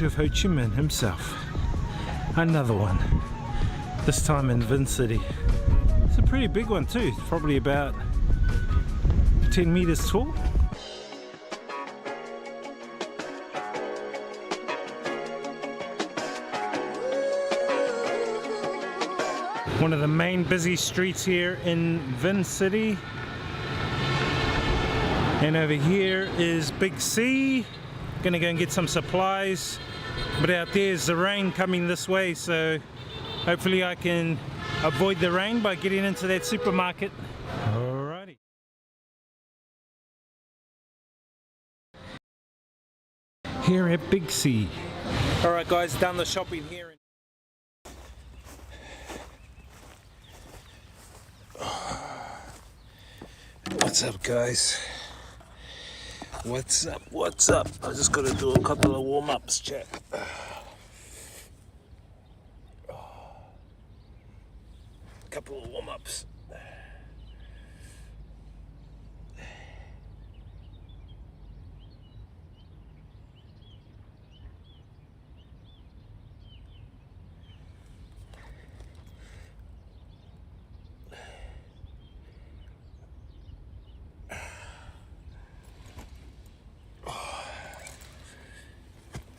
statue of Ho Chi Minh himself. Another one, this time in Vin City. It's a pretty big one too, it's probably about 10 meters tall. One of the main busy streets here in Vin City. And over here is Big C. Gonna go and get some supplies. But out there is the rain coming this way, so hopefully I can avoid the rain by getting into that supermarket. Alrighty. Here at Big C. Alright guys, done the shopping here. What's up guys? What's up? What's up? I just got to do a couple of warm-ups, chat. Couple of warm-ups.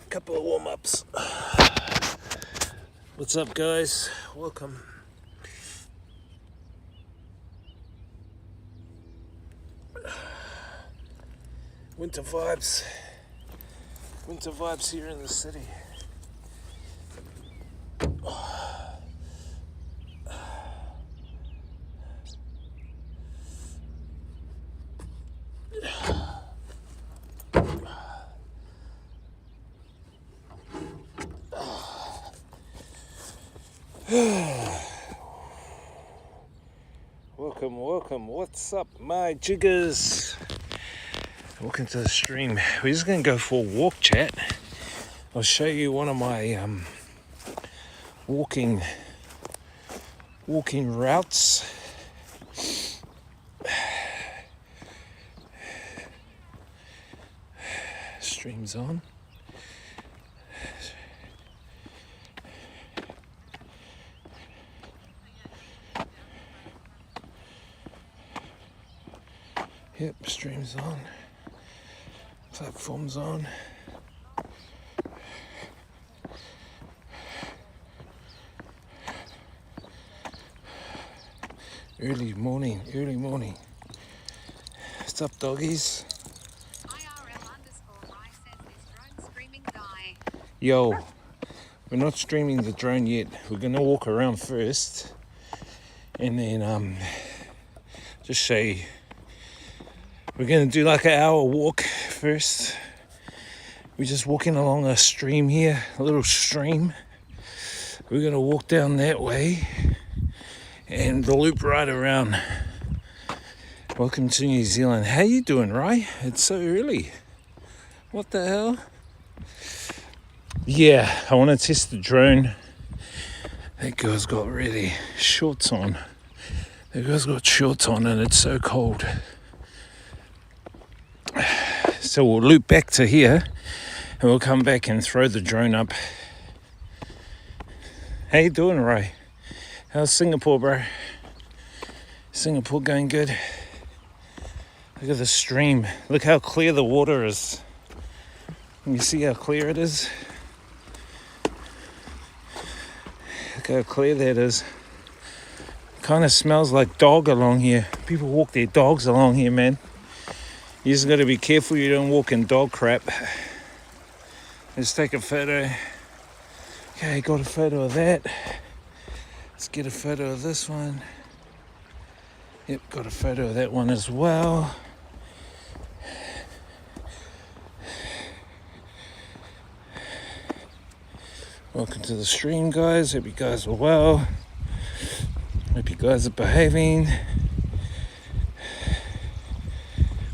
Couple of warm-ups. What's up guys? Welcome. Winter vibes. Winter vibes here in the city. Welcome, what's up my jiggers? Welcome to the stream. We're just gonna go for a walk, chat. I'll show you one of my walking routes. Stream's on. Yep, stream's on. Platform's on. Early morning. What's up, doggies? IRL_I says this drone streaming die. Yo, we're not streaming the drone yet. We're gonna walk around first, and then just show you. We're gonna do like an hour walk first. We're just walking along a stream here, a little stream. We're gonna walk down that way and the loop right around. Welcome to New Zealand. How you doing, Rai? It's so early. What the hell? Yeah, I want to test the drone. That girl's got really shorts on. That girl's got shorts on and it's so cold. So we'll loop back to here and we'll come back and throw the drone up. How you doing, Ray? How's Singapore, bro? Singapore going good? Look at the stream. Look how clear the water is. Can you see how clear it is? Look how clear that is. Kind of smells like dog along here. People walk their dogs along here, man. You just got to be careful you don't walk in dog crap. Let's take a photo. Okay, got a photo of that. Let's get a photo of this one. Yep, got a photo of that one as well. Welcome to the stream, guys. Hope you guys are well. Hope you guys are behaving.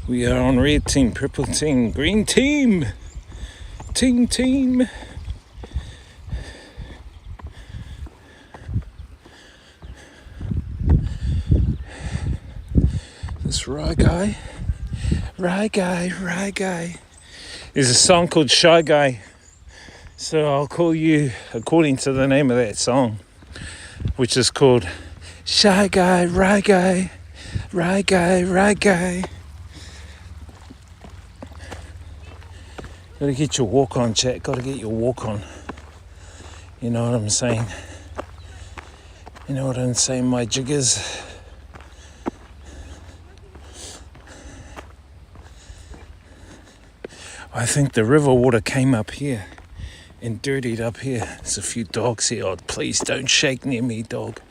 We are on red team, purple team, green team. Team. This Rye Guy. There's a song called Shy Guy. So I'll call you according to the name of that song, which is called Shy Guy, Right Guy, Right Guy, Right Guy. Gotta get your walk on, chat. Gotta get your walk on. You know what I'm saying? You know what I'm saying, my jiggers? I think the river water came up here and dirtied up here. There's a few dogs here. Oh, please don't shake near me, dog.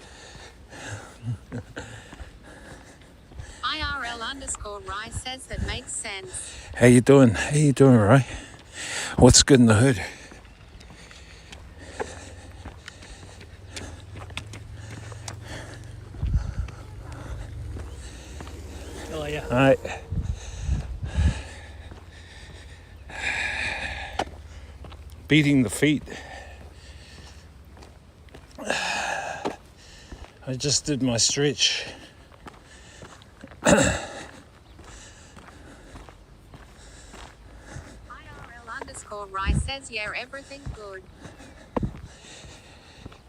IRL_Rye says that makes sense. How you doing? How you doing, Roy? What's good in the hood? Oh yeah. Alright. Beating the feet. I just did my stretch. IRL_Rye says yeah, everything good.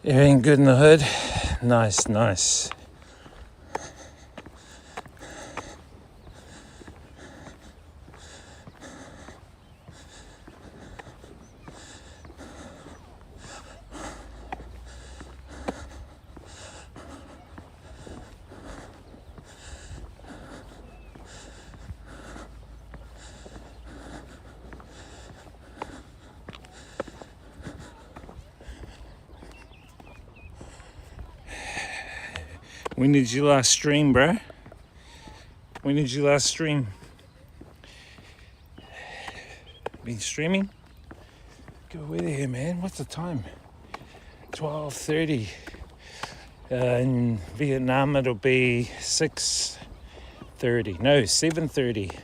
Everything good in the hood? Nice, nice. When did you last stream, bro? When did you last stream? Been streaming? Go with here, man. What's the time? 12:30. In Vietnam, it'll be 6:30. No, 7:30.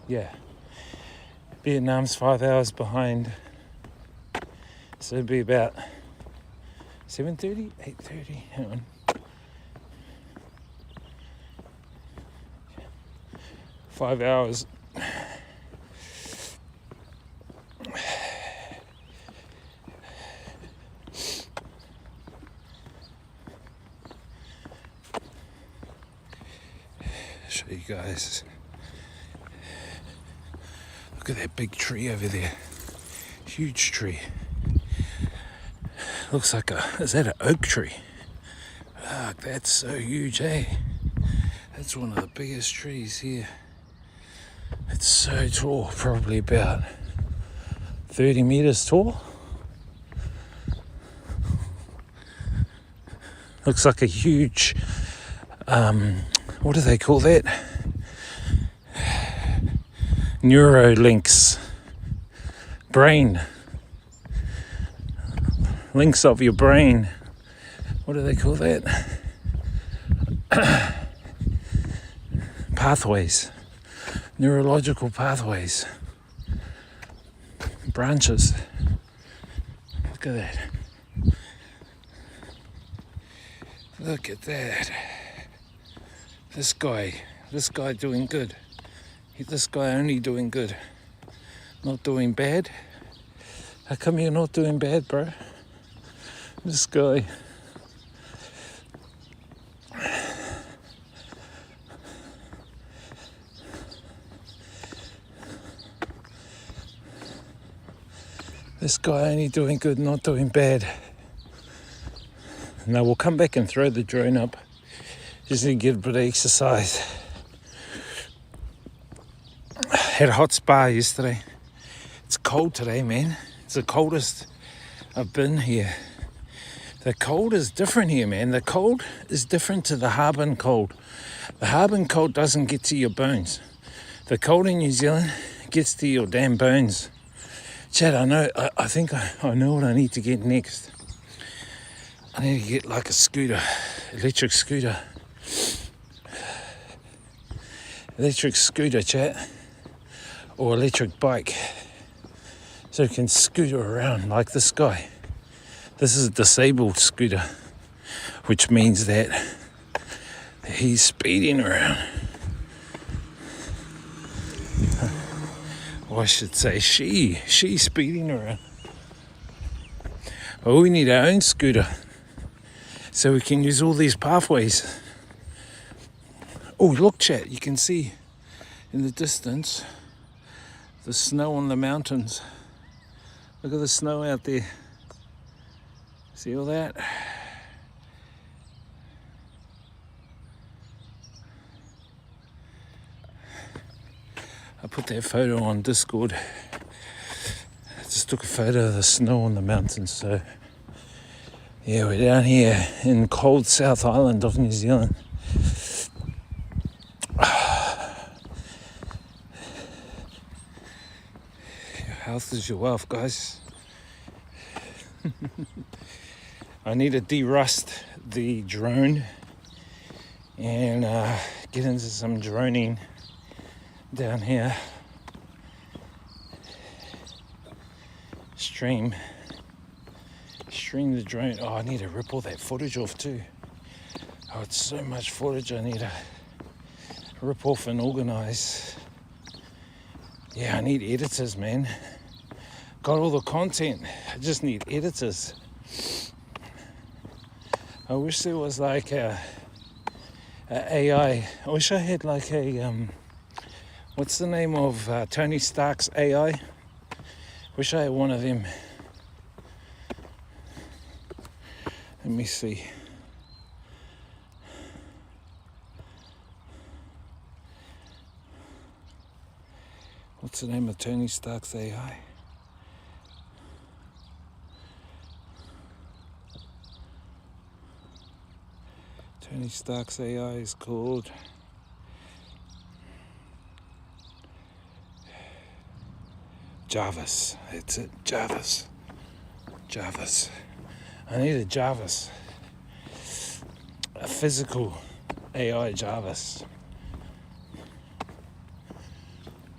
Yeah. Vietnam's 5 hours behind. So it'll be about 7:30, 8:30. Hang on. 5 hours. Show you guys. Look at that big tree over there. Huge tree. Looks like is that an oak tree? Fuck, that's so huge, eh? That's one of the biggest trees here. It's so tall, probably about 30 meters tall. Looks like a huge, what do they call that? Neurolinks. Brain. Links of your brain. What do they call that? Pathways. Neurological pathways. Branches. Look at that. Look at that. This guy doing good. This guy only doing good. Not doing bad. How come you're not doing bad, bro? This guy. This guy only doing good, not doing bad. Now we'll come back and throw the drone up. Just need to get a bit of exercise. Had a hot spa yesterday. It's cold today, man. It's the coldest I've been here. The cold is different here, man. The cold is different to the Harbin cold. The Harbin cold doesn't get to your bones. The cold in New Zealand gets to your damn bones. Chad, I think I know what I need to get next. I need to get like a scooter, electric scooter. Electric scooter, chat. Or electric bike. So you can scooter around like this guy. This is a disabled scooter, which means that he's speeding around. Or I should say she's speeding around. Oh, we need our own scooter so we can use all these pathways. Oh, look, chat, you can see in the distance the snow on the mountains. Look at the snow out there. See all that? I put that photo on Discord. I just took a photo of the snow on the mountains. So yeah, we're down here in cold South Island of New Zealand. Your health is your wealth, guys. I need to de-rust the drone and get into some droning down here. Stream the drone. Oh, I need to rip all that footage off too. Oh, it's so much footage I need to rip off and organize. Yeah, I need editors, man. Got all the content, I just need editors. I wish there was like a AI. I wish I had like a what's the name of Tony Stark's AI? Wish I had one of them. Let me see. What's the name of Tony Stark's AI? Tony Stark's AI is called Jarvis. It's it, Jarvis. Jarvis. I need a Jarvis. A physical AI Jarvis.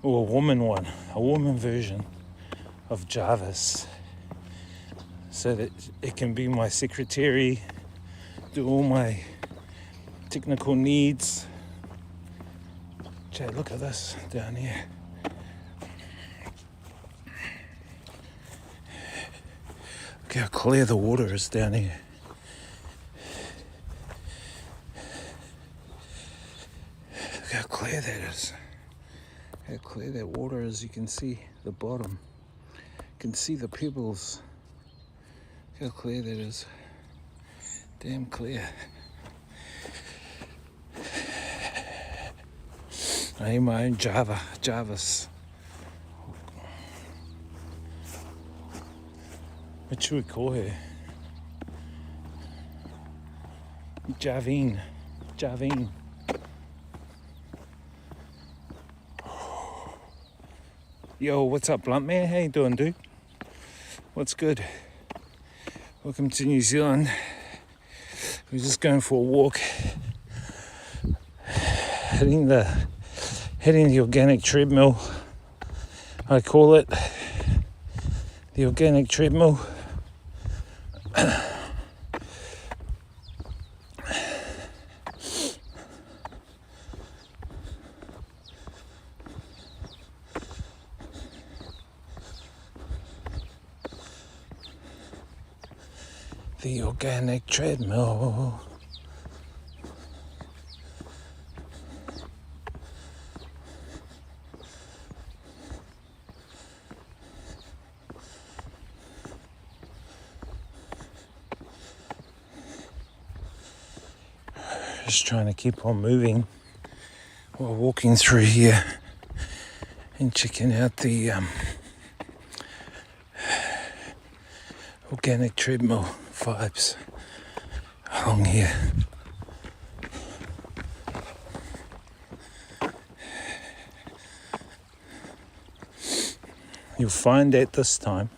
Or a woman version of Jarvis. So that it can be my secretary, do all my technical needs. Chad, look at this down here. Look how clear the water is down here. Look how clear that is. How clear that water is. You can see the bottom. You can see the pebbles. Look how clear that is. Damn clear. I need my own Jarvis. What should we call her? Javine. Yo, what's up, Blunt Man? How you doing, dude? What's good? Welcome to New Zealand. We're just going for a walk. Hitting the organic treadmill. I call it the organic treadmill. The organic treadmill. Just trying to keep on moving while walking through here and checking out the organic treadmill vibes along here. You'll find at this time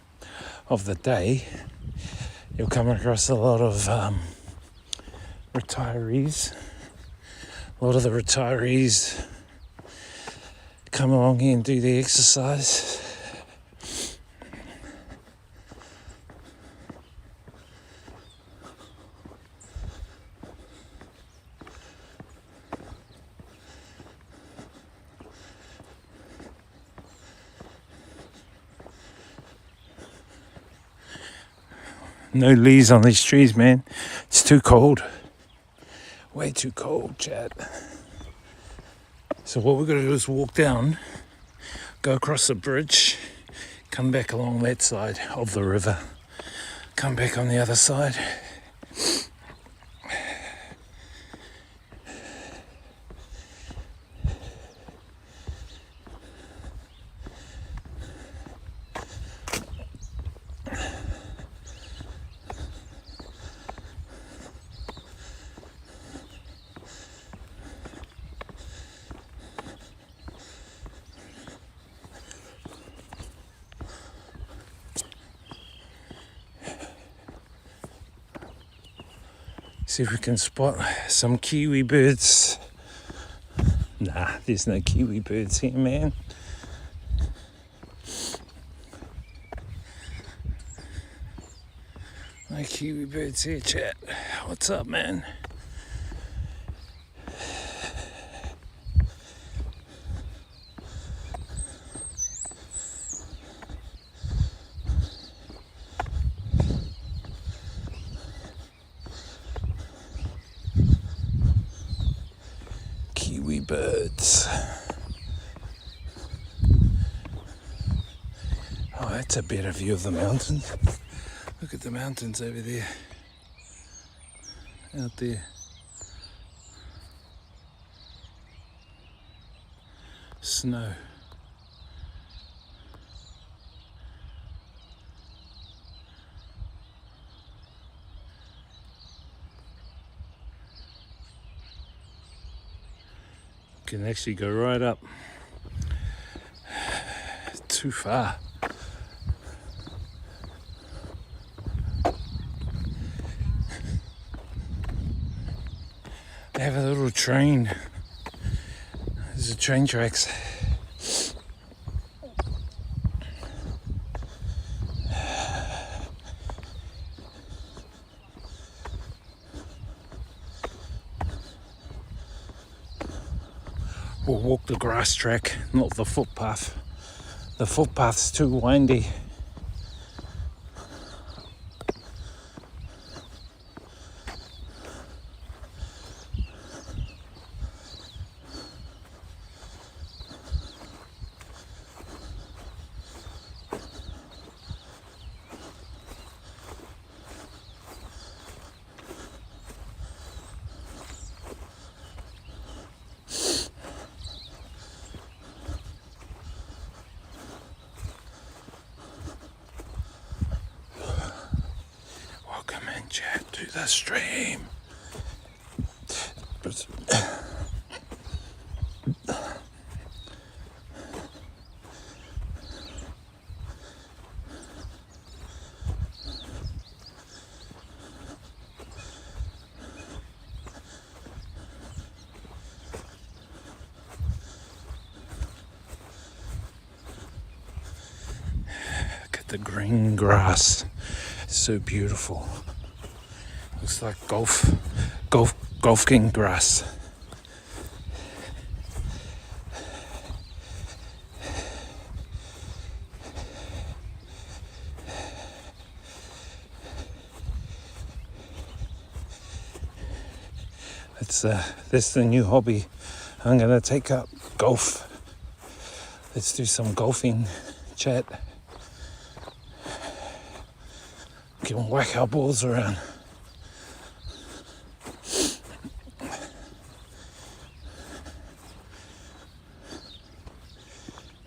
of the day, you'll come across a lot of retirees. A lot of the retirees come along here and do the exercise. No leaves on these trees, man. It's too cold. Way too cold, Chad. So what we're going to do is walk down, go across the bridge, come back along that side of the river, come back on the other side. See if we can spot some kiwi birds. Nah, there's no kiwi birds here, man. No kiwi birds here, chat. What's up, man? Kiwi birds. Oh, that's a better view of the mountain. Look at the mountains over there. Out there. Snow. You can actually go right up. Too far. They have a little train. There's a train tracks. We'll walk the grass track, not the footpath. The footpath's too windy. Chat to the stream. Look at the green grass. It's so beautiful. Looks like golfing grass. That's the new hobby. I'm gonna take up golf. Let's do some golfing, chat. We can whack our balls around.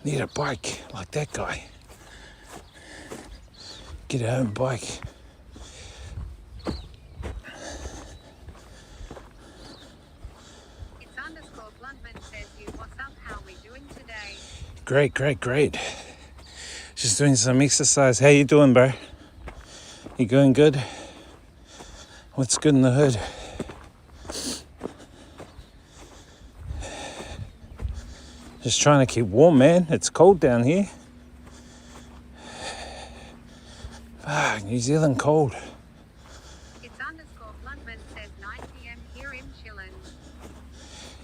Need a bike like that guy. Get a home bike. It's underscore Bluntman says you, what's up, how we doing today? Great. Just doing some exercise. How you doing, bro? You going good? What's good in the hood? Just trying to keep warm, man. It's cold down here. New Zealand cold. It's underscore Bluntman says 9 p.m. here in Chillin.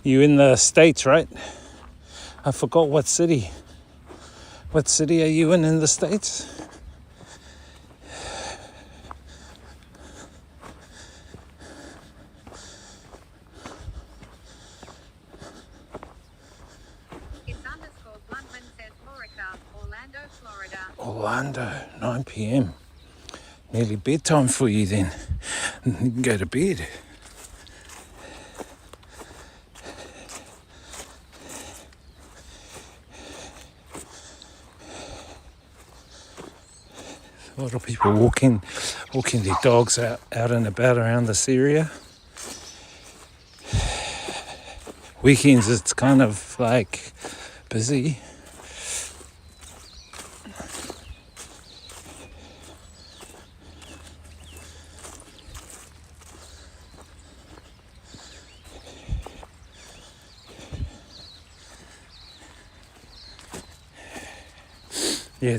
You in the States, right? I forgot what city. What city are you in the States? Orlando, 9 p.m. Nearly bedtime for you then. You can go to bed. A lot of people walking their dogs out and about around this area. Weekends it's kind of like busy. Yeah,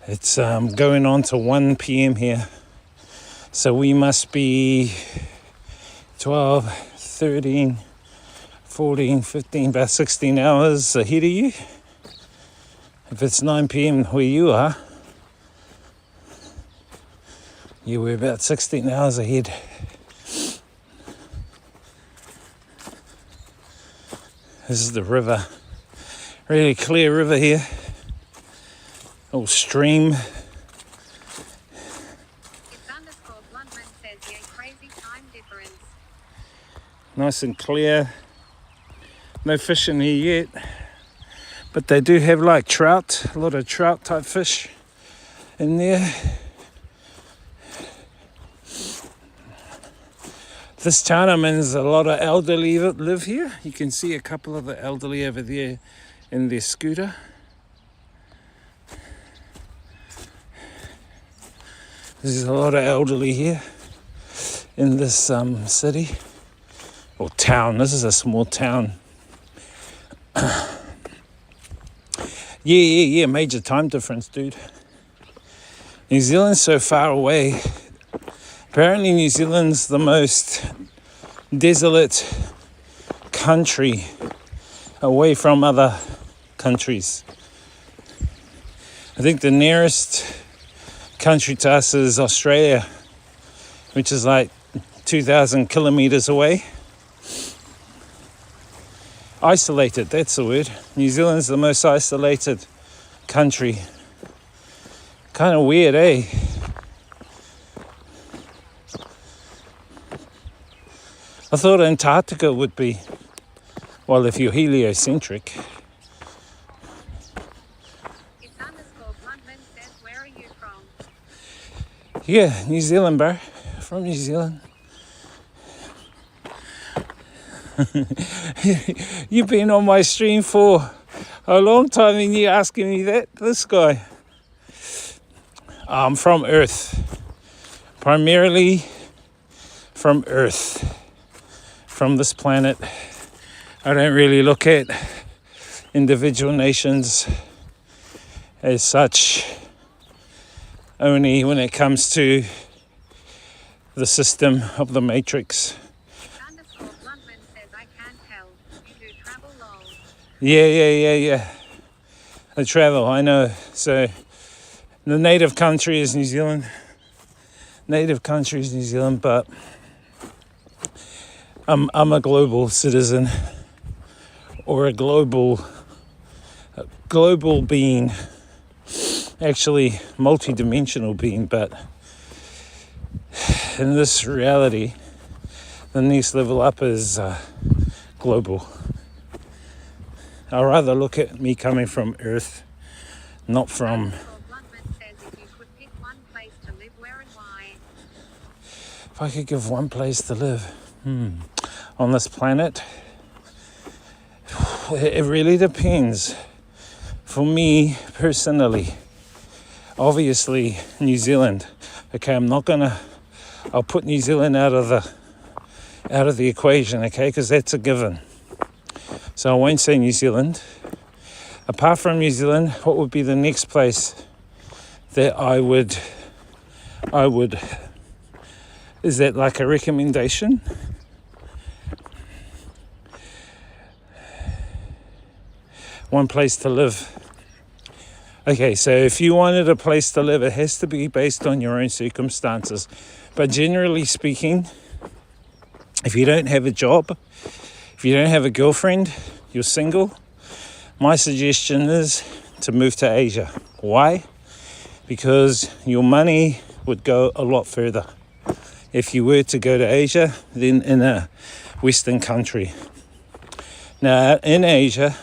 it's going on to 1 p.m. here. So we must be 12, 13, 14, 15, about 16 hours ahead of you. If it's 9 p.m. where you are, we're about 16 hours ahead. This is the river. Really clear river here. Little stream. It's underscore Bluntman says, yeah, crazy time difference. Nice and clear. No fish in here yet. But they do have like trout, a lot of trout type fish in there. This town I'm in is a lot of elderly that live here. You can see a couple of the elderly over there in their scooter. There's a lot of elderly here in this city or town. This is a small town. Yeah, major time difference, dude. New Zealand's so far away. Apparently New Zealand's the most desolate country away from other countries. I think the nearest country to us is Australia, which is like 2,000 kilometers away. Isolated, that's the word. New Zealand's the most isolated country. Kind of weird, eh? I thought Antarctica would be, well, if you're heliocentric. It's underscore Bluntman says, where are you from? Yeah, New Zealand, bro. From New Zealand. You've been on my stream for a long time and you're asking me that, this guy. I'm from Earth. Primarily from Earth. From this planet. I don't really look at individual nations as such, only when it comes to the system of the matrix. Underscore Bluntman says, I can't tell. You do travel lol. Yeah. I travel, I know. So the native country is New Zealand. But I'm a global citizen or a global being, actually multi-dimensional being, but in this reality, the next level up is global. I'd rather look at me coming from Earth, not from... Underscore Bluntman says, if you could pick one place to live, where and why? If I could give one place to live on this planet, it really depends. For me personally, obviously New Zealand. Okay, I'll put New Zealand out of the equation, okay, because that's a given. So I won't say New Zealand. Apart from New Zealand, what would be the next place that I would, is that like a recommendation? One place to live. Okay, so if you wanted a place to live, it has to be based on your own circumstances. But generally speaking, if you don't have a job, if you don't have a girlfriend, you're single, my suggestion is to move to Asia. Why? Because your money would go a lot further if you were to go to Asia than in a Western country. Now, in Asia,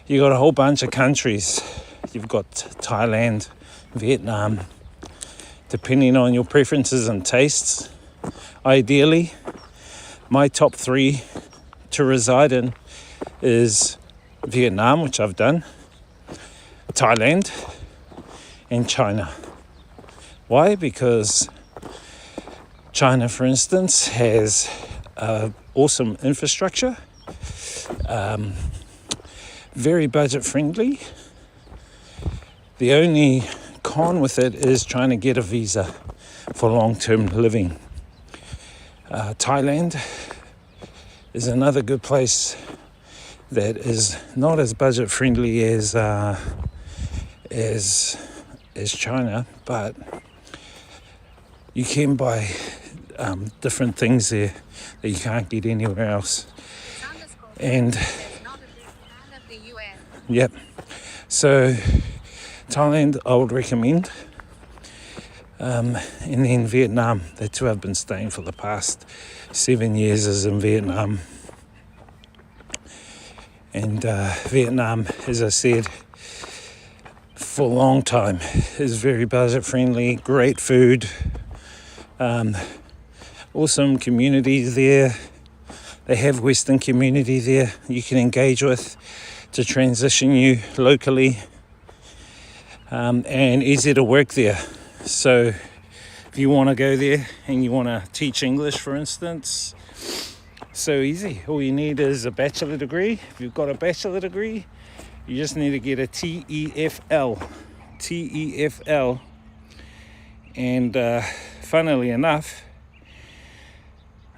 you got a whole bunch of countries. You've got Thailand, Vietnam, depending on your preferences and tastes. Ideally, my top 3 to reside in is Vietnam, which I've done, Thailand, and China. Why? Because China, for instance, has awesome infrastructure, very budget friendly. The only con with it is trying to get a visa for long-term living. Thailand is another good place that is not as budget friendly as China, but you can buy different things there that you can't get anywhere else. And yep, so Thailand I would recommend, and then Vietnam. That's where I've been staying for the past 7 years, is in Vietnam. And Vietnam, as I said, for a long time, is very budget friendly, great food, awesome communities there. They have Western community there you can engage with to transition you locally, and easy to work there. So if you want to go there and you want to teach English, for instance, so easy. All you need is a bachelor degree. If you've got a bachelor degree, you just need to get a TEFL. And funnily enough,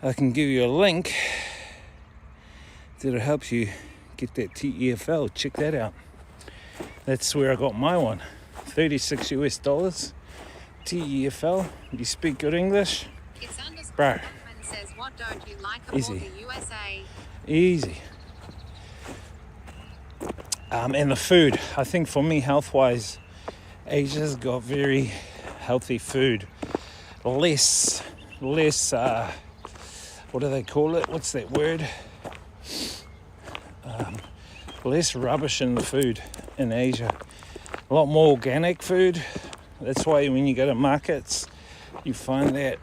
I can give you a link that'll help you get that TEFL. Check that out. That's where I got my one. $36 US. TEFL. You speak good English? Bro. Says, what don't you like about Easy. the USA? Easy. And the food. I think for me, health-wise, Asia's got very healthy food. Less, what do they call it? What's that word? Less rubbish in the food in Asia. A lot more organic food. That's why when you go to markets, you find that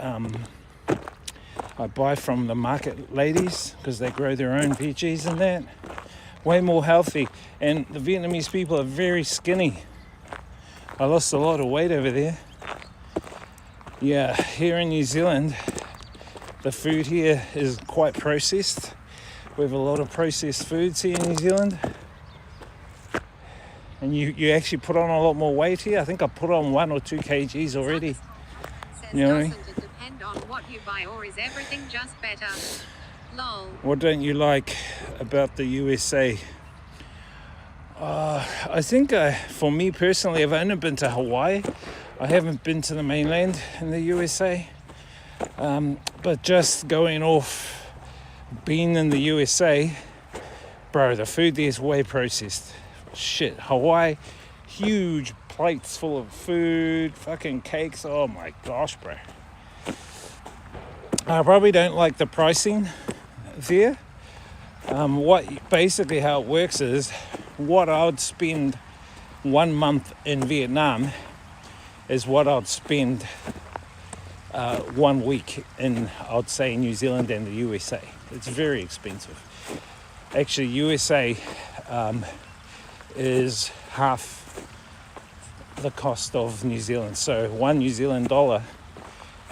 I buy from the market ladies because they grow their own veggies and that. Way more healthy. And the Vietnamese people are very skinny. I lost a lot of weight over there. Yeah, here in New Zealand, the food here is quite processed. We have a lot of processed foods here in New Zealand. And you actually put on a lot more weight here. I think I put on 1 or 2 kgs already. You know what I mean? Doesn't it depend on what you buy, or is everything just better? Lol. What don't you like about the USA? I think for me personally, I've only been to Hawaii. I haven't been to the mainland in the USA. But just going off being in the USA, bro, the food there is way processed. Shit, Hawaii, huge plates full of food, fucking cakes. Oh my gosh, bro. I probably don't like the pricing there. Basically how it works is, what I would spend 1 month in Vietnam is what I'd spend 1 week in, I'd say, New Zealand and the USA. It's very expensive. Actually, USA is half the cost of New Zealand. So $1 US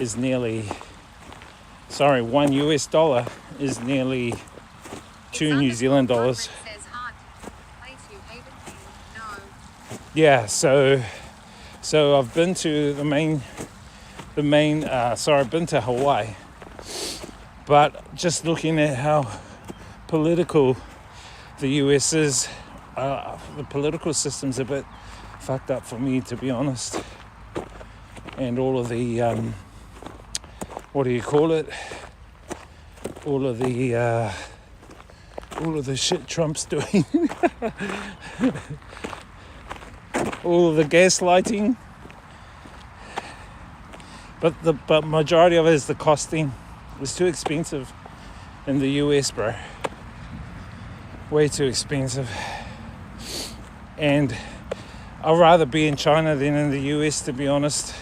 is nearly 2 New Zealand dollars. Yeah, so I've been to I've been to Hawaii, but just looking at how political the US is, the political system's a bit fucked up for me, to be honest. And all of the what do you call it? All of the shit Trump's doing. all of the gaslighting. But majority of it is the costing. It's too expensive in the US, bro. Way too expensive. And I'd rather be in China than in the US, to be honest.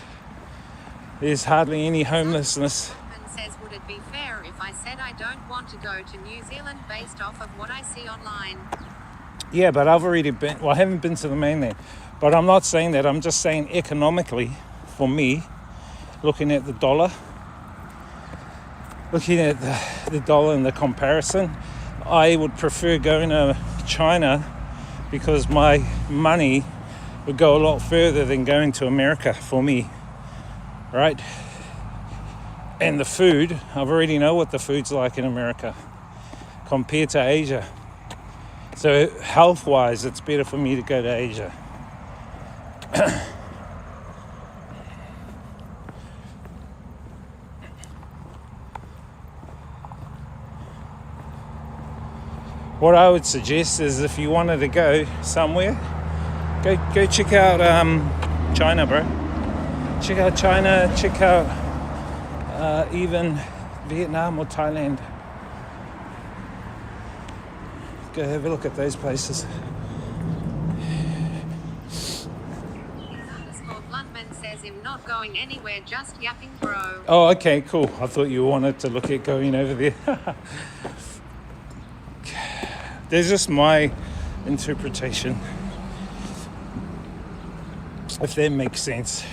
There's hardly any homelessness. Says, would it be fair if I said I don't want to go to New Zealand based off of what I see online? Yeah, but I've already been, well, I haven't been to the mainland. But I'm not saying that, I'm just saying economically, for me, looking at the dollar, and the comparison, I would prefer going to China because my money would go a lot further than going to America for me, right? And the food, I've already know what the food's like in America compared to Asia. So health-wise, it's better for me to go to Asia. What I would suggest is if you wanted to go somewhere, go check out China, bro. Check out China, check out even Vietnam or Thailand. Go have a look at those places. Bluntman says him not going anywhere, just yapping, bro. Oh, okay, cool. I thought you wanted to look at going over there. There's just my interpretation, if that makes sense.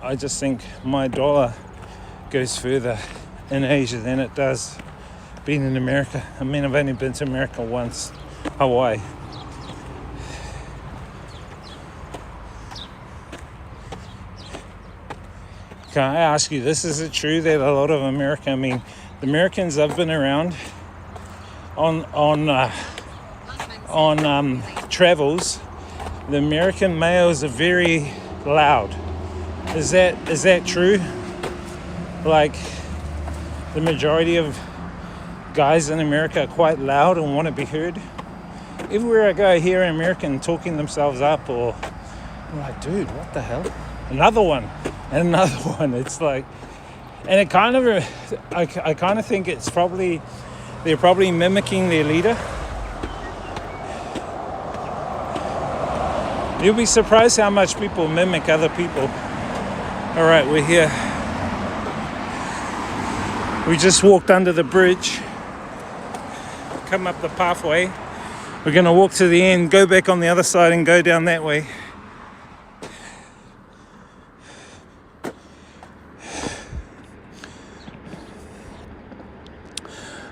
I just think my dollar goes further in Asia than it does being in America. I mean, I've only been to America once, Hawaii. Can I ask you this? Is it true that a lot of America, I mean, the Americans I've been around on travels, the American males are very loud. Is that true? Like, the majority of guys in America are quite loud and want to be heard. Everywhere I go, I hear an American talking themselves up, or I'm like, dude, what the hell? Another one, and another one. It's like, and it kind of, I kind of think it's probably, they're probably mimicking their leader. You'll be surprised how much people mimic other people. All right, we're here. We just walked under the bridge, come up the pathway. We're gonna walk to the end, go back on the other side and go down that way.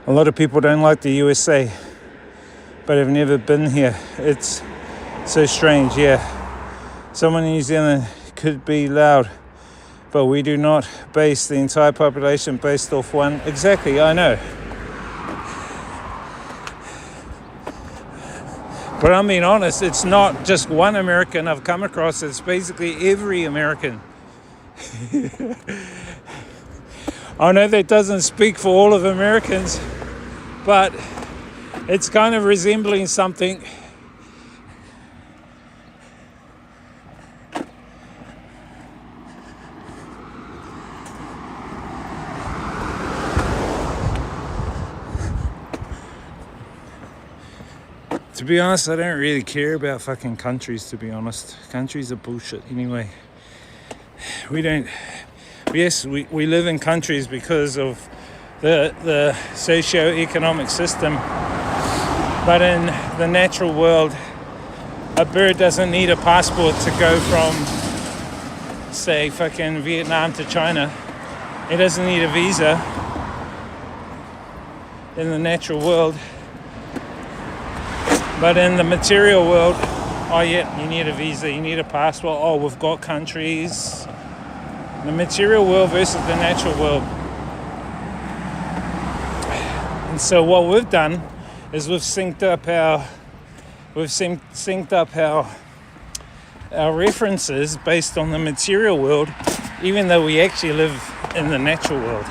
A lot of people don't like the USA, but have never been here. It's so strange, yeah. Someone in New Zealand could be loud, but we do not base the entire population based off one. Exactly, I know. But I'm being honest, it's not just one American I've come across, it's basically every American. I know that doesn't speak for all of Americans, but it's kind of resembling something. To be honest, I don't really care about fucking countries, to be honest. Countries are bullshit anyway. Yes, we live in countries because of the socio-economic system. But in the natural world, a bird doesn't need a passport to go from, say, fucking Vietnam to China. It doesn't need a visa in the natural world. But in the material world, oh yeah, you need a visa, you need a passport. Oh, we've got countries. The material world versus the natural world. And so what we've done is we've synced up our references based on the material world, even though we actually live in the natural world.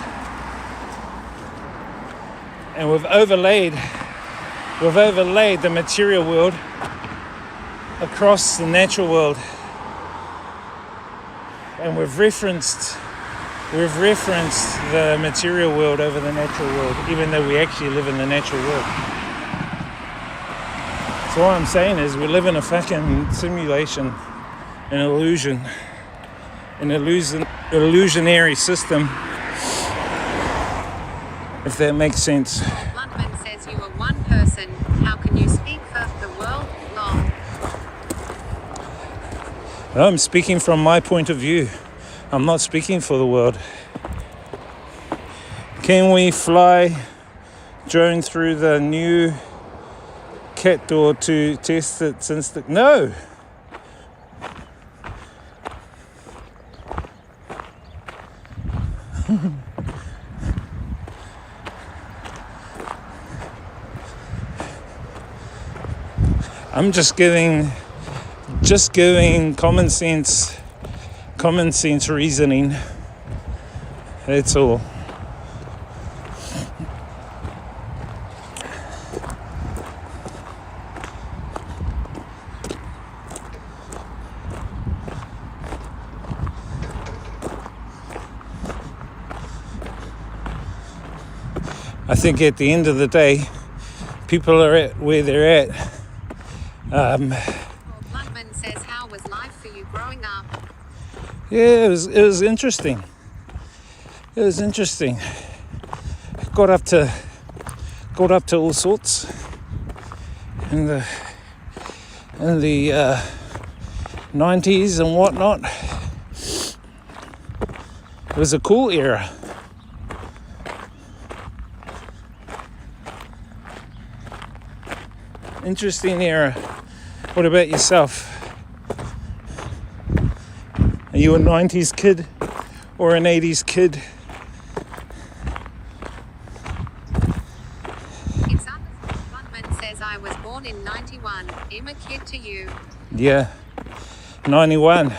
And we've overlaid the material world across the natural world, and we've referenced the material world over the natural world, even though we actually live in the natural world. So what I'm saying is we live in a fucking simulation, an illusion, an illusionary system, if that makes sense. Bluntman says you are one person. How can you speak for the world? Lol. I'm speaking from my point of view. I'm not speaking for the world. Can we fly drone through the new cat door to test its instinct? No. I'm just giving common sense reasoning. That's all. I think at the end of the day, people are at where they're at. Bluntman says, how was life for you growing up? Yeah, it was interesting. It was interesting. Got up to all sorts in the 90s and whatnot. It was a cool era. Interesting era. What about yourself? Are you a 90s kid or an 80s kid? It's Bluntman says I was born in 91. I'm a kid to you. Yeah, 91.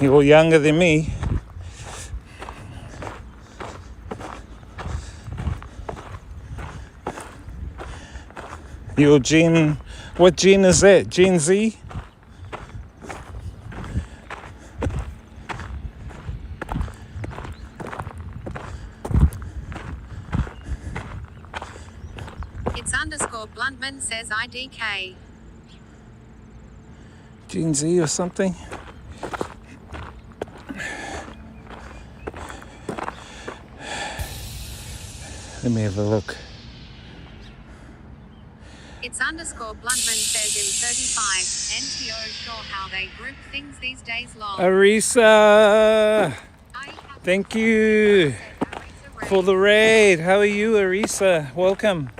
You're younger than me. Your Gen, what Gen is that? Gen Z? It's underscore Bluntman says IDK. Gen Z or something? Let me have a look. It's underscore Bluntman says in 35. NTO sure how they group things these days. Lol. Arisa, thank you for the raid. How are you, Arisa? Welcome.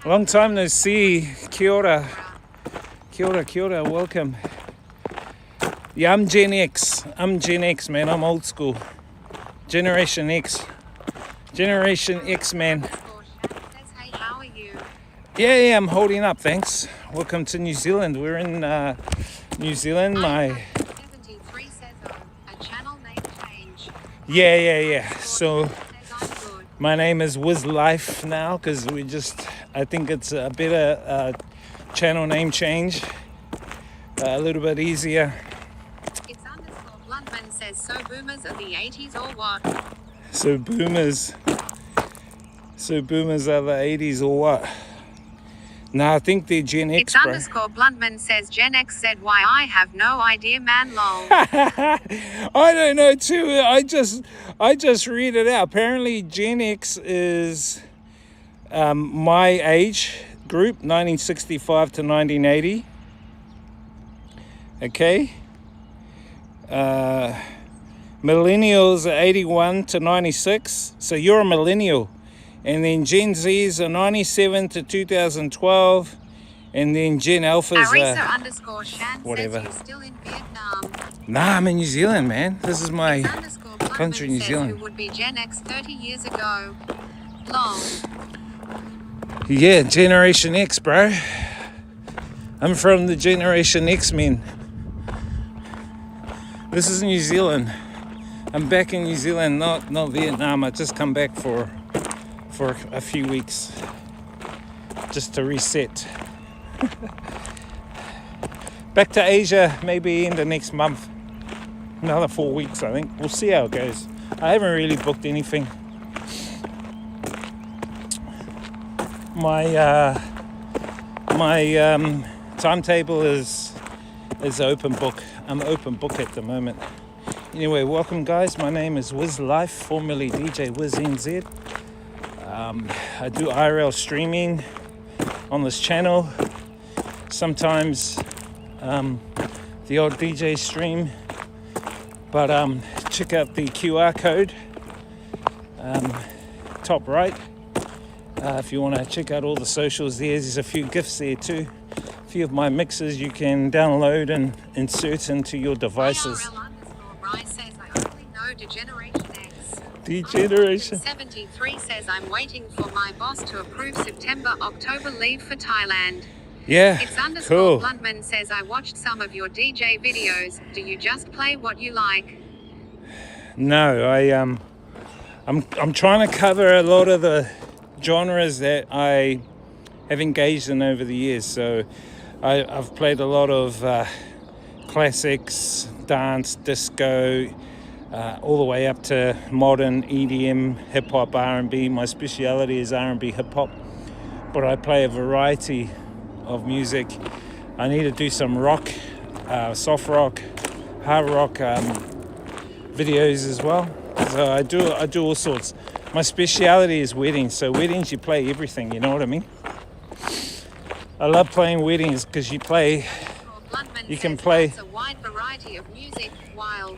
Long time no see. Kia ora. Kia ora, kia ora. Welcome. Yeah, I'm Gen X. I'm Gen X, man. I'm old school. Generation X. Generation X, man. Hey, how are you? Yeah, I'm holding up, thanks. Welcome to New Zealand. We're in New Zealand. 73 says a channel name change. Yeah. So my name is Wiz Life now because I think it's a better channel name change. A little bit easier. It's underscore Bluntman says, so boomers are the 80s or what? So boomers are the 80s or what? No, I think they're Gen X, It's bro. underscore Bluntman says Gen X said why I have no idea, man. Lol. I don't know too. I just read it out. Apparently Gen X is my age group, 1965 to 1980. Okay. Millennials are 81 to 96. So you're a millennial. And then Gen Zs are 97 to 2012. And then Gen Alphas Arisa are underscore Shan whatever. says you're still in Vietnam. Nah, I'm in New Zealand, man. This is my It's underscore Bluntman country, New says Zealand. who would be Gen X 30 years ago. Lol. Yeah, Generation X, bro. I'm from the Generation X men. This is New Zealand. I'm back in New Zealand, not Vietnam. I just come back for a few weeks just to reset. Back to Asia maybe in the next month. Another 4 weeks, I think. We'll see how it goes. I haven't really booked anything. My timetable is open book. I'm open book at the moment. Anyway, welcome guys. My name is Wiz Life, formerly DJ Wiz NZ. I do IRL streaming on this channel. Sometimes the odd DJ stream. But check out the QR code, top right. If you want to check out all the socials there's a few gifts there too. A few of my mixes you can download and insert into your devices. IRL_Rye says I only know Degeneration X. Degeneration. 73 says I'm waiting for my boss to approve September, October leave for Thailand. Yeah, It's __ cool. Bluntman says I watched some of your DJ videos. Do you just play what you like? No, I'm trying to cover a lot of the genres that I have engaged in over the years. So I've played a lot of classics, dance, disco, all the way up to modern EDM, hip hop, R&B. My speciality is R&B hip hop, but I play a variety of music. I need to do some rock, soft rock, hard rock videos as well. So I do all sorts. My speciality is weddings. So weddings, you play everything. You know what I mean? I love playing weddings because you play. You can play. It's a wide variety of music. Wild.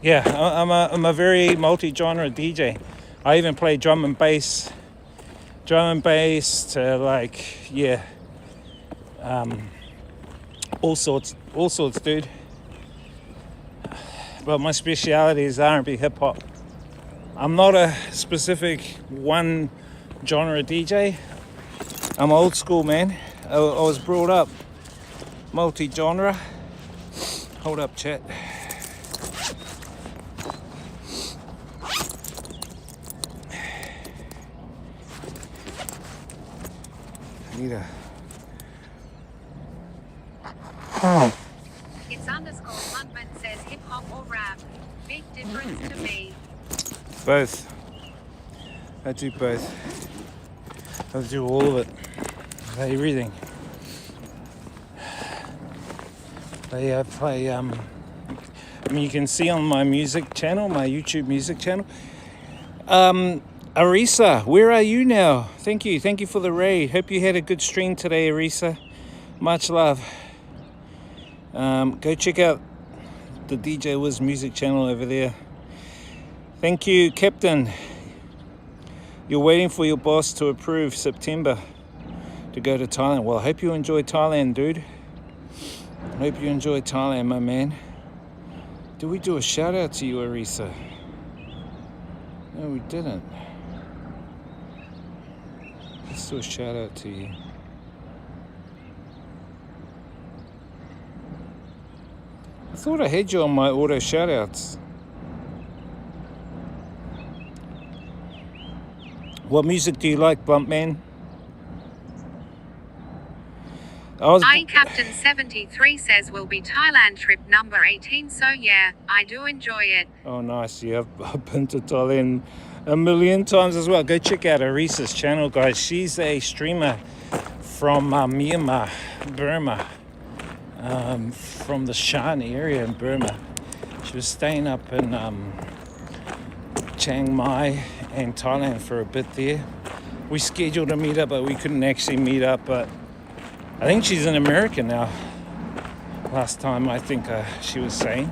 Yeah, I'm a very multi-genre DJ. I even play drum and bass to like all sorts, dude. But my speciality is R&B hip hop. I'm not a specific one genre DJ. I'm old school, man. I was brought up multi-genre. Hold up, chat. It's _Bluntman says hip hop or rap. Big difference to me. Both. I do both. I do all of it. Everything. I play. I mean, you can see on my music channel, my YouTube music channel. Arisa, where are you now? Thank you for the raid. Hope you had a good stream today, Arisa. Much love. Go check out the DJ Wiz music channel over there. Thank you, Captain. You're waiting for your boss to approve September to go to Thailand. Well, I hope you enjoy Thailand, dude. I hope you enjoy Thailand, my man. Did we do a shout out to you, Arisa? No, we didn't. Let's do a shout out to you. I thought I had you on my auto shout outs. What music do you like, Bumpman? Captain 73 says will be Thailand trip number 18, so yeah, I do enjoy it. Oh, nice. Yeah, I've been to Thailand a million times as well. Go check out Arisa's channel, guys. She's a streamer from Myanmar, Burma, from the Shan area in Burma. She was staying up in Chiang Mai and Thailand for a bit there. We scheduled a meet up, but we couldn't actually meet up. But I think she's in America now. Last time I think she was saying.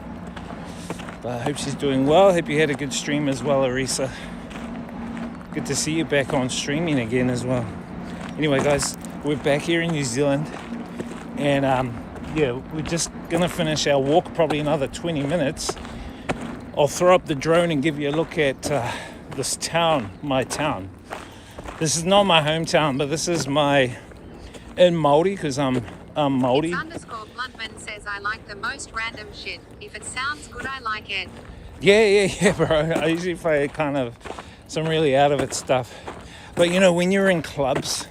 But I hope she's doing well. I hope you had a good stream as well, Arisa. Good to see you back on streaming again as well. Anyway, guys, we're back here in New Zealand. And yeah, we're just gonna finish our walk, probably another 20 minutes. I'll throw up the drone and give you a look at this town, my town. This is not my hometown, but this is my in Māori, because I'm Māori. It's _Bluntman says I like the most random shit. If it sounds good, I like it. Yeah, bro. I usually play kind of some really out of it stuff. But you know, when you're in clubs,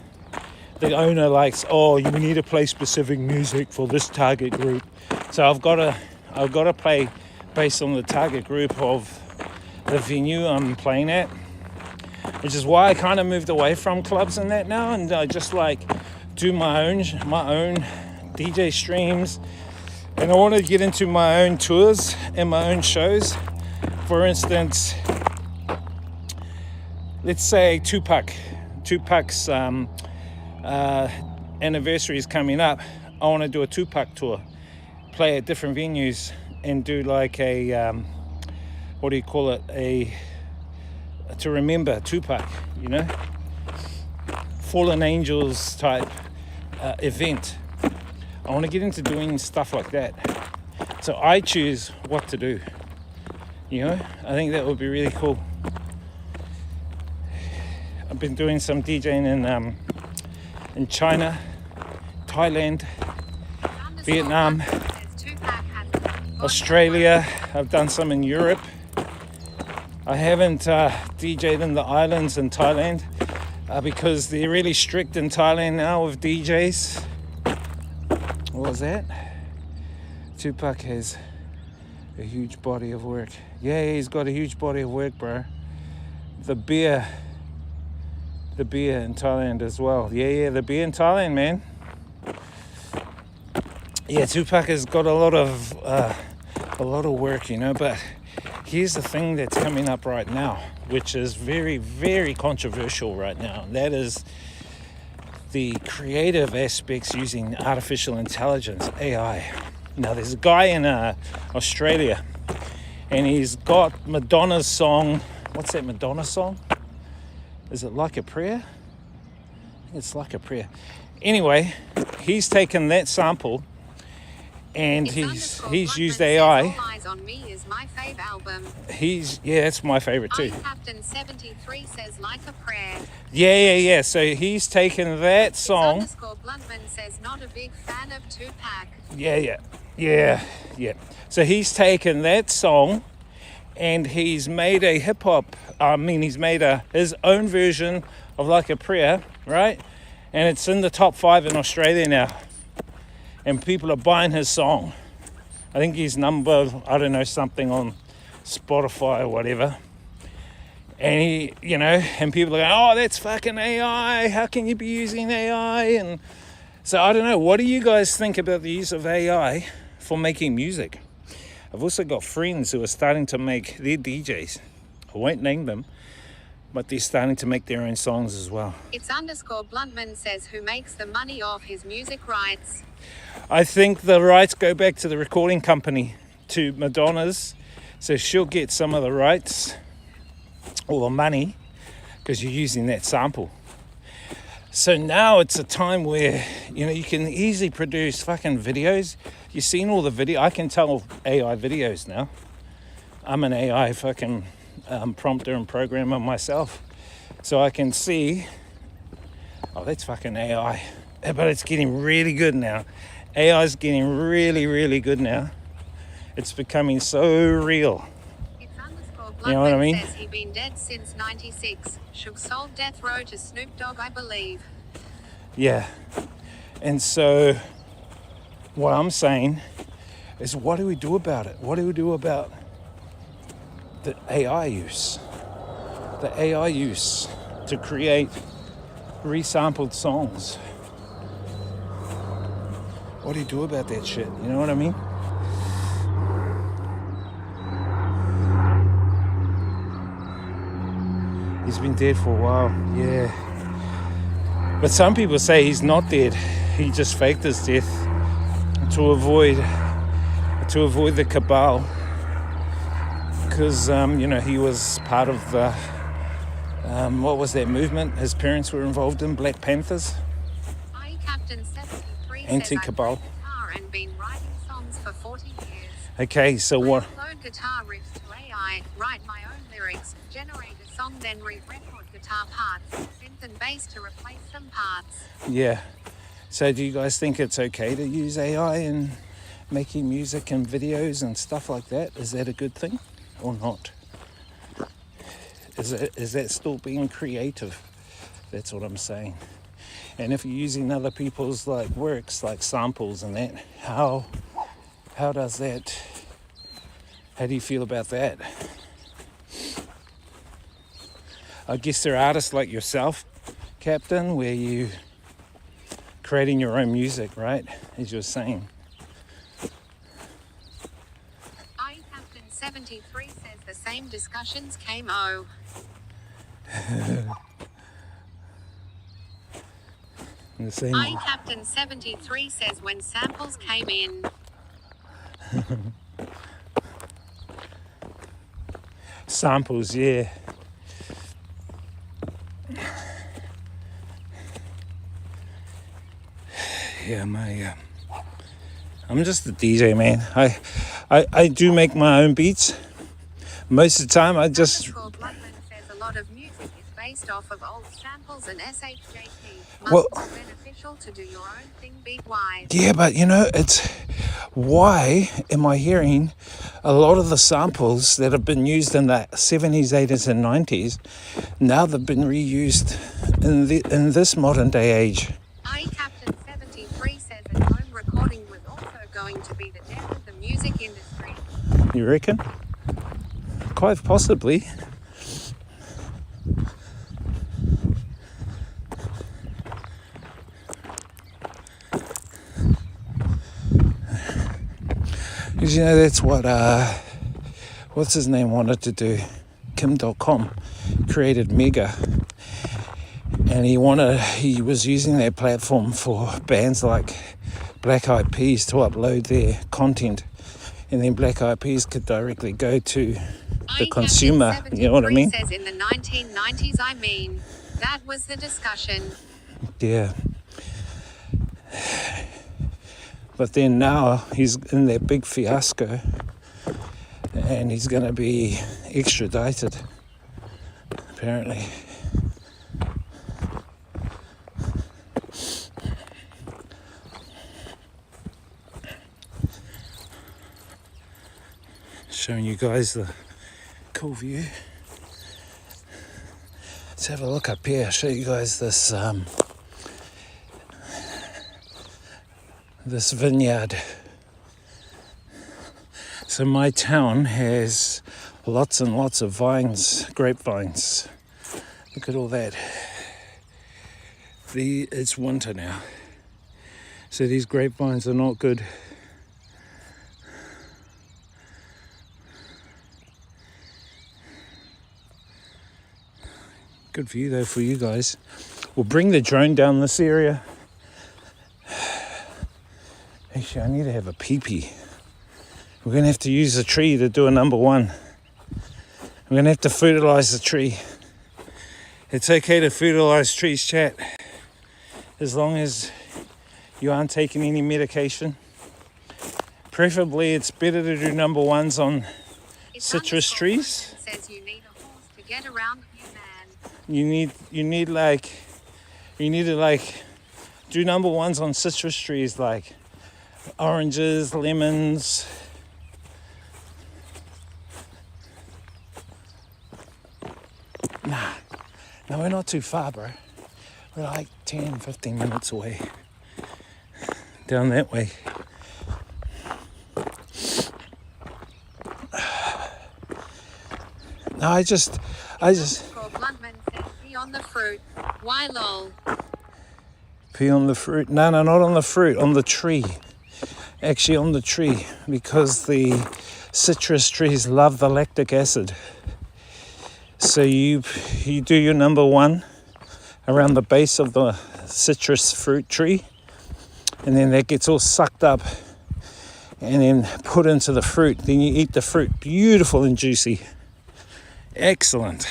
the owner likes, oh, you need to play specific music for this target group. So I've got to play based on the target group of the venue I'm playing at, which is why I kind of moved away from clubs and that now, and I just like do my own DJ streams, and I want to get into my own tours and my own shows. For instance, let's say Tupac's anniversary is coming up. I want to do a Tupac tour, play at different venues, and do like a what do you call it, to remember Tupac, you know, Fallen Angels type event. I want to get into doing stuff like that, so I choose what to do, you know. I think that would be really cool. I've been doing some DJing in China, Thailand, Vietnam, Australia. I've done some in Europe. I haven't DJed in the islands in Thailand because they're really strict in Thailand now with DJs. What was that? Tupac has a huge body of work. Yeah, he's got a huge body of work, bro. The beer in Thailand as well. Yeah, the beer in Thailand, man. Yeah, Tupac has got a lot of work, you know. But here's the thing that's coming up right now, which is very, very controversial right now. That is the creative aspects using artificial intelligence, AI. Now, there's a guy in Australia, and he's got Madonna's song. What's that Madonna song? Is it Like a Prayer? I think it's Like a Prayer. Anyway, he's taken that sample and he's used AI. All Eyes on Me is my fave album. That's my favorite too. Captain 73 says Like a Prayer. Yeah. So he's taken that song. Bluntman says not a big fan of Tupac. Yeah. So he's taken that song and he's made a hip hop. He's made his own version of Like a Prayer, right? And it's in the top 5 in Australia now. And people are buying his song. I think he's number, I don't know, something on Spotify or whatever. And he, you know, and people are going, oh, that's fucking AI. How can you be using AI? And so I don't know. What do you guys think about the use of AI for making music? I've also got friends who are starting to make their DJs. I won't name them, but they're starting to make their own songs as well. It's _Bluntman says who makes the money off his music rights. I think the rights go back to the recording company, to Madonna's. So she'll get some of the rights or the money because you're using that sample. So now it's a time where, you know, you can easily produce fucking videos. You've seen all the video. I can tell AI videos now. I'm an AI fucking prompter and programmer myself. So I can see, oh, that's fucking AI. But it's getting really good now. AI is getting really, really good now. It's becoming so real. It's You know what I mean? Says he's been dead since 96. Shook sold Death Row to Snoop Dogg, I believe. Yeah. And so what I'm saying is, what do we do about it? What do we do about the AI use? The AI use to create resampled songs. What do you do about that shit? You know what I mean? He's been dead for a while, yeah. But some people say he's not dead. He just faked his death to avoid the cabal. Because, you know, he was part of the, what was that movement his parents were involved in, Black Panthers? Captain 73 Anti-cabal. And been writing songs for 40 years. Okay, so what? I upload guitar riffs to AI, write my own lyrics, generate a song, then re-record guitar parts, synth and bass to replace some parts. Yeah. So do you guys think it's okay to use AI in making music and videos and stuff like that? Is that a good thing or not? Is that still being creative? That's what I'm saying. And if you're using other people's like works, like samples and that, how does that, how do you feel about that? I guess there are artists like yourself, Captain, where you creating your own music, right? As you're saying. Captain 73 says the same discussions came o. The same. Captain 73 says when samples came in. Samples, yeah. Yeah, I'm just a DJ, man. I do make my own beats. Most of the time, I just. Bloodman says a lot of music is based off of old samples and SHJT. Well, Must be beneficial to do your own thing beat-wise. Yeah, but it's why am I hearing a lot of the samples that have been used in the 70s, 80s, and 90s? Now they've been reused in this modern day age. Captain 73 says that home recording was also going to be the death of the music industry. You reckon? Quite possibly. Because that's what what's his name wanted to do. Kim.com created Mega, and he was using that platform for bands like Black Eyed Peas to upload their content, and then Black Eyed Peas could directly go to the consumer. You know what I mean? Says in the 1990s, that was the discussion. Yeah. But then now he's in that big fiasco, and he's going to be extradited, apparently. Showing you guys the cool view. Let's have a look up here. I'll show you guys this this vineyard. So my town has lots and lots of vines, grapevines. Look at all that. It's winter now, so these grapevines are not good. Good view though for you guys. We'll bring the drone down this area. Actually, I need to have a pee-pee. We're going to have to use the tree to do a number one. We're going to have to fertilize the tree. It's okay to fertilize trees, chat, as long as you aren't taking any medication. Preferably, it's better to do number ones on citrus trees. Says you need a horse to get around you, man. You need to do number ones on citrus trees like oranges, lemons. No, we're not too far, bro. We're like 10, 15 minutes away. Down that way. No, I just. Bluntman says pee on the fruit. Why lol? Pee on the fruit? No, not on the fruit. On the tree. Actually, on the tree, because the citrus trees love the lactic acid. So you do your number one around the base of the citrus fruit tree, and then that gets all sucked up and then put into the fruit. Then you eat the fruit, beautiful and juicy. Excellent.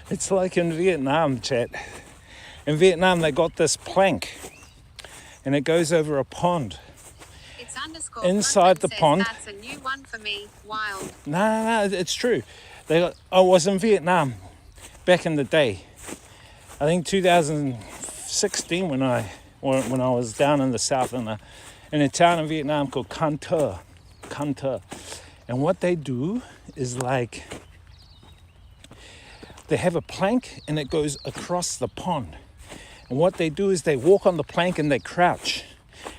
It's like in Vietnam, chat. In Vietnam, they got this plank, and it goes over a pond. It's inside the pond. That's a new one for me. Wild. No, it's true. I was in Vietnam back in the day. I think 2016 when I was down in the south in a town in Vietnam called Can Tho. And what they do is like, they have a plank and it goes across the pond. And what they do is they walk on the plank and they crouch.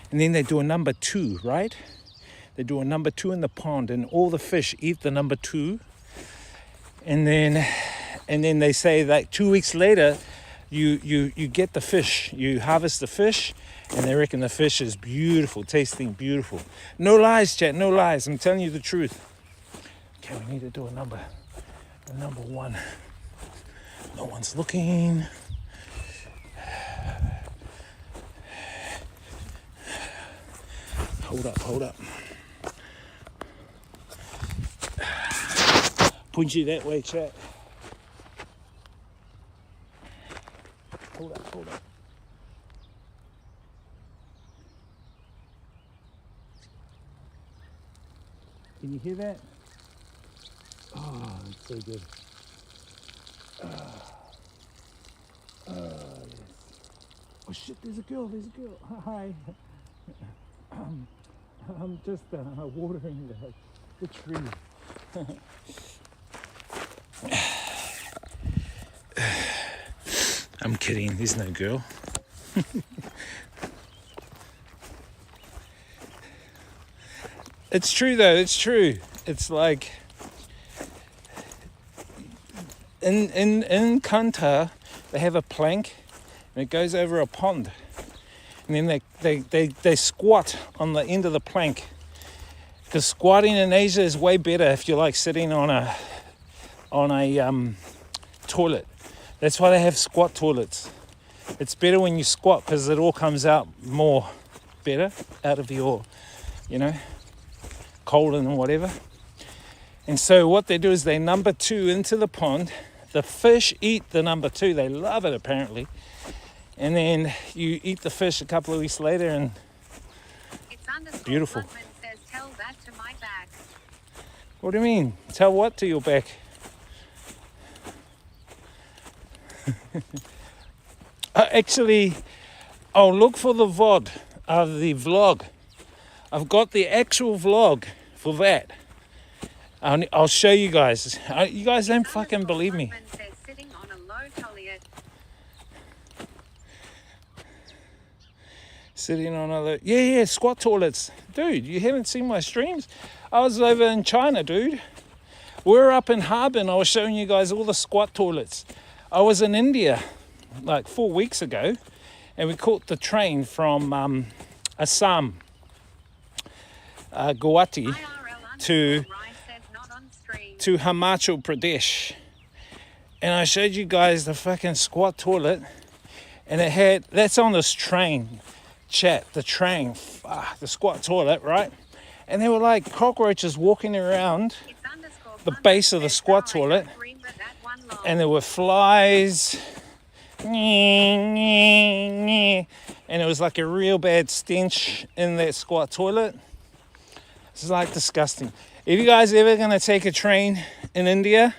And then they do a number 2, right? They do a number 2 in the pond, and all the fish eat the number 2. And then they say that 2 weeks later, you get the fish. You harvest the fish, and they reckon the fish is beautiful, tasting beautiful. No lies, chat, no lies. I'm telling you the truth. Okay, we need to do a number 1. No one's looking. Hold up. Point you that way, chat. Hold up. Can you hear that? Oh, it's so good. Yes. Oh shit, there's a girl. Hi. I'm just watering the tree. I'm kidding, there's no girl. It's true though, it's true. It's like in Kanta they have a plank and it goes over a pond. And then they squat on the end of the plank. Because squatting in Asia is way better if you're like sitting on a toilet. That's why they have squat toilets. It's better when you squat because it all comes out more better out of your, colon and whatever. And so what they do is they number 2 into the pond. The fish eat the number 2. They love it apparently. And then you eat the fish a couple of weeks later and it's beautiful. Says, tell that to my back. What do you mean? Tell what to your back? Actually, I'll look for the VOD of the vlog. I've got the actual vlog for that. I'll show you guys. You guys don't fucking believe me. Says, sitting on a low toilet. Sitting on other... Yeah, squat toilets. Dude, you haven't seen my streams? I was over in China, dude. We're up in Harbin. I was showing you guys all the squat toilets. I was in India like 4 weeks ago, and we caught the train from Assam, Guwahati, to Himachal Pradesh. And I showed you guys the fucking squat toilet, and it had... That's on this train. Chat, the train, the squat toilet, right? And there were like cockroaches walking around the base of the squat toilet, and there were flies, and it was like a real bad stench in that squat toilet. It's like disgusting. If you guys ever gonna take a train in India,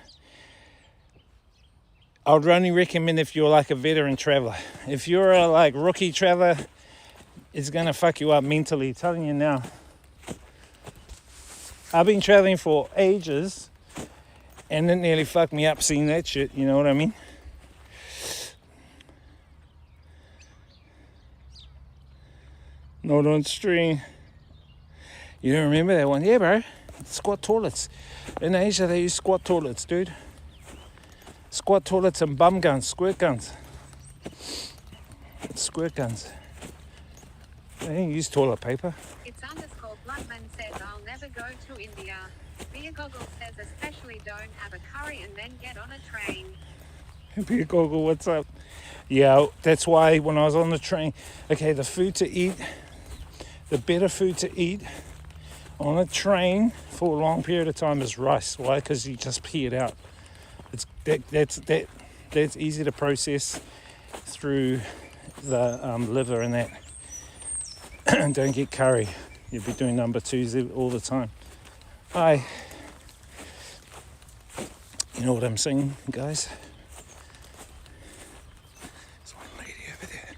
I would only recommend if you're like a veteran traveler. If you're a like rookie traveler, it's gonna fuck you up mentally, telling you now. I've been traveling for ages and it nearly fucked me up seeing that shit, you know what I mean? Not on stream. You don't remember that one? Yeah, bro. Squat toilets. In Asia they use squat toilets, dude. Squat toilets and bum guns, squirt guns. Squirt guns. They didn't use toilet paper. It's _Bloodman says I'll never go to India. Beer Goggle says especially don't have a curry and then get on a train. Beer Goggle, what's up? Yeah, that's why when I was on the train, okay, the food to eat, the better food to eat on a train for a long period of time is rice. Why? Because you just pee it out. That's easy to process through the liver and that. Don't get curry. You'll be doing number 2s all the time. Hi. You know what I'm saying, guys? There's one lady over there.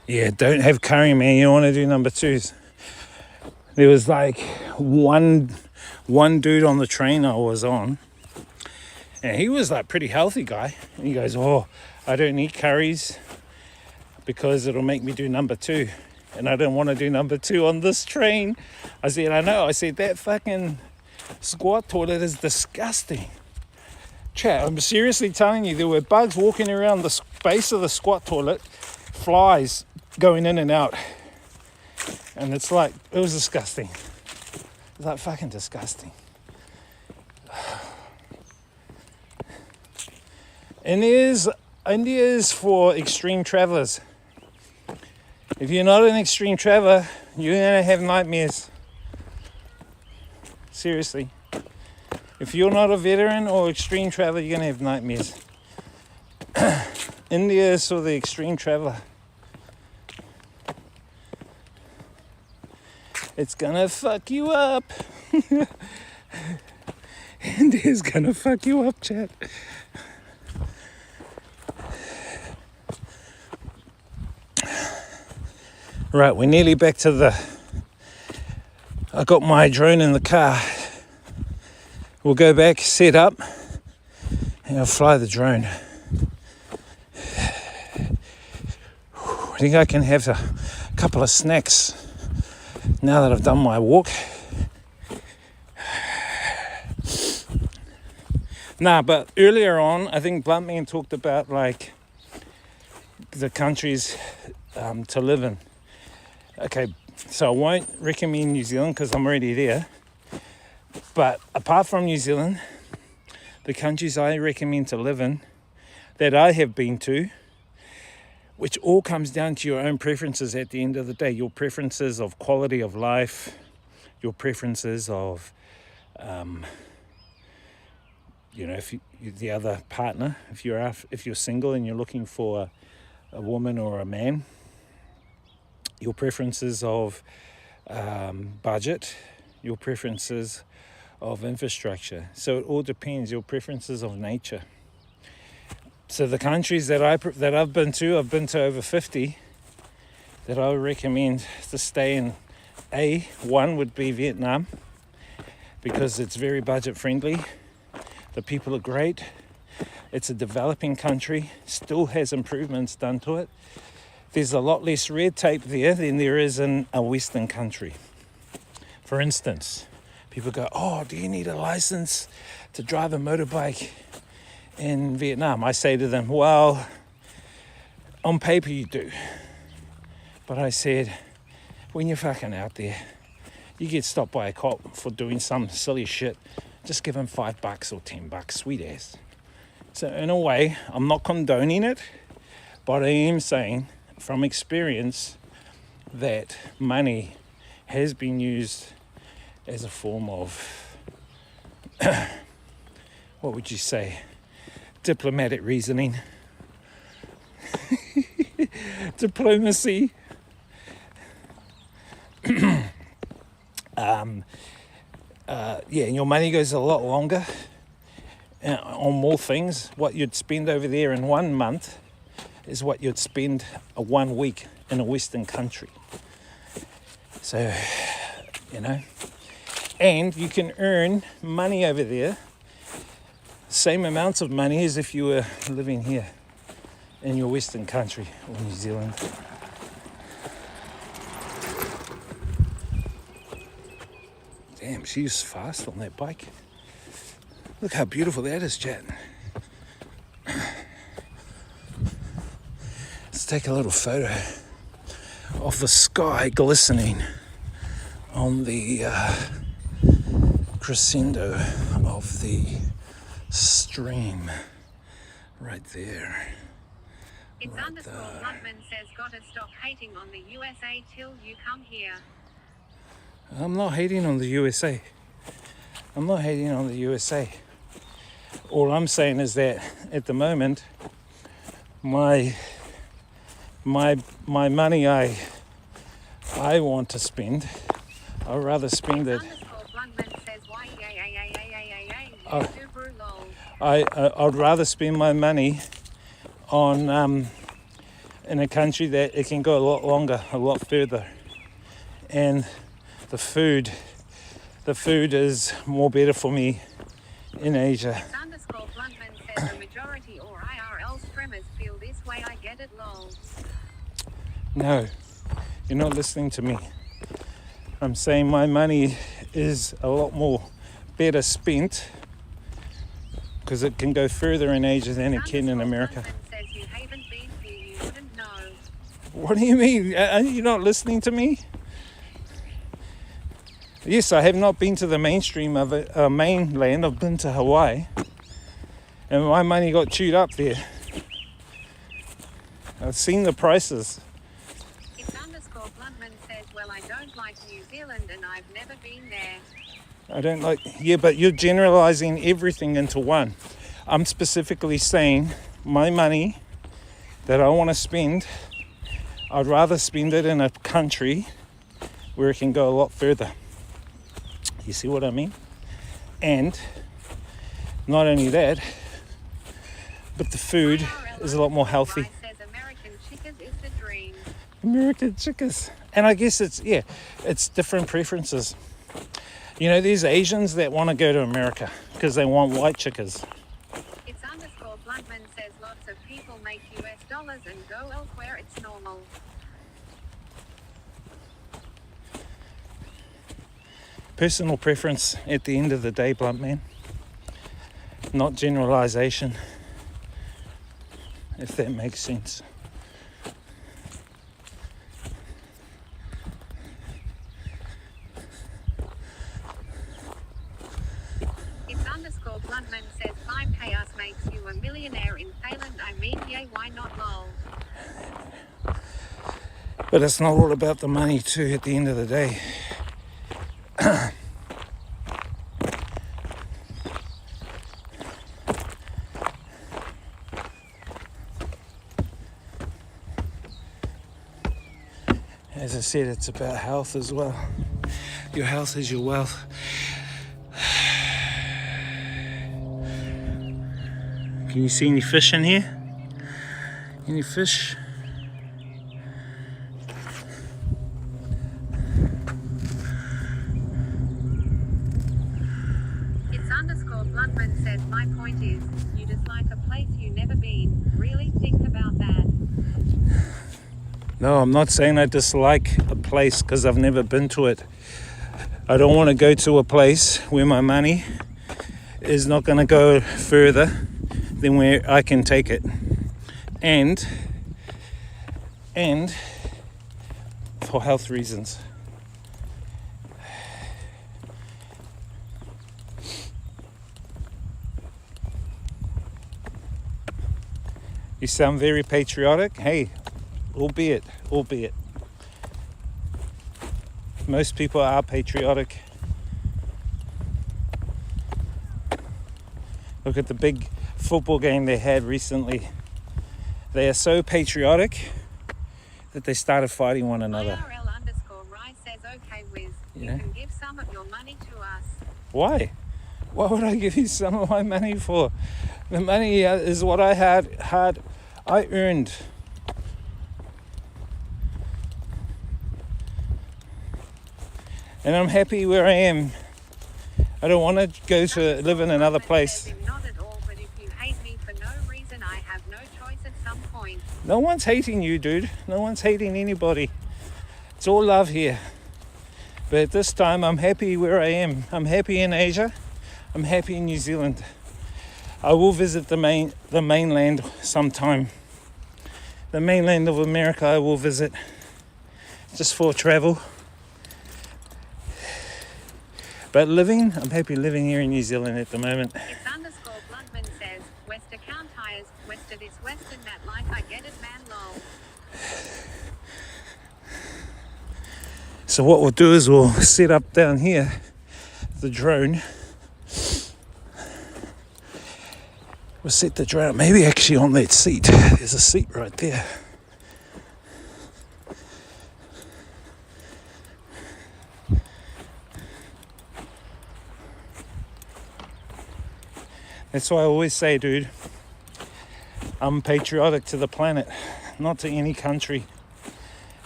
Yeah, don't have curry, man. You don't want to do number 2s. there was like one dude on the train I was on, and he was like pretty healthy guy, and he goes, oh, I don't eat curries because it'll make me do number 2, and I don't want to do number 2 on this train. I said, I know. I said, that fucking squat toilet is disgusting. Chat, I'm seriously telling you, there were bugs walking around the base of the squat toilet, flies going in and out, and it's like, it was disgusting. It was like fucking disgusting. India is for extreme travelers. If you're not an extreme traveler, you're gonna have nightmares. Seriously. If you're not a veteran or extreme traveler, you're gonna have nightmares. India is for the extreme traveler. It's gonna fuck you up. India's gonna fuck you up, chat. Right, we're nearly back to I got my drone in the car. We'll go back, set up, and I'll fly the drone. I think I can have a couple of snacks now that I've done my walk. But earlier on, I think Bluntman talked about like the countries to live in. Okay, so I won't recommend New Zealand because I'm already there. But apart from New Zealand, the countries I recommend to live in that I have been to, which all comes down to your own preferences at the end of the day, your preferences of quality of life, your preferences of, if the other partner, if you're single and you're looking for a woman or a man, your preferences of budget, your preferences of infrastructure. So it all depends, your preferences of nature. So the countries that I've been to over 50 that I would recommend to stay in. One would be Vietnam, because it's very budget friendly. The people are great. It's a developing country, still has improvements done to it. There's a lot less red tape there than there is in a Western country. For instance, people go, oh, do you need a license to drive a motorbike in Vietnam? I say to them, well, on paper you do. But I said, when you're fucking out there, you get stopped by a cop for doing some silly shit, just give him $5 or $10, sweet ass. So in a way, I'm not condoning it, but I am saying from experience that money has been used as a form of, what would you say, diplomatic reasoning, diplomacy. And your money goes a lot longer on more things. What you'd spend over there in 1 month is what you'd spend 1 week in a Western country. So, and you can earn money over there, same amounts of money as if you were living here in your Western country or New Zealand. Damn, she's fast on that bike. Look how beautiful that is, chat. Let's take a little photo of the sky glistening on the crescendo of the stream right there. It's right underscore Bluntman says, gotta stop hating on the USA till you come here. I'm not hating on the USA. I'm not hating on the USA. All I'm saying is that at the moment, my money I want to spend, I'd rather spend it. I'd rather spend my money on in a country that it can go a lot longer, a lot further, and the food is more better for me in Asia. _Bluntman says the majority or IRL streamers feel this way. I get it, lol. No, you're not listening to me. I'm saying my money is a lot more better spent because it can go further in Asia than it can in America. Says you haven't been here, you wouldn't know. What do you mean? Are you not listening to me? Yes, I have not been to the mainstream of it, mainland. I've been to Hawaii, and my money got chewed up there. I've seen the prices. It's _Bluntman says, well, I don't like New Zealand and I've never been there. I don't like, yeah, but you're generalizing everything into one. I'm specifically saying my money that I want to spend, I'd rather spend it in a country where it can go a lot further. You see what I mean? And not only that, but the food is a lot more healthy. Says American chickens is the dream. American chickens. And I guess it's different preferences. You know, there's Asians that want to go to America because they want white chickens. It's _Bluntman says lots of people make US dollars and go elsewhere. It's normal. Personal preference at the end of the day, Bluntman. Not generalization, if that makes sense. It's _Bluntman says 5 chaos makes you a millionaire in Thailand. I mean, yay, why not, lol. But it's not all about the money too at the end of the day. As I said, it's about health as well. Your health is your wealth. Can you see any fish in here? Any fish? It's _Bluntman says my point is, you dislike a place you never been. Really think about that. No, I'm not saying I dislike a place because I've never been to it. I don't want to go to a place where my money is not going to go further than where I can take it. And for health reasons. You sound very patriotic. Hey, albeit. Most people are patriotic. Look at the big football game they had recently. They are so patriotic that they started fighting one another. IRL _Rai says, okay, Wiz, you can give some of your money to us. Why? Why would I give you some of my money for? The money is what I I earned. And I'm happy where I am. I don't want to go to live in another place. Not at all, but if you hate me for no reason, I have no choice at some point. No one's hating you, dude. No one's hating anybody. It's all love here. But at this time, I'm happy where I am. I'm happy in Asia. I'm happy in New Zealand. I will visit the mainland sometime. The mainland of America I will visit just for travel. But I'm happy living here in New Zealand at the moment. It's _Bluntman says, Wester count tires, Wester this, Western that, like I get it, man, lol. So what we'll do is we'll set up down here the drone. We'll set the drone, maybe actually on that seat. There's a seat right there. That's why I always say, dude, I'm patriotic to the planet, not to any country.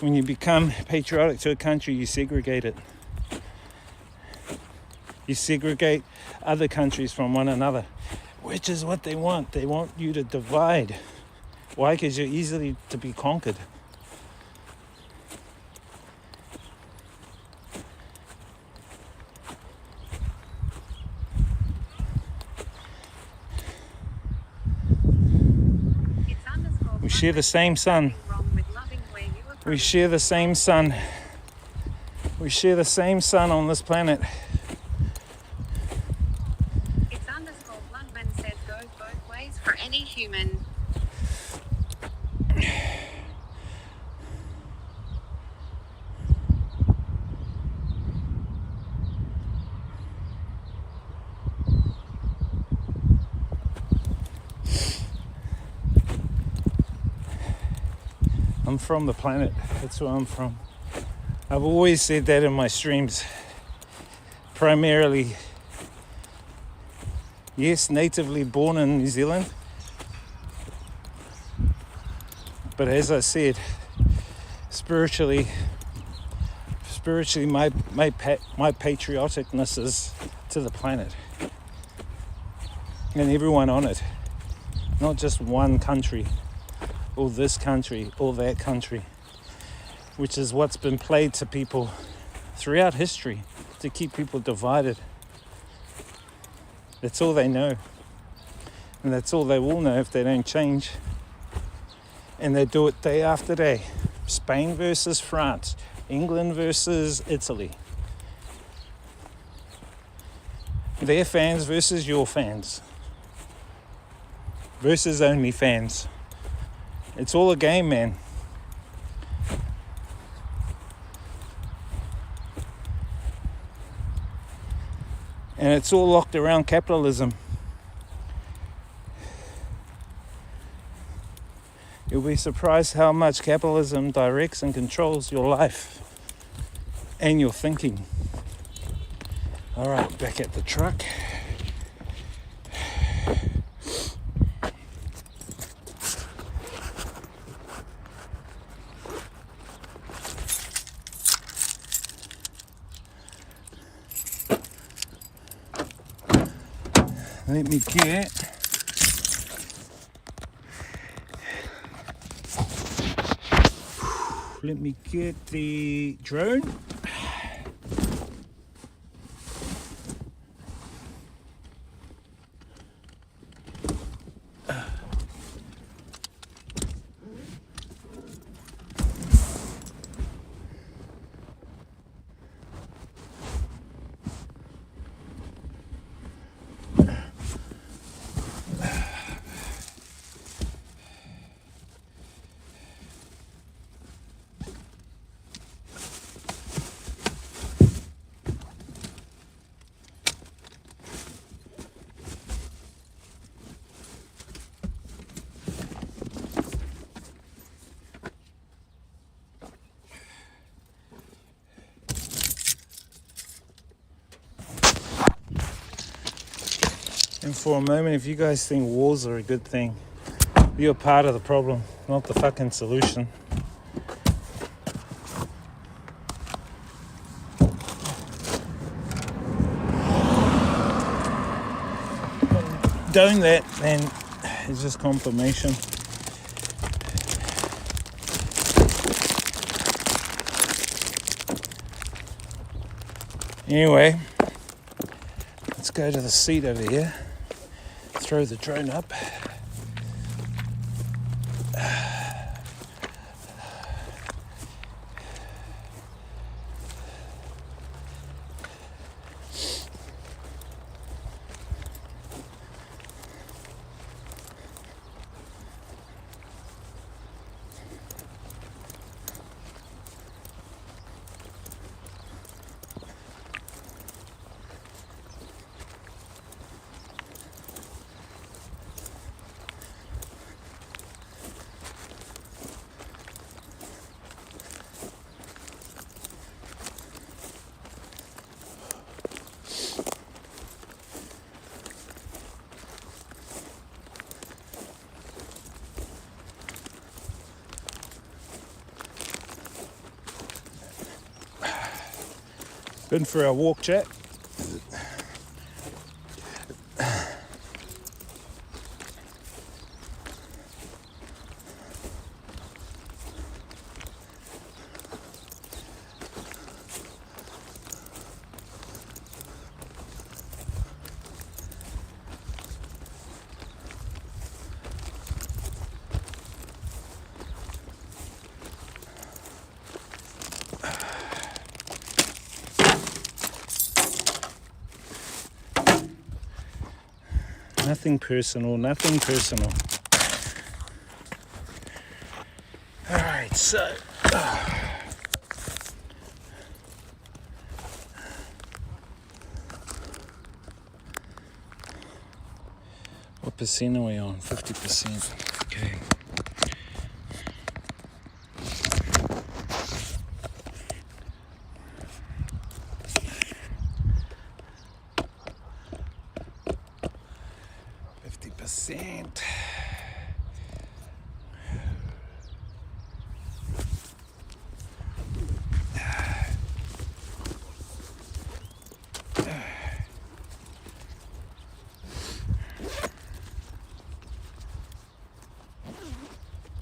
When you become patriotic to a country, you segregate it. You segregate other countries from one another, which is what they want. They want you to divide. Why? Because you're easily to be conquered. We share the same sun. We share the same sun. We share the same sun on this planet. It's underscore Bluntman says goes both ways for any human. I'm from the planet. That's where I'm from. I've always said that in my streams. Primarily, yes, natively born in New Zealand. But as I said, spiritually, my patrioticness is to the planet and everyone on it, not just one country or this country or that country, which is what's been played to people throughout history to keep people divided. That's all they know, and that's all they will know if they don't change. And they do it day after day. Spain versus France, England versus Italy. Their fans versus your fans. Versus only fans. It's all a game, man. And it's all locked around capitalism. You'll be surprised how much capitalism directs and controls your life and your thinking. All right, back at the truck. Let me get the drone. And for a moment, if you guys think wars are a good thing, you're part of the problem, not the fucking solution. Doing that, then, is just confirmation. Anyway, let's go to the seat over here. Throw the drone up. Been for our walk, chat. Nothing personal, nothing personal. Alright, so what percent are we on? 50%. Okay. %.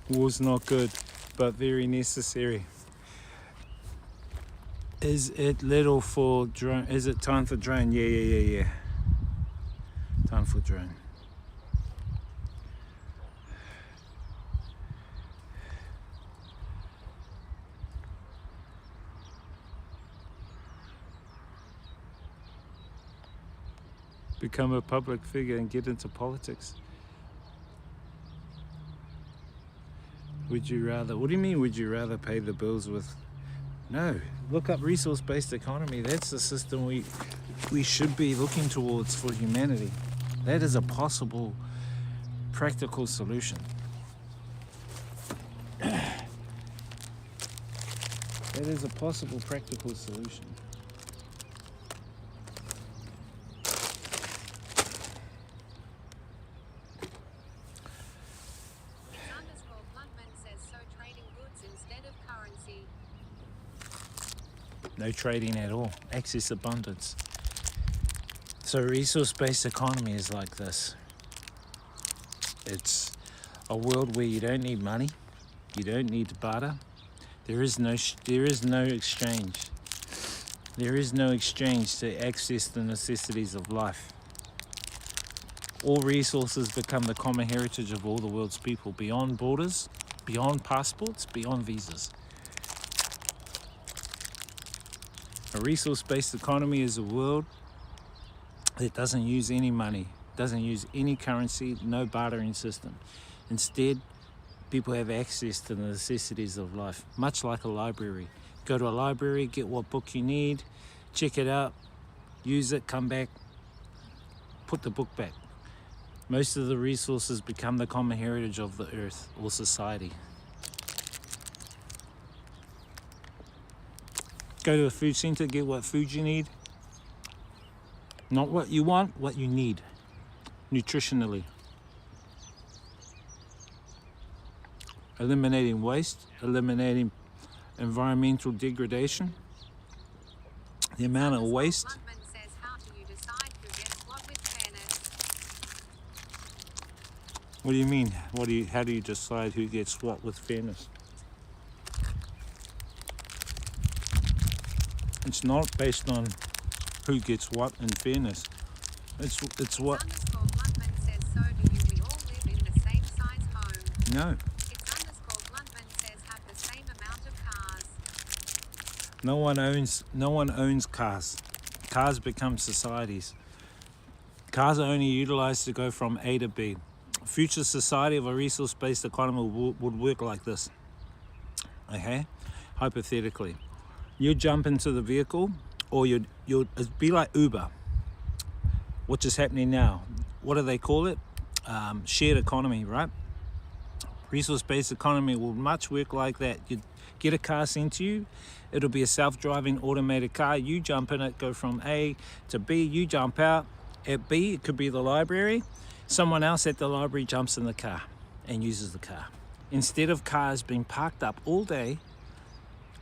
War's not good, but very necessary. Is it little for drone? Is it time for drone? Yeah. Time for drone. Become a public figure and get into politics. Would you rather? What do you mean, would you rather pay the bills with? No. Look up resource-based economy. That's the system we should be looking towards for humanity. That is a possible, practical solution. That is a possible, practical solution. No trading at all. Access abundance. So resource-based economy is like this. It's a world where you don't need money, you don't need to barter. There is no exchange. There is no exchange to access the necessities of life. All resources become the common heritage of all the world's people, beyond borders, beyond passports, beyond visas. A resource-based economy is a world that doesn't use any money, doesn't use any currency, no bartering system. Instead, people have access to the necessities of life, much like a library. Go to a library, get what book you need, check it out, use it, come back, put the book back. Most of the resources become the common heritage of the earth or society. Go to a food center, get what food you need. Not what you want, what you need, nutritionally. Eliminating waste, eliminating environmental degradation. The amount of waste. What do you mean? How do you decide who gets what with fairness? It's not based on who gets what in fairness. It's what. Says, so do you? We all live in the same size home. No. It's Bluntman says have the same amount of cars. No one owns cars. Cars become societies. Cars are only utilized to go from A to B. A future society of a resource-based economy would work like this. Okay? Hypothetically. You jump into the vehicle, or you'd be like Uber, which is happening now. What do they call it? Shared economy, right? Resource-based economy will much work like that. You get a car sent to you, it'll be a self-driving automated car. You jump in it, go from A to B, you jump out. At B, it could be the library. Someone else at the library jumps in the car and uses the car. Instead of cars being parked up all day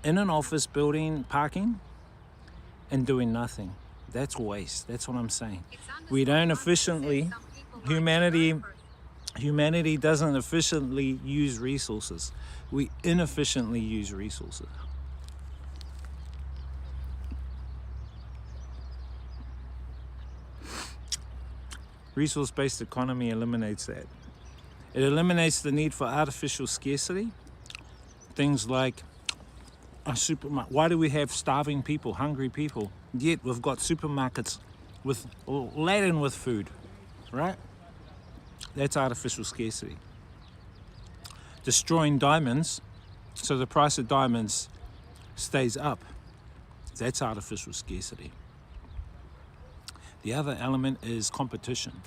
in an office building, parking, and doing nothing. That's waste. That's what I'm saying. We don't efficiently, humanity doesn't efficiently use resources. We inefficiently use resources. Resource-based economy eliminates that. It eliminates the need for artificial scarcity. Things like a supermarket. Why do we have starving people, hungry people? Yet we've got supermarkets laden with food, right? That's artificial scarcity. Destroying diamonds so the price of diamonds stays up. That's artificial scarcity. The other element is competition.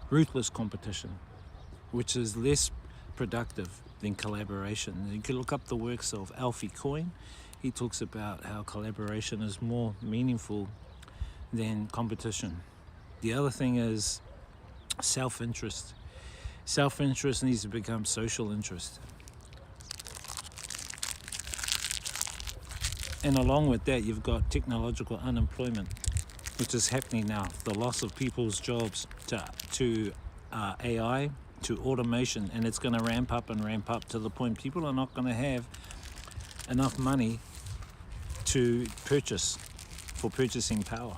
Ruthless competition, which is less productive than collaboration. You can look up the works of Alfie Coyne. He talks about how collaboration is more meaningful than competition. The other thing is self-interest. Self-interest needs to become social interest. And along with that, you've got technological unemployment, which is happening now. The loss of people's jobs to AI, to automation, and it's going to ramp up to the point people are not going to have enough money to purchase, for purchasing power.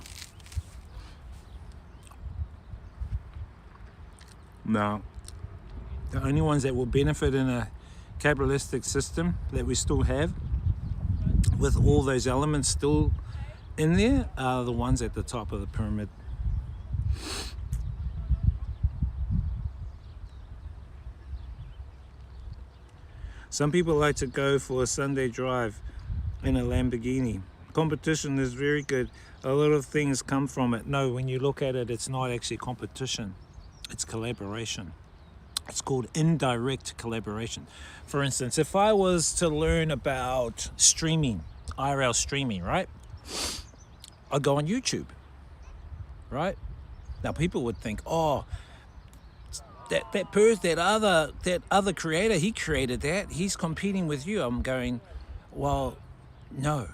Now, the only ones that will benefit in a capitalistic system that we still have, with all those elements still in there, are the ones at the top of the pyramid. Some people like to go for a Sunday drive in a Lamborghini. Competition is very good. A lot of things come from it. No, when you look at it, it's not actually competition. It's collaboration. It's called indirect collaboration. For instance, if I was to learn about streaming, IRL streaming, right? I'd go on YouTube, right? Now people would think, oh, that other creator, he created that, he's competing with you. I'm going, well, no.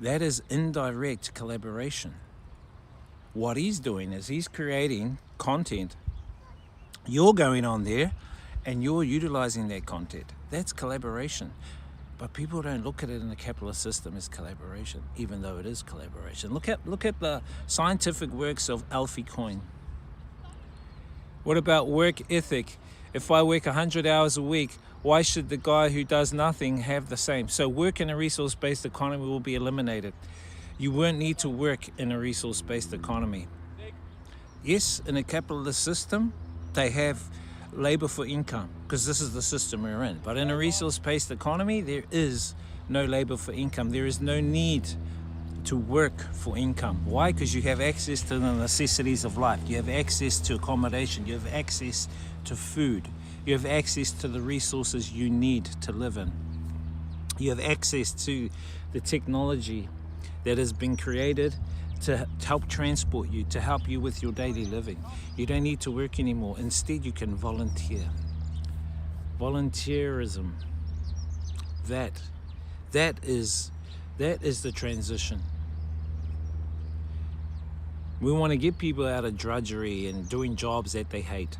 That is indirect collaboration. What he's doing is he's creating content. You're going on there and you're utilizing that content. That's collaboration. But people don't look at it in the capitalist system as collaboration, even though it is collaboration. Look at the scientific works of Alfie Coyne. What about work ethic? If I work 100 hours a week, why should the guy who does nothing have the same? So work in a resource-based economy will be eliminated. You won't need to work in a resource-based economy. Yes, in a capitalist system, they have labor for income, because this is the system we're in. But in a resource-based economy, there is no labor for income. There is no need to work for income. Why? Because you have access to the necessities of life. You have access to accommodation. You have access to food. You have access to the resources you need to live in. You have access to the technology that has been created to help transport you, to help you with your daily living. You don't need to work anymore. Instead, you can volunteer. Volunteerism. That is the transition. We want to get people out of drudgery and doing jobs that they hate,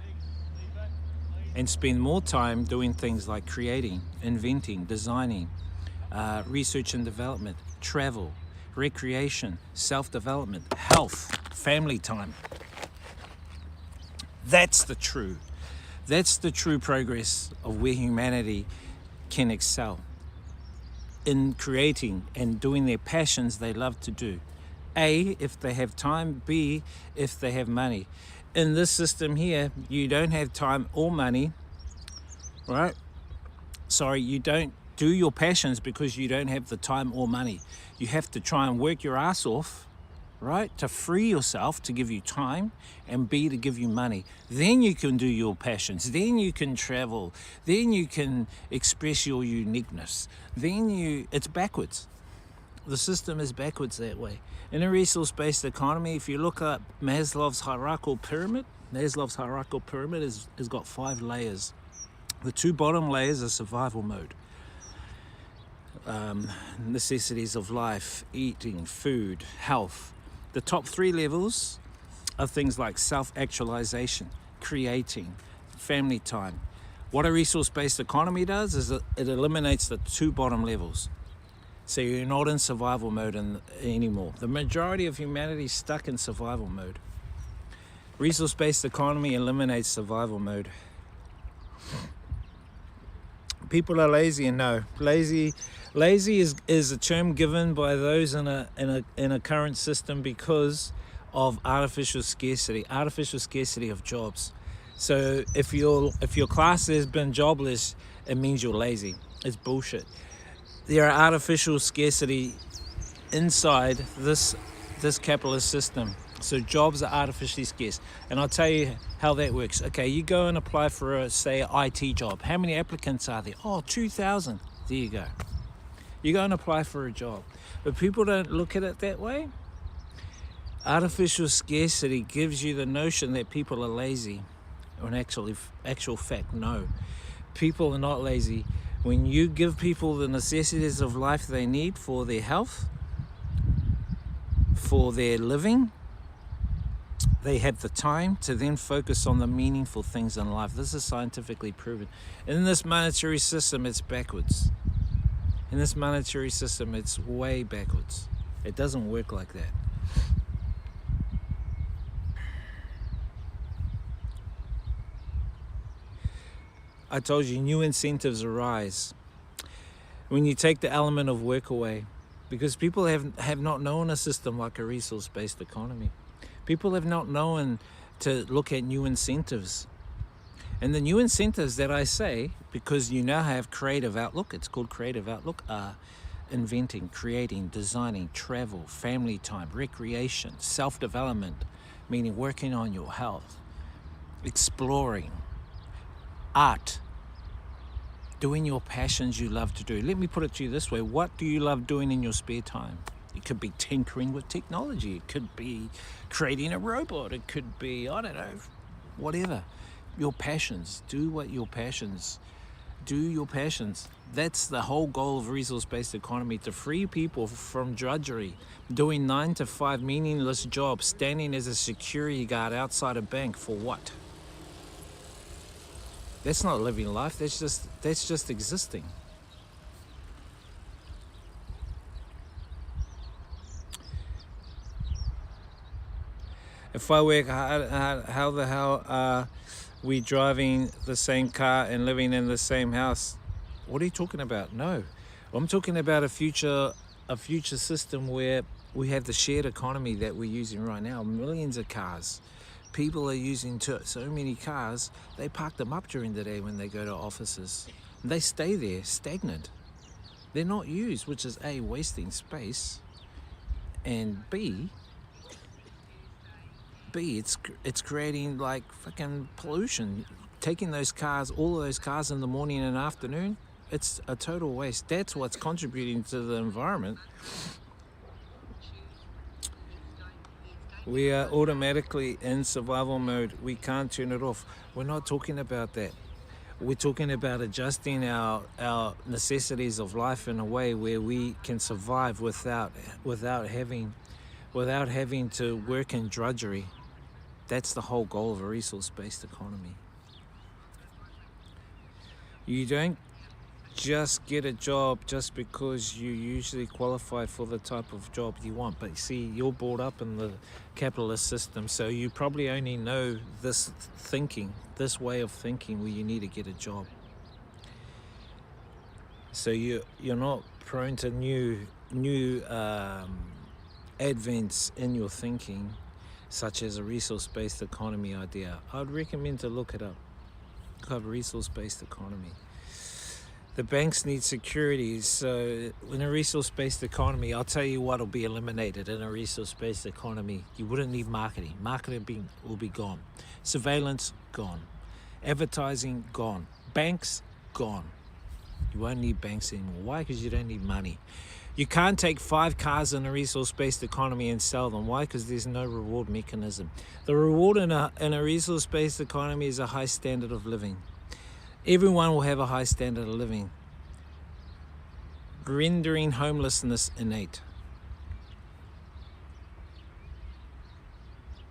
and spend more time doing things like creating, inventing, designing, research and development, travel, recreation, self-development, health, family time. That's the true progress of where humanity can excel in creating and doing their passions they love to do. A, if they have time. B, if they have money. In this system here, you don't have time or money, right? Sorry, you don't do your passions because you don't have the time or money. You have to try and work your ass off, right, to free yourself, to give you time, and B, to give you money. Then you can do your passions. Then you can travel. Then you can express your uniqueness. It's backwards. The system is backwards that way. In a resource-based economy, if you look up Maslow's hierarchical pyramid has got 5 layers. The 2 bottom layers are survival mode. Necessities of life, eating, food, health. The top 3 levels are things like self-actualization, creating, family time. What a resource-based economy does is it eliminates the 2 bottom levels. So you're not in survival mode anymore. The majority of humanity is stuck in survival mode. Resource-based economy eliminates survival mode. People are lazy, and no, lazy is a term given by those in a current system because of artificial scarcity of jobs. So if your class has been jobless, it means you're lazy. It's bullshit. There are artificial scarcity inside this capitalist system. So jobs are artificially scarce. And I'll tell you how that works. Okay, you go and apply for a, say, IT job. How many applicants are there? Oh, 2,000. There you go. You go and apply for a job. But people don't look at it that way. Artificial scarcity gives you the notion that people are lazy. When actual fact, no. People are not lazy. When you give people the necessities of life they need for their health, for their living, they have the time to then focus on the meaningful things in life. This is scientifically proven. In this monetary system, it's backwards. In this monetary system, it's way backwards. It doesn't work like that. I told you, new incentives arise when you take the element of work away, because people have not known a system like a resource-based economy. People have not known to look at new incentives. And the new incentives that I say, because you now have creative outlook, it's called creative outlook, are inventing, creating, designing, travel, family time, recreation, self-development, meaning working on your health, exploring, art, doing your passions you love to do. Let me put it to you this way. What do you love doing in your spare time? It could be tinkering with technology. It could be creating a robot. It could be, I don't know, whatever. Your passions. Do your passions. That's the whole goal of resource-based economy, to free people from drudgery, doing 9 to 5 meaningless jobs, standing as a security guard outside a bank for what? That's not living life. That's just existing. If I work hard, how the hell are we driving the same car and living in the same house? What are you talking about? No, I'm talking about a future system where we have the shared economy that we're using right now. Millions of cars. People are using so many cars, they park them up during the day when they go to offices. They stay there stagnant. They're not used, which is A, wasting space, and B, it's creating like fucking pollution. Taking those cars, all of those cars in the morning and afternoon, it's a total waste. That's what's contributing to the environment. We are automatically in survival mode. We can't turn it off. We're not talking about that. We're talking about adjusting our necessities of life in a way where we can survive without having to work in drudgery. That's the whole goal of a resource-based economy. You don't just get a job just because you usually qualify for the type of job you want. But see, you're brought up in the capitalist system, so you probably only know this way of thinking where you need to get a job. So you're not prone to new advents in your thinking, such as a resource-based economy idea. I'd recommend to look it up. Called resource-based economy. The banks need securities. So in a resource-based economy, I'll tell you what will be eliminated in a resource-based economy. You wouldn't need marketing. Marketing will be gone. Surveillance, gone. Advertising, gone. Banks, gone. You won't need banks anymore. Why? Because you don't need money. You can't take 5 cars in a resource-based economy and sell them. Why? Because there's no reward mechanism. The reward in a resource-based economy is a high standard of living. Everyone will have a high standard of living, rendering homelessness innate.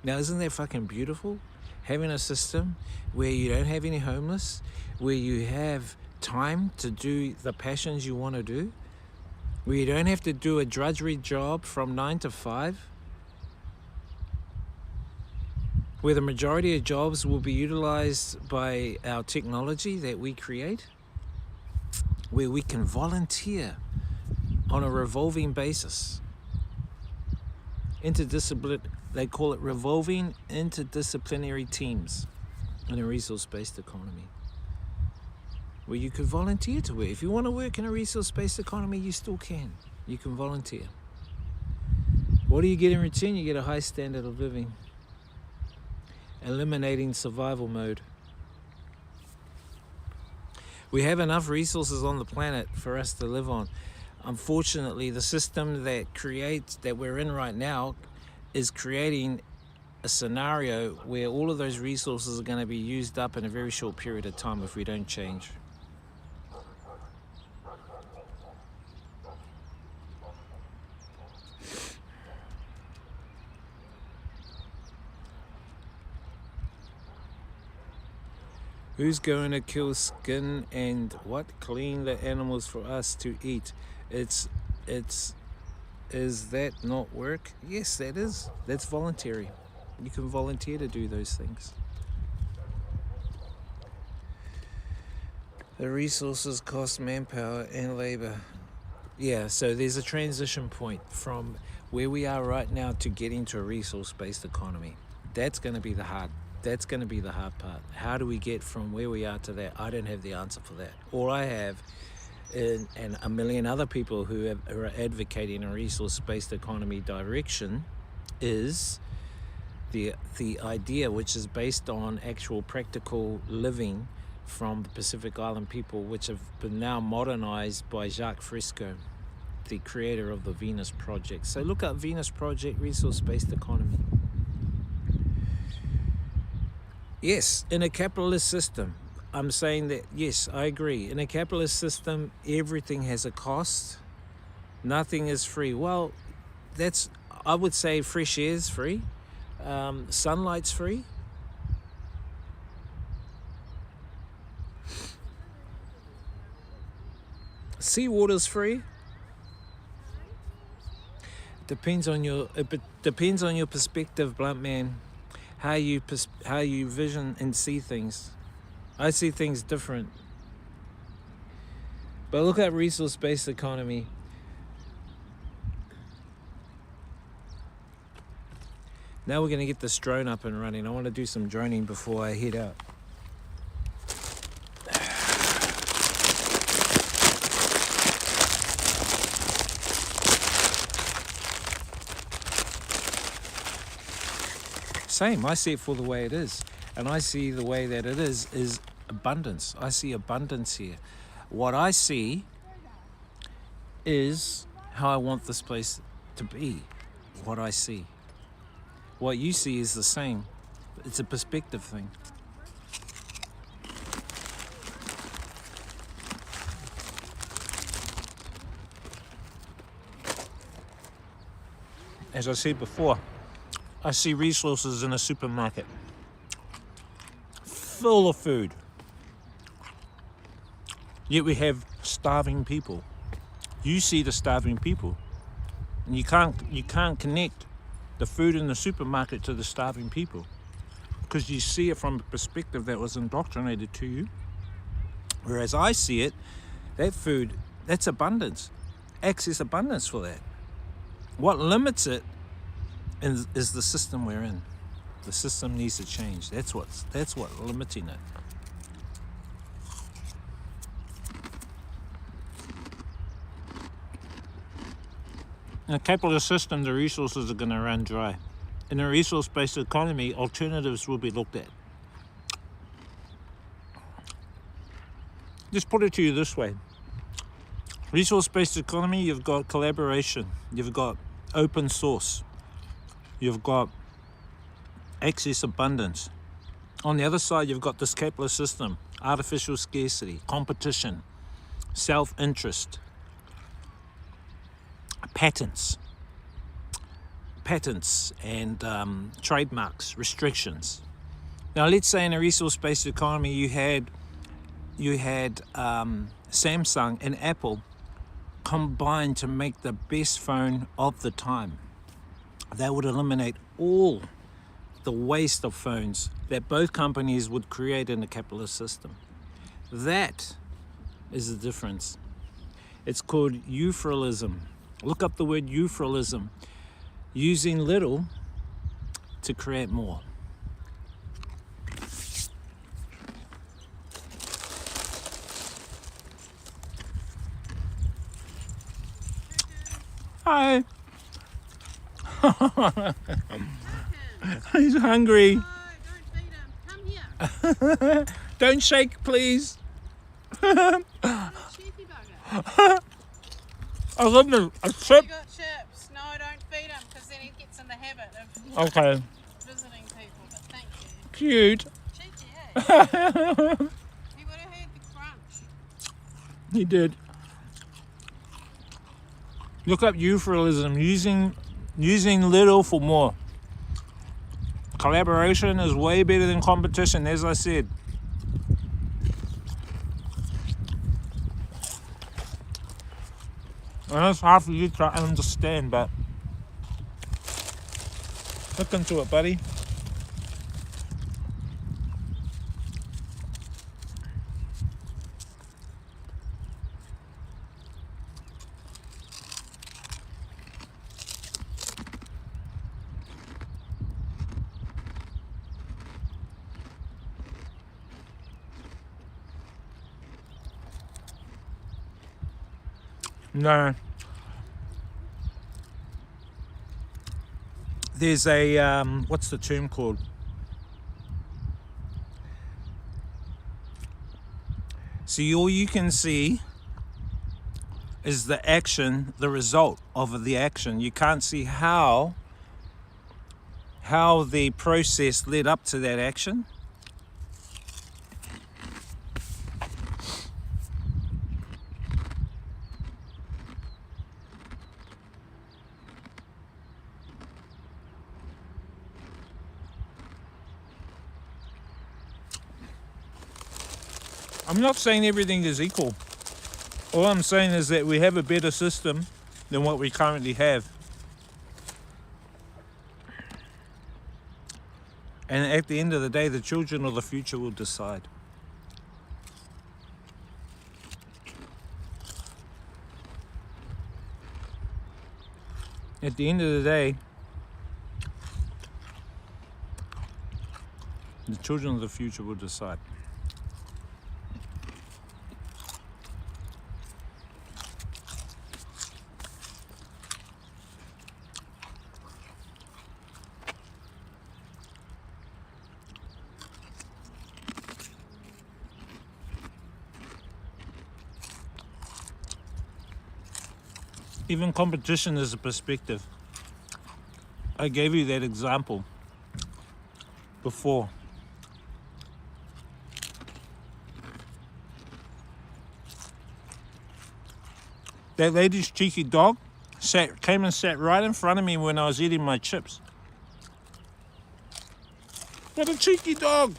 Now, isn't that fucking beautiful? Having a system where you don't have any homeless, where you have time to do the passions you want to do, where you don't have to do a drudgery job from 9 to 5, where the majority of jobs will be utilized by our technology that we create, where we can volunteer on a revolving basis. They call it revolving interdisciplinary teams in a resource-based economy, where you could volunteer to work. If you want to work in a resource-based economy, you still can. You can volunteer. What do you get in return? You get a high standard of living, eliminating survival mode. We have enough resources on the planet for us to live on. Unfortunately, the system that we're in right now is creating a scenario where all of those resources are going to be used up in a very short period of time if we don't change. Who's going to kill skin and clean the animals for us to eat? Is that not work? Yes, that is. That's voluntary. You can volunteer to do those things. The resources cost manpower and labor. Yeah, so there's a transition point from where we are right now to getting to a resource-based economy. That's going to be the hard part. How do we get from where we are to that? I don't have the answer for that. All I have, and a million other people who are advocating a resource-based economy direction, is the idea, which is based on actual practical living from the Pacific Island people, which have been now modernized by Jacques Fresco, the creator of the Venus Project. So look up Venus Project, resource-based economy. Yes, in a capitalist system, I'm saying that, yes, I agree. In a capitalist system, everything has a cost. Nothing is free. Well, I would say fresh air is free. Sunlight's free. Seawater's free. Depends on your perspective, blunt man. How you vision and see things. I see things different. But look at resource-based economy. Now we're going to get this drone up and running. I want to do some droning before I head out. Same, I see it for the way it is. And I see the way that it is abundance. I see abundance here. What I see is how I want this place to be. What I see. What you see is the same. It's a perspective thing. As I said before, I see resources in a supermarket full of food. Yet we have starving people. You see the starving people. And you can't connect the food in the supermarket to the starving people, because you see it from a perspective that was indoctrinated to you. Whereas I see it, that food, that's abundance. Access abundance for that. What limits it is the system we're in. The system needs to change. That's what's limiting it. In a capitalist system, the resources are going to run dry. In a resource-based economy, alternatives will be looked at. Just put it to you this way. Resource-based economy, you've got collaboration, you've got open source, you've got access abundance. On the other side, you've got this capitalist system, artificial scarcity, competition, self-interest, patents and trademarks, restrictions. Now, let's say in a resource-based economy, you had Samsung and Apple combined to make the best phone of the time. That would eliminate all the waste of phones that both companies would create in a capitalist system. That is the difference. It's called euphorism. Look up the word euphorism. using little to create more. Hi. He's hungry. No, don't feed him. Come here. Don't shake, please. Cheeky bugger. I love the a You chip. got chips. No, don't feed him because then he gets in the habit of Okay, visiting people. But thank you. cute. Cheeky, eh? He would have heard the crunch. He did. Look up euphemism, using little for more. Collaboration is way better than competition, as I said. And that's hard for you to understand, but look into it, buddy. No. There's a, what's the term called? See, all you can see is the action, the result of the action. You can't see how the process led up to that action. I'm not saying everything is equal. All I'm saying is that we have a better system than what we currently have. And at the end of the day, the children of the future will decide. At the end of the day, the children of the future will decide. Even competition is a perspective. I gave you that example before. That lady's cheeky dog came and sat right in front of me when I was eating my chips. What a cheeky dog!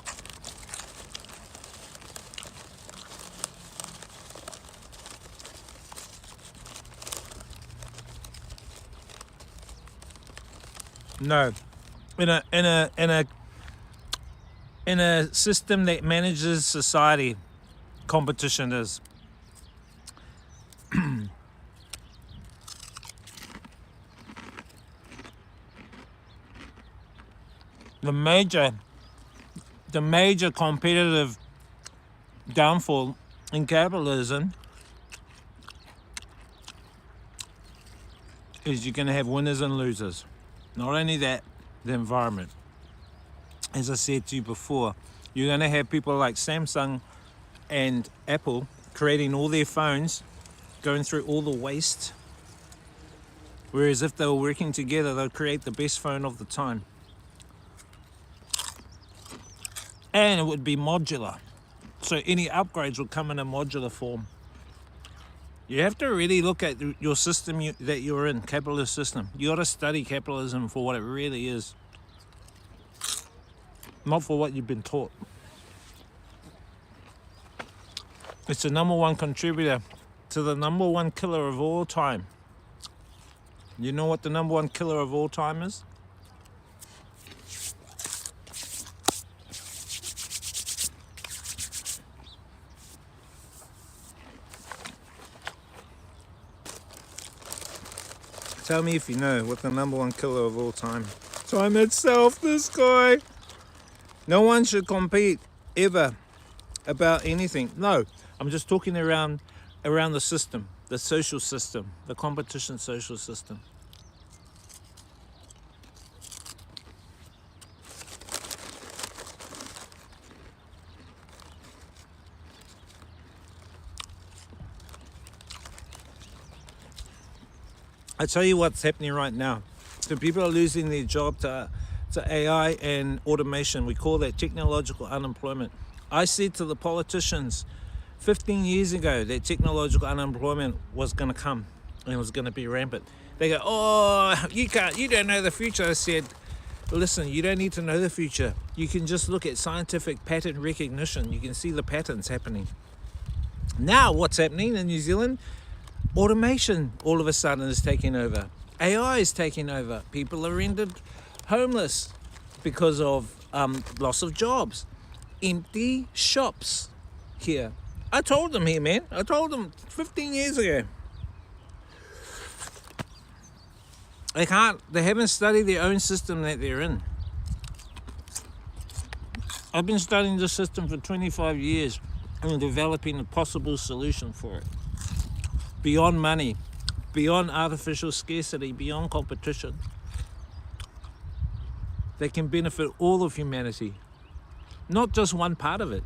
No, in a system that manages society, competition is. The major competitive downfall in capitalism is you're going to have winners and losers. Not only that, the environment. As I said to you before, you're going to have people like Samsung and Apple creating all their phones, going through all the waste. Whereas if they were working together, they'll create the best phone of the time. And it would be modular. So any upgrades would come in a modular form. You have to really look at your system that you're in, capitalist system. You got to study capitalism for what it really is, not for what you've been taught. It's the number one contributor to the number one killer of all time. You know what the number one killer of all time is? Tell me if you know what the #1 killer of all time. Time itself, this guy. No one should compete ever about anything. No, I'm just talking around the system, the social system, the competition social system. I tell you what's happening right now. So people are losing their job to AI and automation. We call that technological unemployment. I said to the politicians 15 years ago that technological unemployment was going to come and it was going to be rampant. They go, oh, you don't know the future. I said, listen, you don't need to know the future. You can just look at scientific pattern recognition. You can see the patterns happening. Now what's happening in New Zealand? Automation all of a sudden is taking over. AI is taking over. People are rendered homeless because of loss of jobs. Empty shops here. I told them here, man. I told them 15 years ago. They haven't studied their own system that they're in. I've been studying this system for 25 years and developing a possible solution for it. Beyond money, beyond artificial scarcity, beyond competition. They can benefit all of humanity, not just one part of it.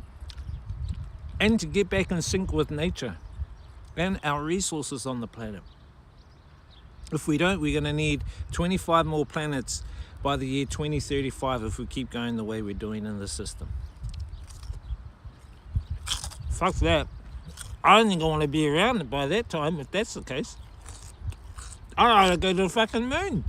And to get back in sync with nature and our resources on the planet. If we don't, we're going to need 25 more planets by the year 2035 if we keep going the way we're doing in the system. Fuck that. I don't think I want to be around by that time if that's the case. I'd rather go to the fucking moon.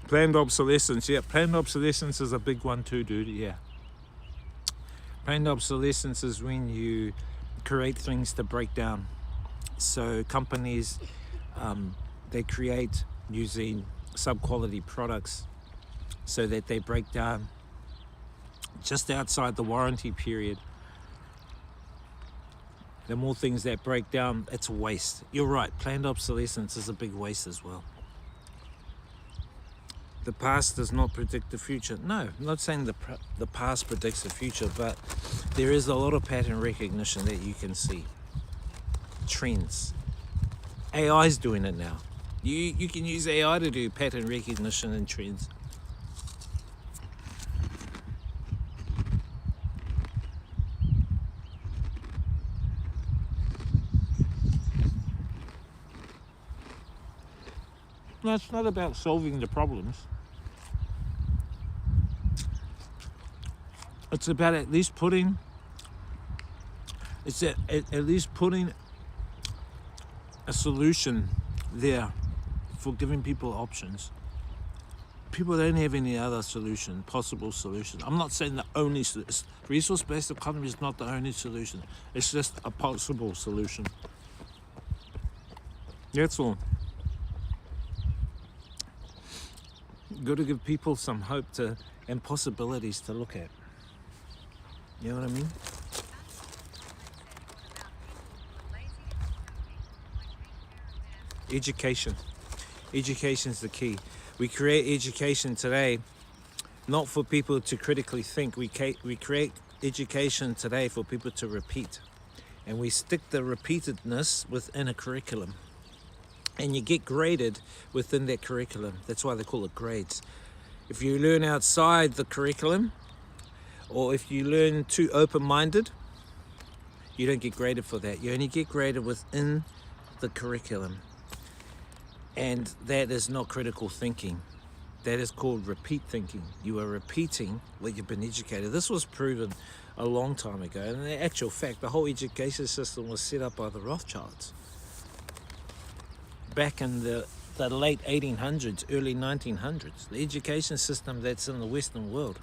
Planned obsolescence, yeah. Planned obsolescence is a big one too, dude, yeah. Planned obsolescence is when you create things to break down. So companies, they create using sub-quality products so that they break down just outside the warranty period. The more things that break down, it's waste. You're right, planned obsolescence is a big waste as well. The past does not predict the future. No, I'm not saying the past predicts the future, but there is a lot of pattern recognition that you can see. Trends. AI is doing it now. You can use AI to do pattern recognition and trends. No, it's not about solving the problems. It's about at least putting a solution there for giving people options. People don't have any other possible solution. I'm not saying the only solution. Resource-based economy is not the only solution. It's just a possible solution. That's all. Got to give people some hope and possibilities to look at. You know what I mean? Education. Education is the key. We create education today not for people to critically think. We create education today for people to repeat. And we stick the repeatedness within a curriculum. And you get graded within that curriculum. That's why they call it grades. If you learn outside the curriculum, or if you learn too open-minded, you don't get graded for that. You only get graded within the curriculum. And that is not critical thinking. That is called repeat thinking. You are repeating what you've been educated. This was proven a long time ago. And in actual fact, the whole education system was set up by the Rothschilds. Back in the late 1800s, early 1900s. The education system that's in the Western world.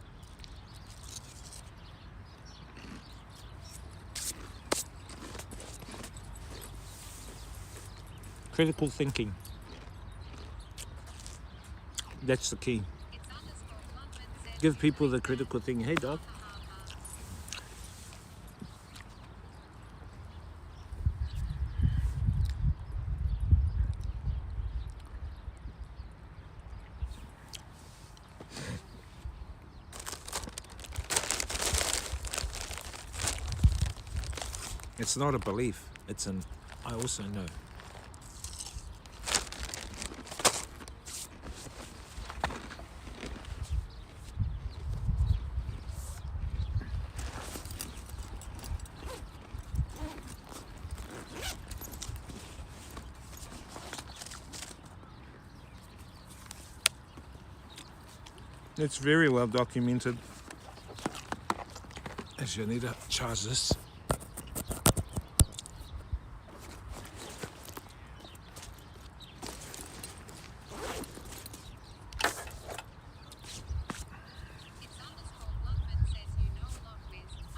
Critical thinking. That's the key. It's underscore Lundman says Give people the critical thing. Hey, dog. It's not a belief. It's an I also know. It's very well documented. Actually, I need to charge this. It's underscore Lundman says you know a lot, Wiz.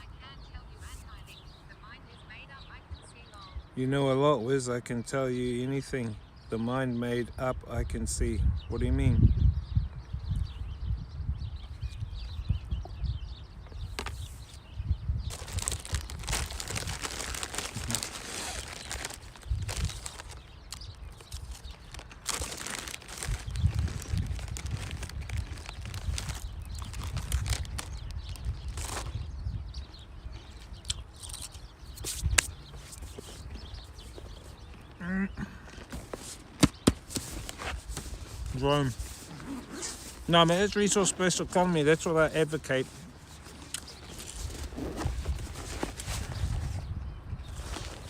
I can't tell you anything. The mind is made up. I can see lol. You know a lot, Wiz. I can tell you anything. The mind made up, I can see. What do you mean? Rome. No, man, it's resource-based economy. That's what I advocate.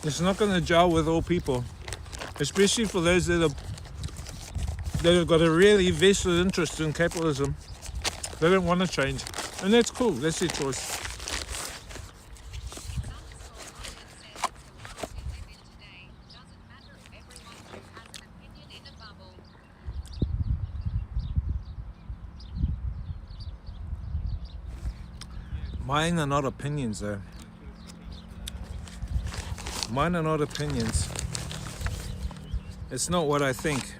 It's not going to gel with all people, especially for those that have got a really vested interest in capitalism. They don't want to change, and that's cool. That's their choice. Mine are not opinions, though. Mine are not opinions. It's not what I think.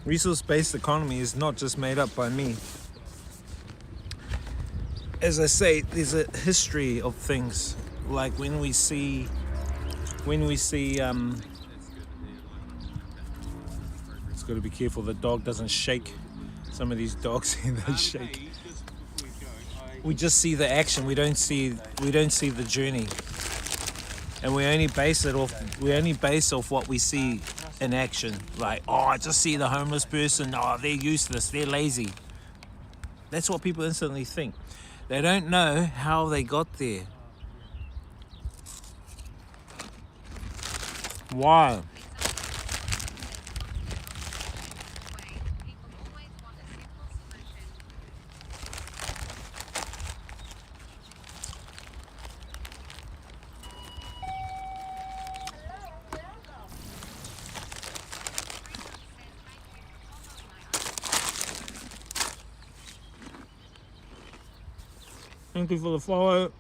Resource-based economy is not just made up by me. As I say, there's a history of things. Like when we see it's got to be careful the dog doesn't shake. Some of these dogs they shake. We just see the action. We don't see the journey, and we only base off what we see in action. Like, oh, I just see the homeless person. Oh, they're useless. They're lazy. That's what people instantly think. They don't know how they got there. Why? Thank you for the follow.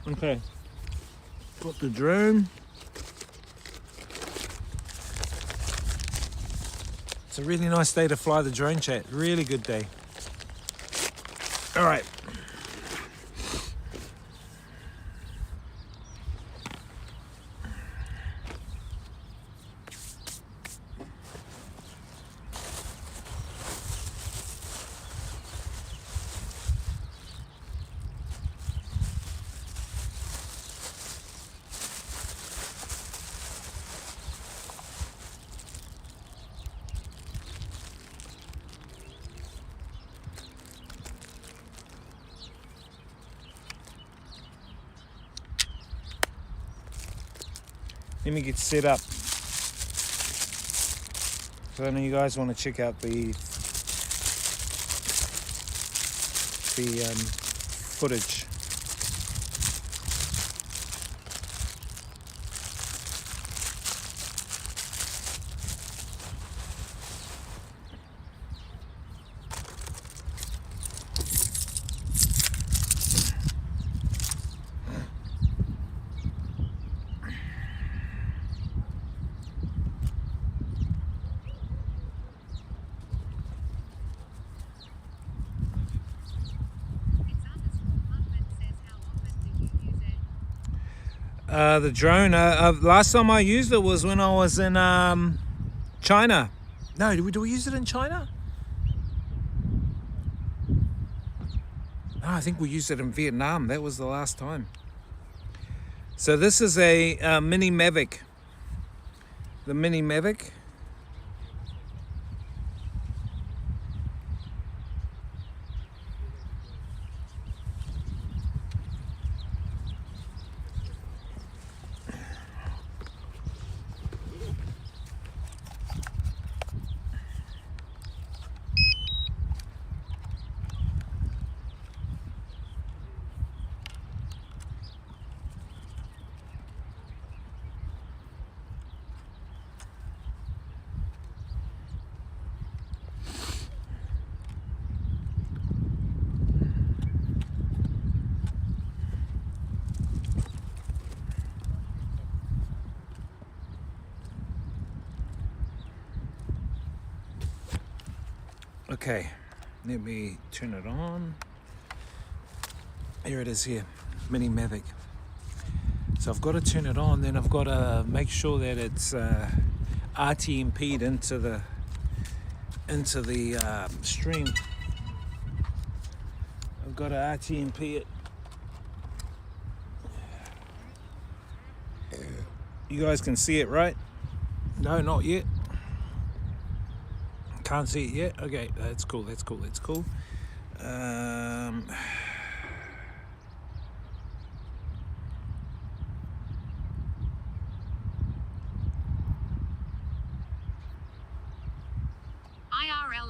Okay, got the drone. It's a really nice day to fly the drone, chat. Really good day. All right. Let me get set up. So I know you guys want to check out the the footage. It's underscore Plumman says, how often do you use it? The drone. Last time I used it was when I was in China. No, do we use it in China? No, I think we used it in Vietnam. That was the last time. So this is a mini Mavic. The mini Mavic. Okay, let me turn it on. Here it is here, mini Mavic. So I've got to turn it on, then I've got to make sure that it's RTMP'd into the stream. I've got to RTMP it. You guys can see it, right? No, not yet. Can't see it yet. Okay, that's cool. That's cool. That's cool. IRL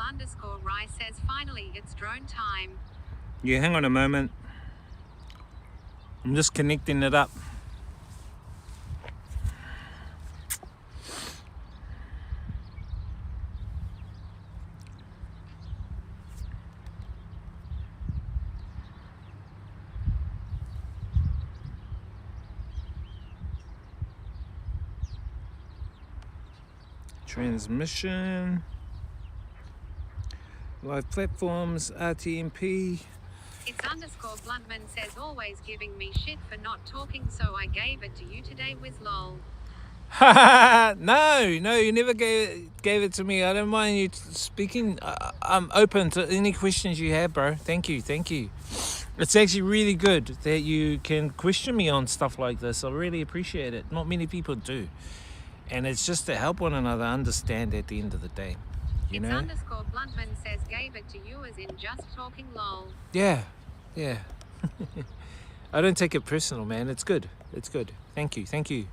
underscore Rye says, finally, it's drone time. Yeah, hang on a moment. I'm just connecting it up. Transmission, live platforms, RTMP. It's underscore Bluntman says, always giving me shit for not talking, so I gave it to you today with lol. No, you never gave it to me. I don't mind you speaking. I'm open to any questions you have, bro. Thank you. It's actually really good that you can question me on stuff like this. I really appreciate it. Not many people do. And it's just to help one another understand at the end of the day, you know? It's underscore Bluntman says, gave it to you as in just talking lol. Yeah. I don't take it personal, man. It's good. Thank you.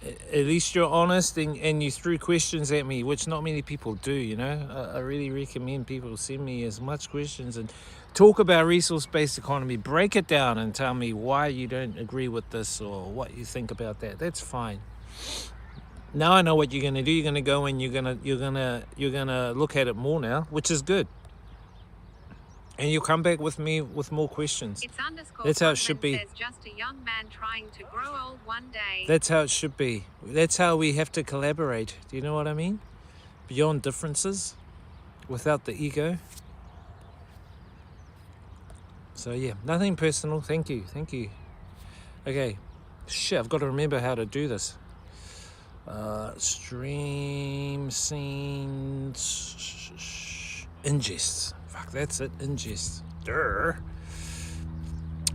At least you're honest and you threw questions at me, which not many people do, you know? I really recommend people send me as much questions and talk about resource-based economy. Break it down and tell me why you don't agree with this or what you think about that. That's fine. Now I know what you're gonna do. You're gonna go and you're gonna look at it more now, which is good. And you'll come back with me with more questions. It's underscore That's how it Bluntman should be. says, just a young man trying to grow old one day. That's how it should be. That's how we have to collaborate. Do you know what I mean? Beyond differences, without the ego. So yeah, nothing personal. Thank you. Okay, shit, I've got to remember how to do this. Stream scenes ingest. Fuck, that's it. Ingest. Durr.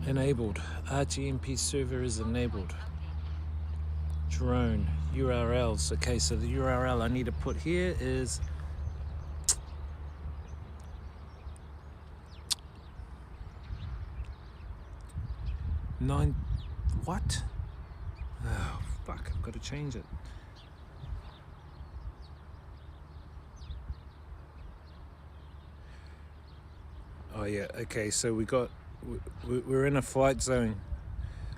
Enabled. RTMP server is enabled. Drone URLs. Okay, so the URL I need to put here is what? Oh fuck, I've got to change it. Oh yeah, okay, so we're in a flight zone,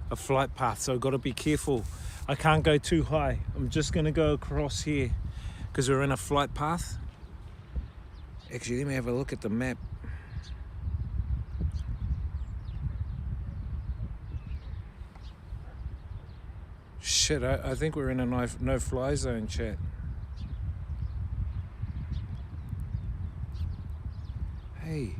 a flight path, so I've got to be careful. I can't go too high. I'm just gonna go across here because we're in a flight path. Actually, let me have a look at the map. Shit, I think we're in a no-fly zone, chat. Hey.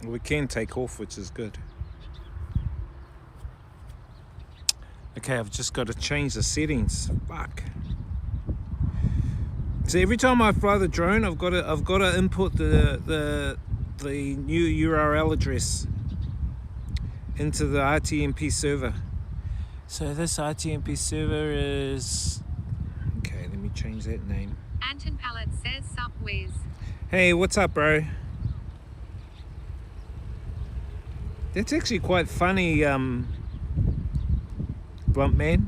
We can take off, which is good. Okay, I've just got to change the settings. Fuck. So every time I fly the drone, I've got to input the new URL address into the RTMP server. So this RTMP server is, okay, let me change that name. Anton Pallet says sup whiz. Hey, what's up, bro? That's actually quite funny, Blunt Man,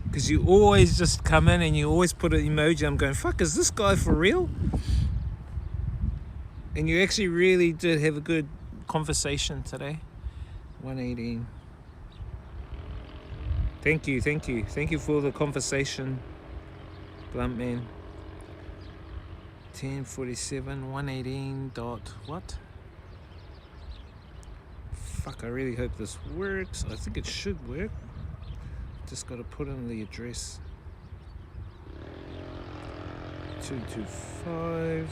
because you always just come in and you always put an emoji. I'm going, fuck, is this guy for real? And you actually really did have a good conversation today. 118. Thank you for the conversation, Blunt Man. 1047 118 dot what? Fuck, I really hope this works. I think it should work. Just got to put in the address. 225.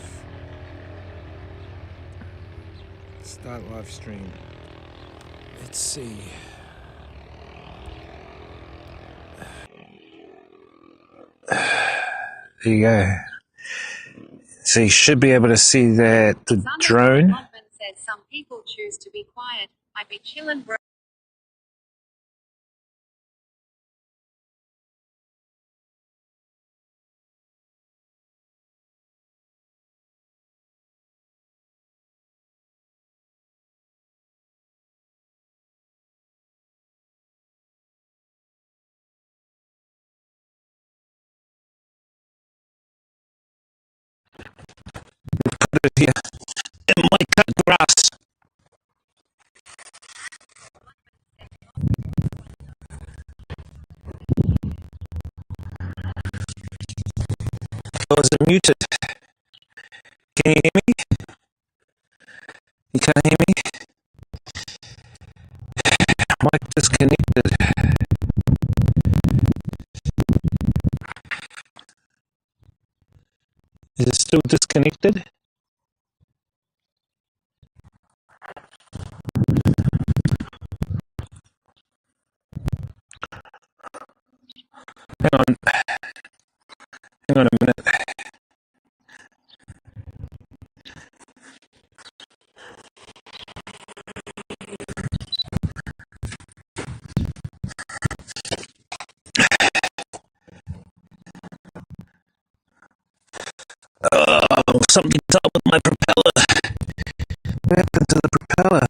Start live stream. Let's see. There you go. So you should be able to see that the drone. Says some people choose to be quiet. I be chillin', bro. Here. It might cut grass. Was it muted? Can you hear me? You can't hear me? Mic disconnected. Is it still disconnected? Hang on a minute. Oh, something's up with my propeller. What happened to the propeller?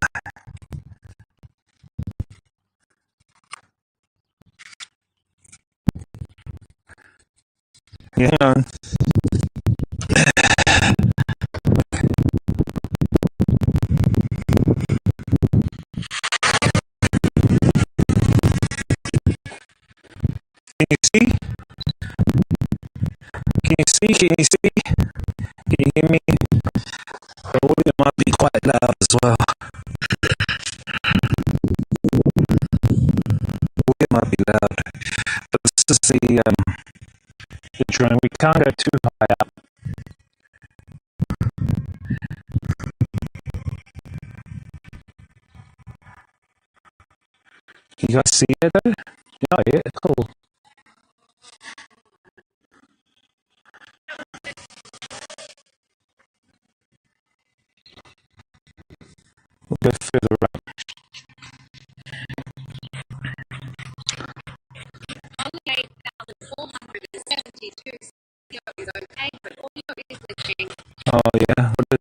Hang on. Can you see? Can you see? Can you see? Can you hear me? The audio might be quite loud as well. Audio might be loud. But this is the drone. We can't go too high up. You guys see it though? Oh yeah, cool.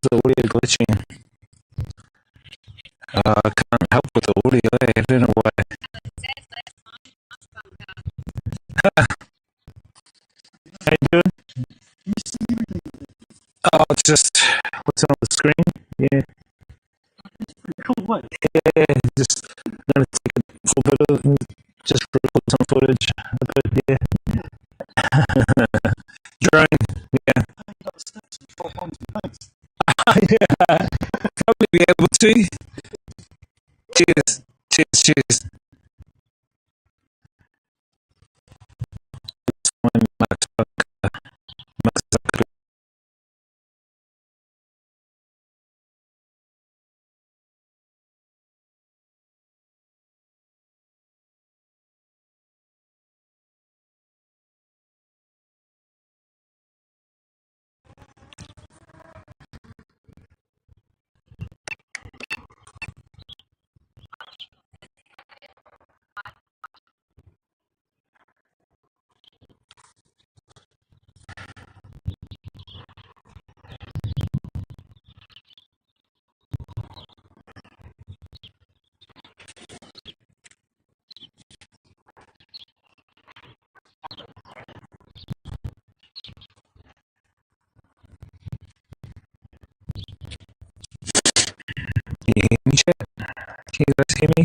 the audio glitching. I can't help with the audio. I don't know why. How you doing? Oh, it's just what's on the screen. Yeah. Yeah, just gonna take a full bit of it and just record some footage. But yeah. Drone. Yeah. Yeah. Probably be able to. Cheers. Cheers. Cheers. When Max Can you hear me, chat? Can you guys hear me?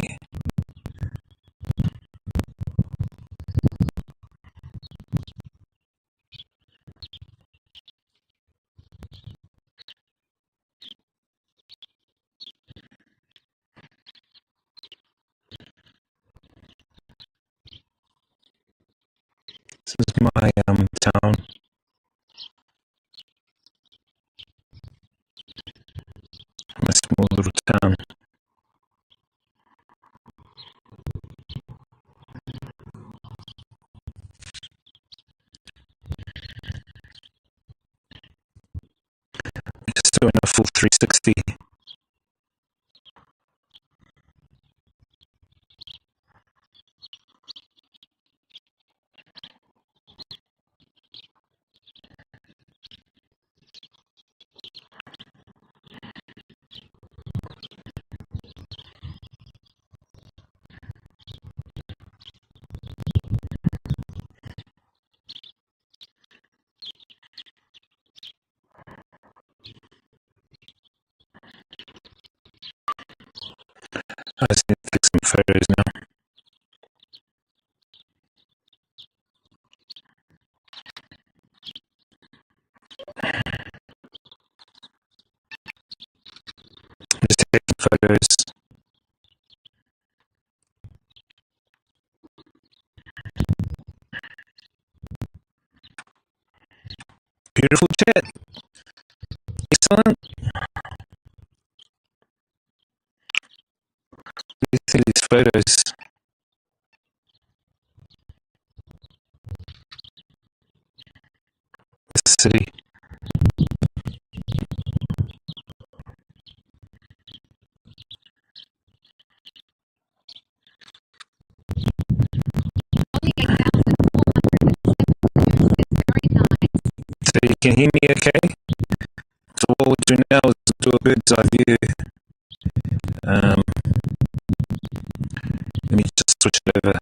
This is my town. My small little town. Just doing a full 360. I just need to take some photos now. Just taking photos. Beautiful chat. Excellent. You see these photos. This city. So you can hear me okay? So what we'll do now is do a bird's eye view. Let me just switch it over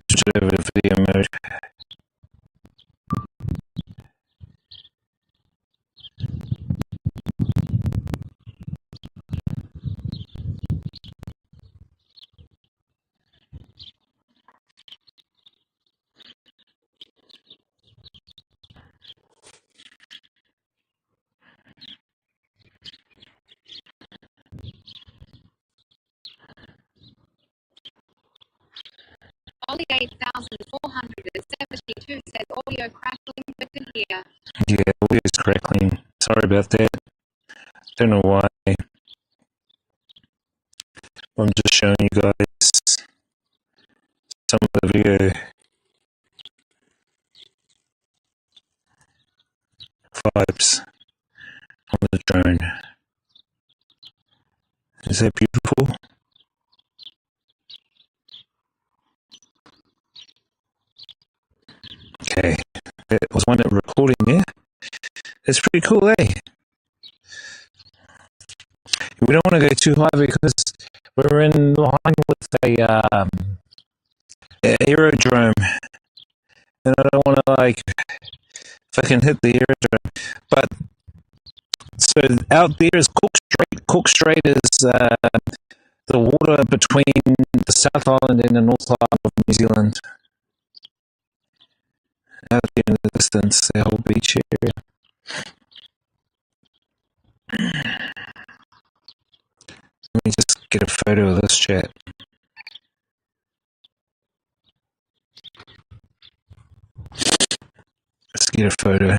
to video mode. Only 8,472 says audio crackling but can hear. Yeah, audio is crackling. Sorry about that. Don't know why. I'm just showing you guys some of the video vibes on the drone. Is that beautiful? Okay, that was one recording there. It's pretty cool, eh? too high because we're in line with a aerodrome, and I don't want to like fucking hit the aerodrome. But so out there is Cook Strait. Cook Strait is the water between the South Island and the North Island of New Zealand. Out there in the distance, the whole beach area. Let me just get a photo of this chat. Let's get a photo.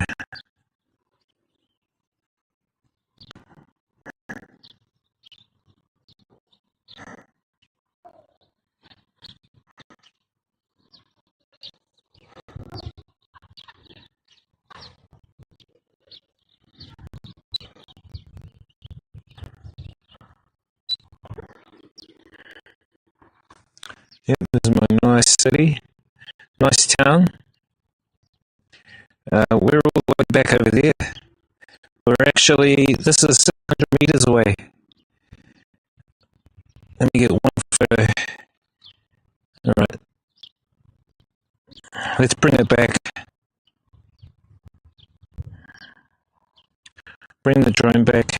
Yep, this is my nice city, nice town. We're all the way back over there. We're actually, this is 600 meters away. Let me get one photo. Alright. Let's bring it back. Bring the drone back.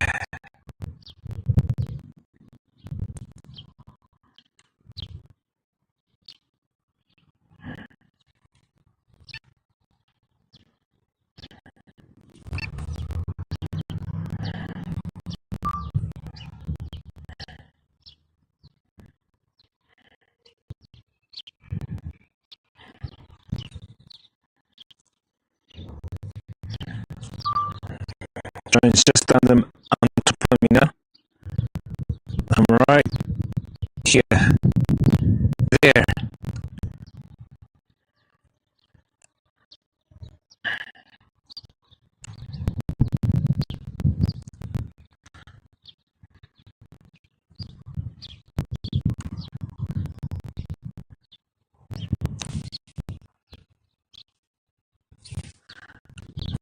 Drone's just on top of me now. I'm right here. There.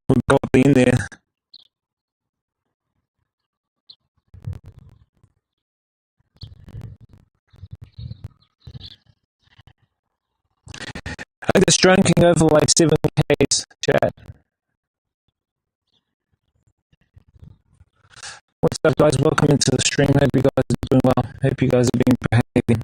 We'll go up in there. This drone can go for like 7 Ks, chat. What's up, guys? Welcome into the stream. Hope you guys are doing well. Hope you guys are being behaving.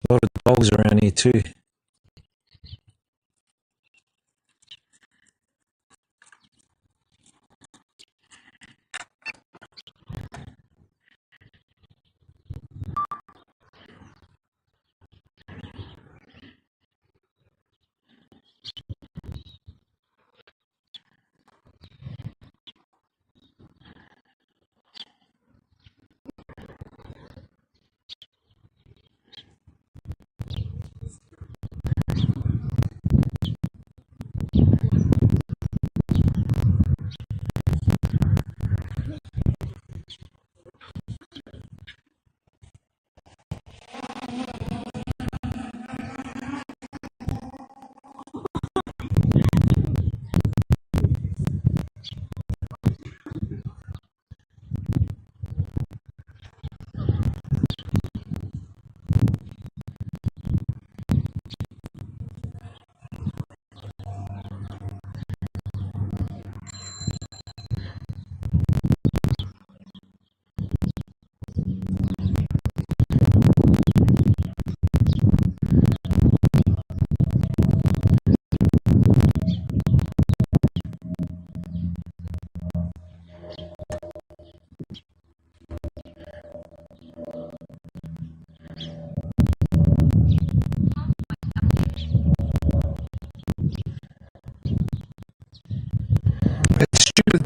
A lot of dogs around here too.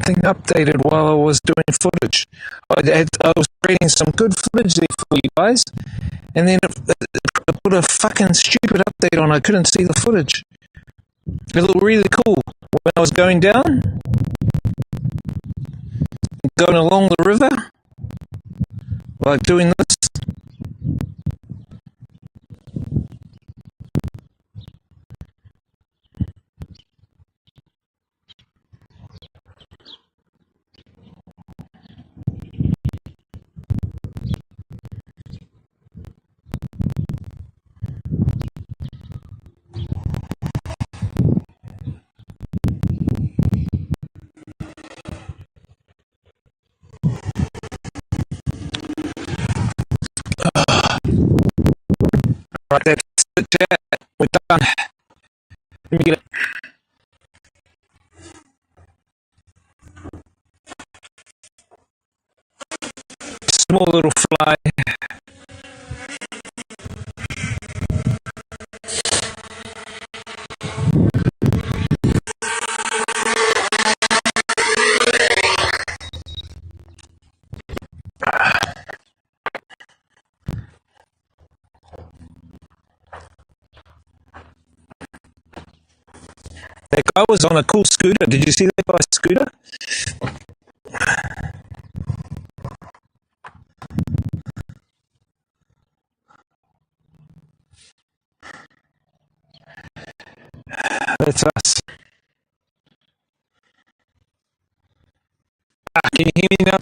something updated while I was doing footage. I was creating some good footage there for you guys, and then it put a fucking stupid update on. I couldn't see the footage. It looked really cool when I was going down, going along the river, like doing this. Right, that's it, chat. We're done. Let me get it. Small little fly. That guy was on a cool scooter. Did you see that guy's scooter? That's us. Can you hear me now?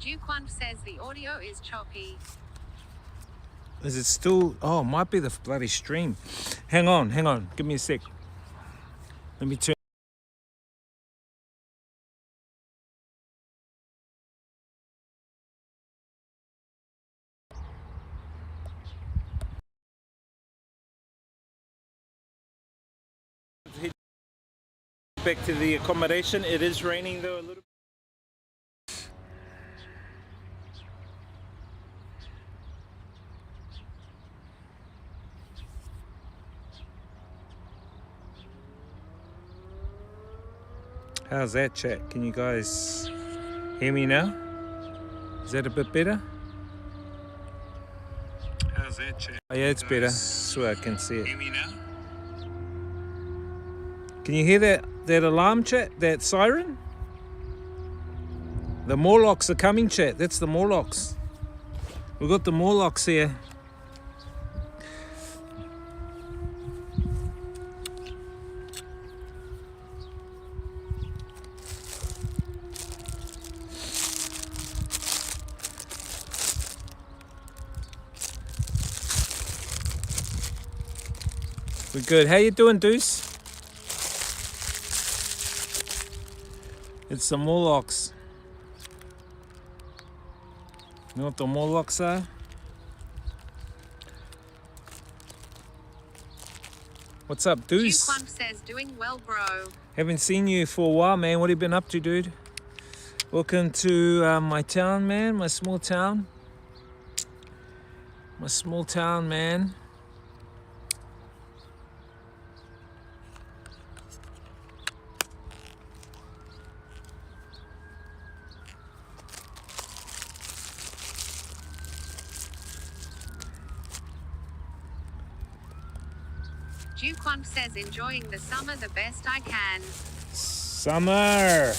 Duquan says the audio is choppy. Is it still? Oh, it might be the bloody stream. Hang on. Give me a sec. Let me turn. Back to the accommodation. It is raining though a little. How's that, chat? Can you guys hear me now? Is that a bit better? How's that, chat? Oh, yeah, it's better. So I can see it. Hear me now? Can you hear that alarm, chat? That siren? The Morlocks are coming, chat. That's the Morlocks. We've got the Morlocks here. We're good. How you doing, Deuce? It's the Morlocks. You know what the Morlocks are? What's up, Deuce? Duquan says doing well, bro. Haven't seen you for a while, man. What have you been up to, dude? Welcome to my town, man. My small town. My small town, man. Duquan says enjoying the summer the best I can. Summer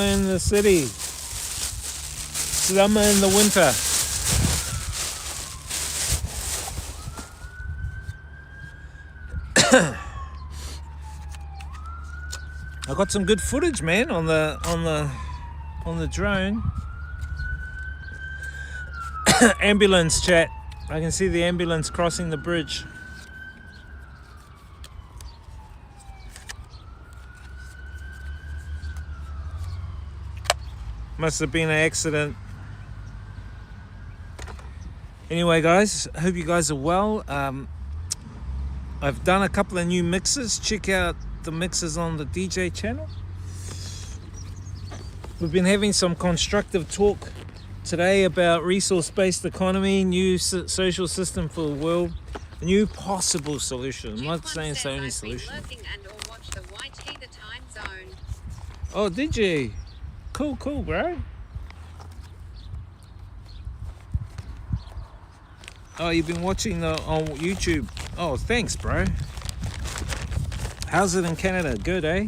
in the city. Summer in the winter. I got some good footage, man, on the drone. Ambulance, chat. I can see the ambulance crossing the bridge. Must have been an accident. Anyway, guys, hope you guys are well. I've done a couple of new mixes. Check out the mixes on the DJ channel. We've been having some constructive talk today about resource-based economy, new social system for the world, a new possible solution. I'm not saying it's the only solution. Oh, did you? Cool, bro. Oh, you've been watching on YouTube. Oh, thanks, bro. How's it in Canada? Good, eh?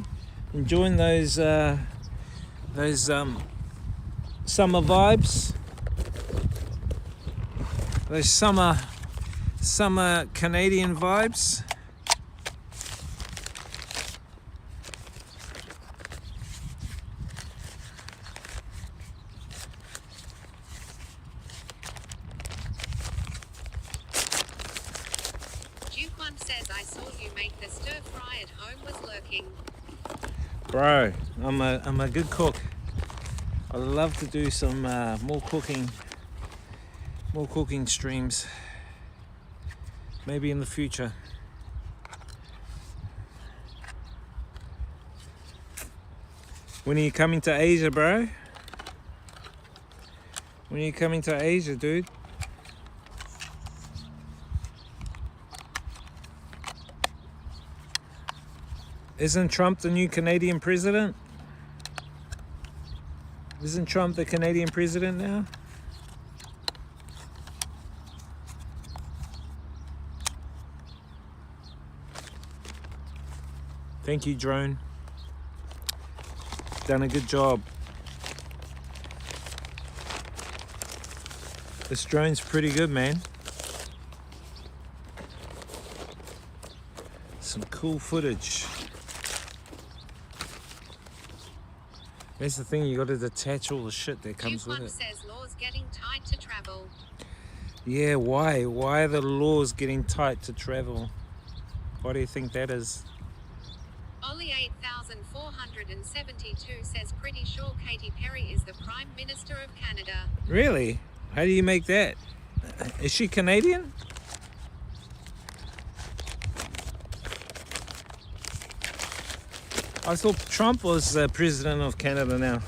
Enjoying those summer vibes. Those summer Canadian vibes. Says I saw you make the stir fry at home was lurking. Bro, I'm a good cook. I love to do some more cooking streams. Maybe in the future. When are you coming to Asia, bro? When are you coming to Asia, dude? Isn't Trump the new Canadian president? Isn't Trump the Canadian president now? Thank you, drone. Done a good job. This drone's pretty good, man. Some cool footage. That's the thing, you got to detach all the shit that comes with it. Says laws getting tight to travel. Yeah, why? Why are the laws getting tight to travel? Why do you think that is? Ollie 8472 says pretty sure Katy Perry is the Prime Minister of Canada. Really? How do you make that? Is she Canadian? I thought Trump was president of Canada now.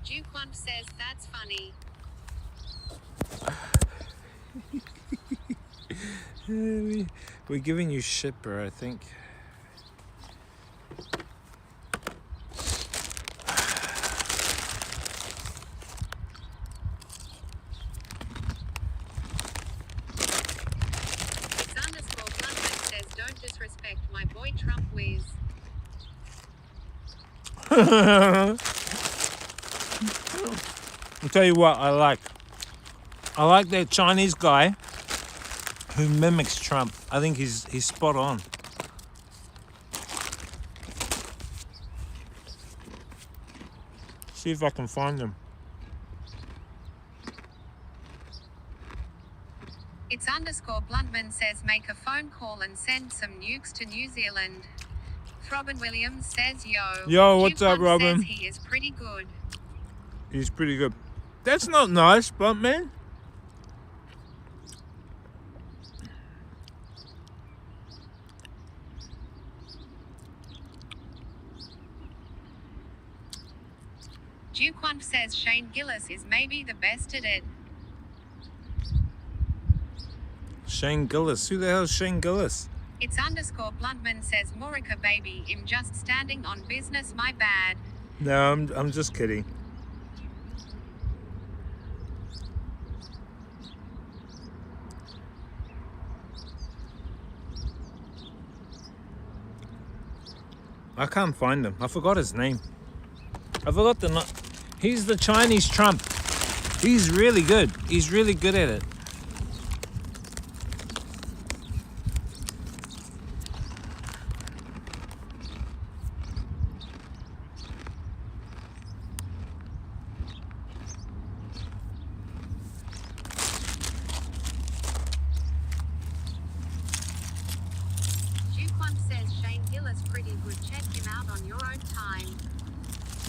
Duquan says that's funny. We're giving you shit, bro, I think. Disrespect my boy Trump whiz. I'll tell you what I like. I like that Chinese guy who mimics Trump. I think he's spot on. See if I can find him. It's _Bluntman says make a phone call and send some nukes to New Zealand. Robin Williams says yo. Yo, what's up, Robin? Says he is pretty good. He's pretty good. That's not nice, but man. Duquan says Shane Gillis is maybe the best at it. Shane Gillis. Who the hell is Shane Gillis? It's _Bluntman says Morica baby, I'm just standing on business, my bad. No, I'm just kidding. I can't find him. I forgot his name. I forgot he's the Chinese Trump. He's really good. He's really good at it.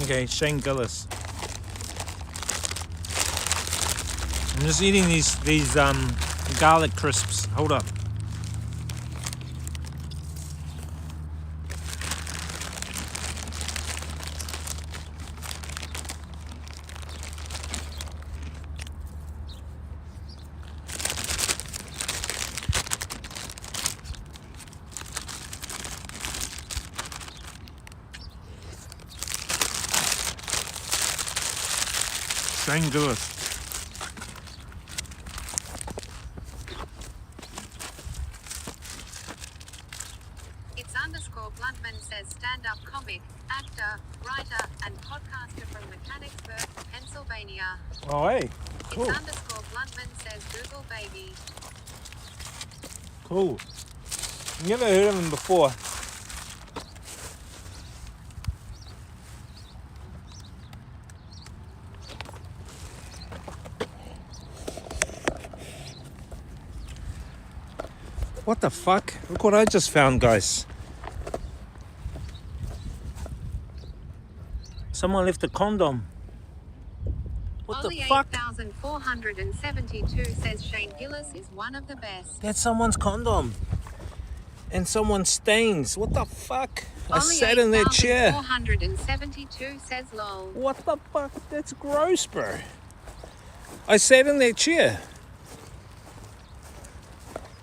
Okay, Shane Gillis. I'm just eating these garlic crisps. Hold up. Shane Gillis. It's _Bluntman says stand-up comic, actor, writer, and podcaster from Mechanicsburg, Pennsylvania. Oh, hey. Cool. It's _Bluntman says Google baby. Cool. Never heard of him before. What the fuck? Look what I just found, guys. Someone left a condom. What the Ollie fuck? 8472 says Shane Gillis is one of the best. That's someone's condom. And someone's stains. What the fuck? I Ollie sat in that chair. 8472 says lol. What the fuck? That's gross, bro. I sat in that chair.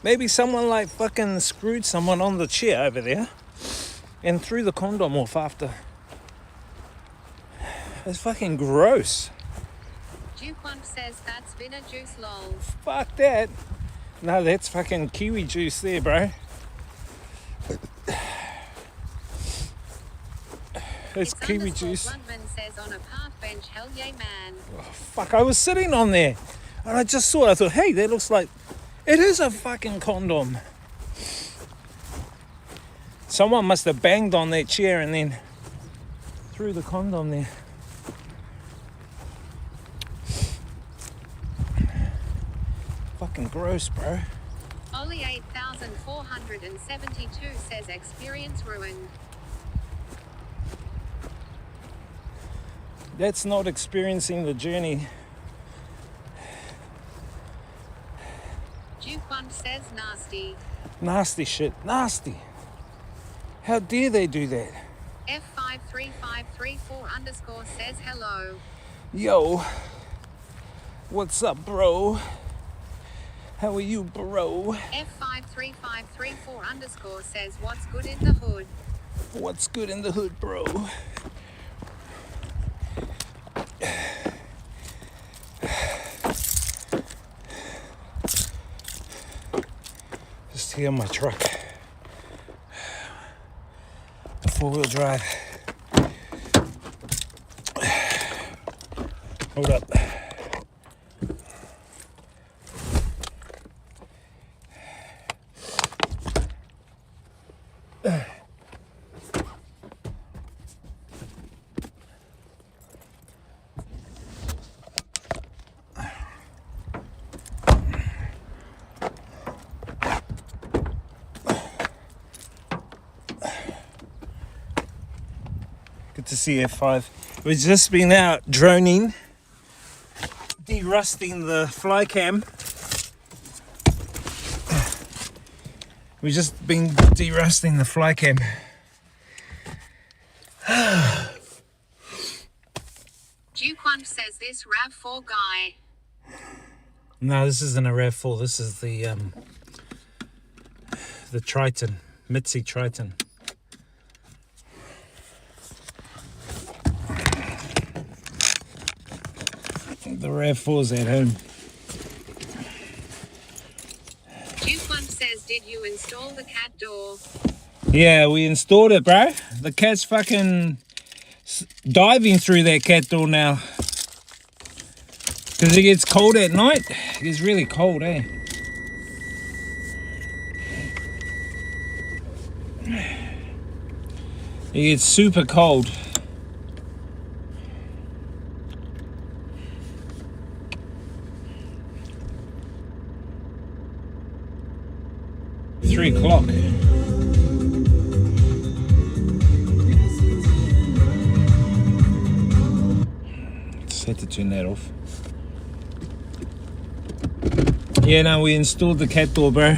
Maybe someone like fucking screwed someone on the chair over there and threw the condom off after. It's fucking gross. Duke One says that's Vinner juice lol. Fuck that. No, that's fucking kiwi juice there, bro. It's kiwi juice. Bluntman says on a park bench, hell yay man. Oh, fuck, I was sitting on there and I just saw it. I thought, hey, that looks like it is a fucking condom. Someone must have banged on that chair and then threw the condom there. Fucking gross, bro. Ollie 8472 says experience ruined. That's not experiencing the journey. Duke One says nasty. Nasty shit. Nasty. How dare they do that? F53534 says hello. Yo. What's up, bro? How are you, bro? F53534 says what's good in the hood. What's good in the hood, bro? Just here on my truck. 4-wheel drive. Hold up. Good to see F5. We've just been out droning, de-rusting the fly cam. We've just been de-rusting the fly cam. Duke One says this RAV4 guy. No, this isn't a RAV4. This is the Triton, Mitzi Triton. The RAV4's at home. Duke One says, did you install the cat door? Yeah, we installed it, bro. The cat's fucking diving through that cat door now. Because it gets cold at night. It gets really cold, eh? It gets super cold. Three o'clock. had to turn that off. Yeah, no, we installed the cat door, bro.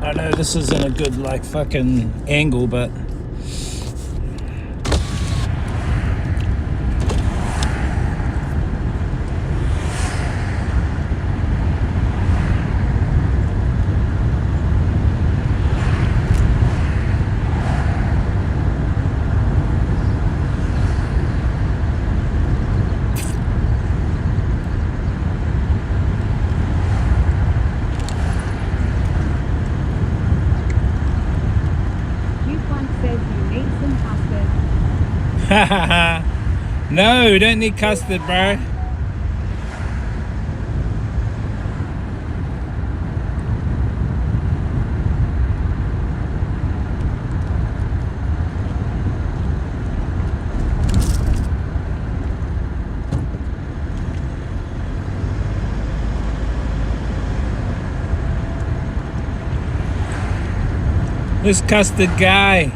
I know this isn't a good like fucking angle, but Yukon says you need some custard. no, we don't need custard, bro. This custard guy.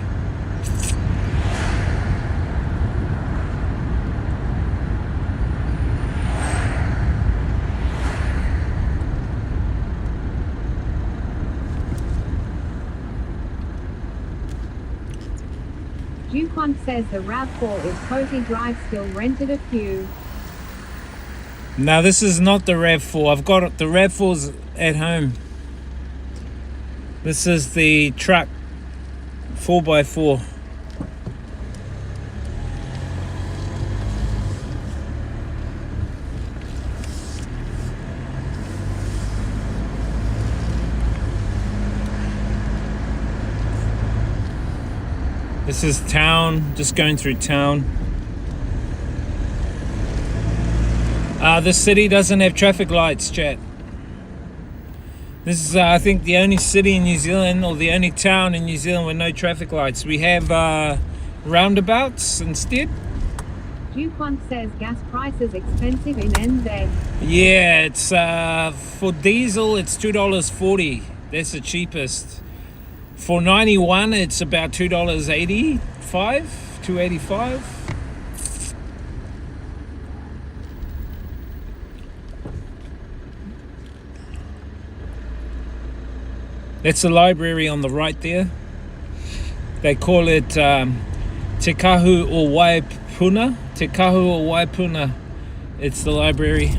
Yukon says the RAV4 is Cozy Drive, still rented a few. Now this is not the RAV4. I've got the RAV4's at home. This is the truck 4x4. This is town, just going through town. This city doesn't have traffic lights, chat. This is, I think, the only city in New Zealand, or the only town in New Zealand with no traffic lights. We have roundabouts instead. Yukon says gas prices expensive in NZ. Yeah, it's for diesel, it's $2.40. That's the cheapest. For 91, it's about $2.85, $2.85. That's the library on the right there. They call it Te Kahu o Waipuna. Te Kahu o Waipuna. It's the library.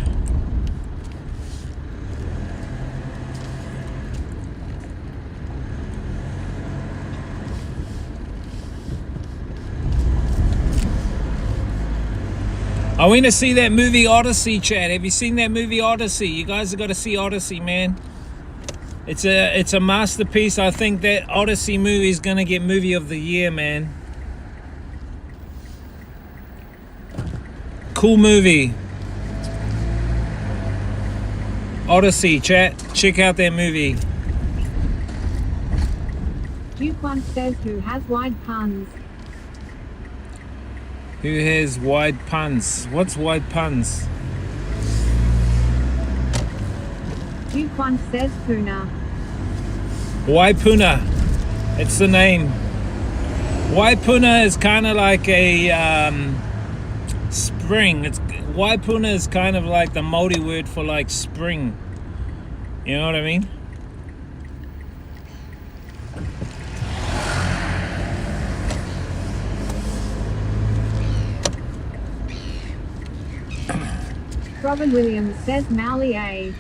I went to see that movie Odyssey, chat. Have you seen that movie Odyssey? You guys have got to see Odyssey, man. It's a masterpiece. I think that Odyssey movie is gonna get movie of the year, man. Cool movie. Odyssey, chat. Check out that movie. Yukon says who has wide puns. Who has wide puns? What's wide puns? Yukon says Puna. Waipuna. It's the name. Waipuna is kind of like a spring. Waipuna is kind of like the Māori word for like spring. You know what I mean? Robin Williams says Maui A.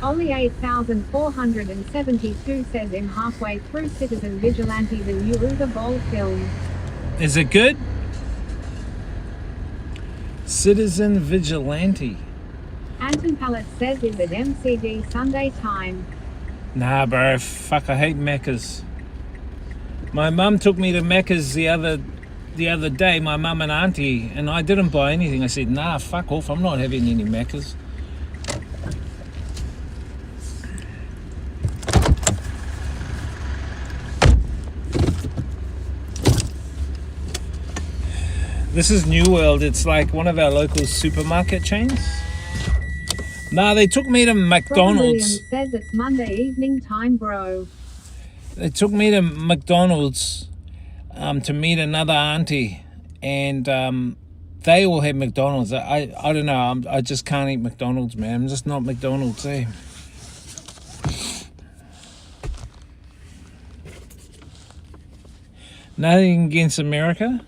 Only 8,472 says I'm halfway through Citizen Vigilante, the new Uber Bowl film. Is it good? Citizen vigilante. Anton Pallet says, is it MCD Sunday time? Nah, bro. Fuck, I hate Macca's. My mum took me to Macca's the other day, my mum and auntie, and I didn't buy anything. I said, nah, fuck off. I'm not having any Macca's. This is New World. It's like one of our local supermarket chains. Nah, they took me to Robin McDonald's. Williams says it's Monday evening time, bro. They took me to McDonald's to meet another auntie, and they all had McDonald's. I don't know. I just can't eat McDonald's, man. I'm just not McDonald's, eh? Nothing against America.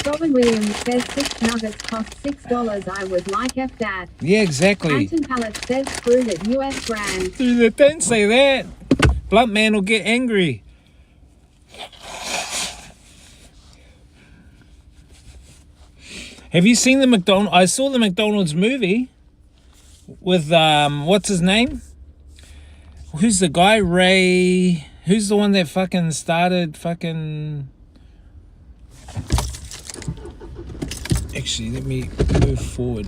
Robin Williams says 6 nuggets cost $6. I would like F that. Yeah, exactly. Anton Pallet says screwed at US brand. Dude, don't say that. Blunt man will get angry. Have you seen the McDonald's? I saw the McDonald's movie with what's his name? Who's the guy? Ray. Who's the one that fucking started fucking? Actually, let me move forward.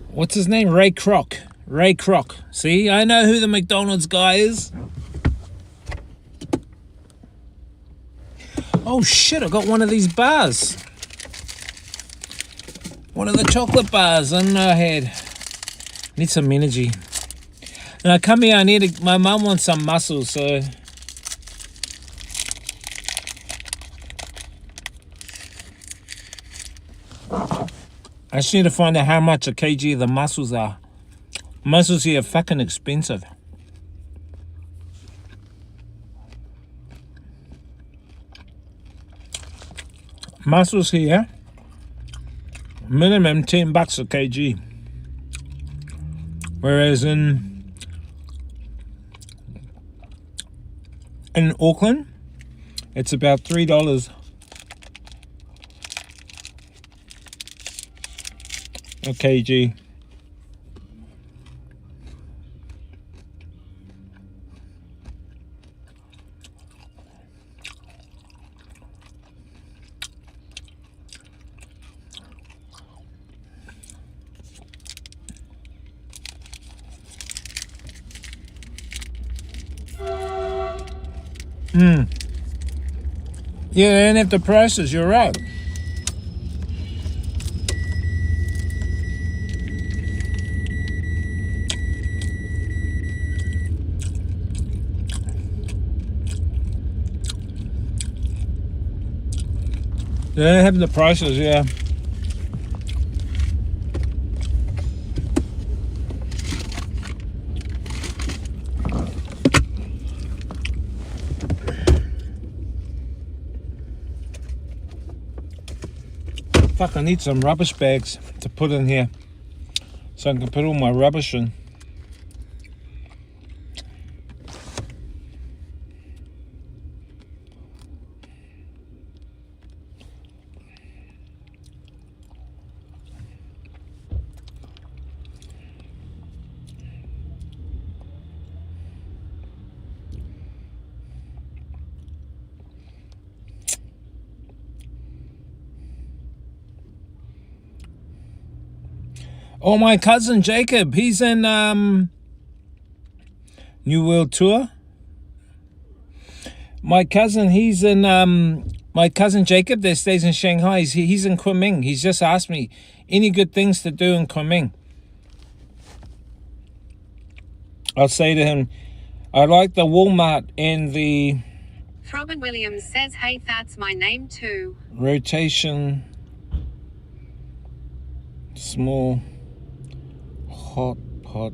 What's his name? Ray Kroc. Ray Kroc. See, I know who the McDonald's guy is. Oh shit, I got one of these bars. One of the chocolate bars I had. Need some energy. And I come here, my mum wants some muscle, so. I just need to find out how much a kg of the mussels are. Mussels here are fucking expensive. Mussels here, minimum $10 a kg. Whereas in Auckland, it's about $3 a kg. Yeah, they don't have the prices, you're right. They don't have the prices, yeah. Fuck, I need some rubbish bags to put in here so I can put all my rubbish in. Oh, my cousin Jacob, he's in New World Tour. My cousin Jacob that stays in Shanghai, he's in Kunming. He's just asked me any good things to do in Kunming. I'll say to him, I like the Walmart and the Robin Williams says, hey, that's my name too. rotation small hot pot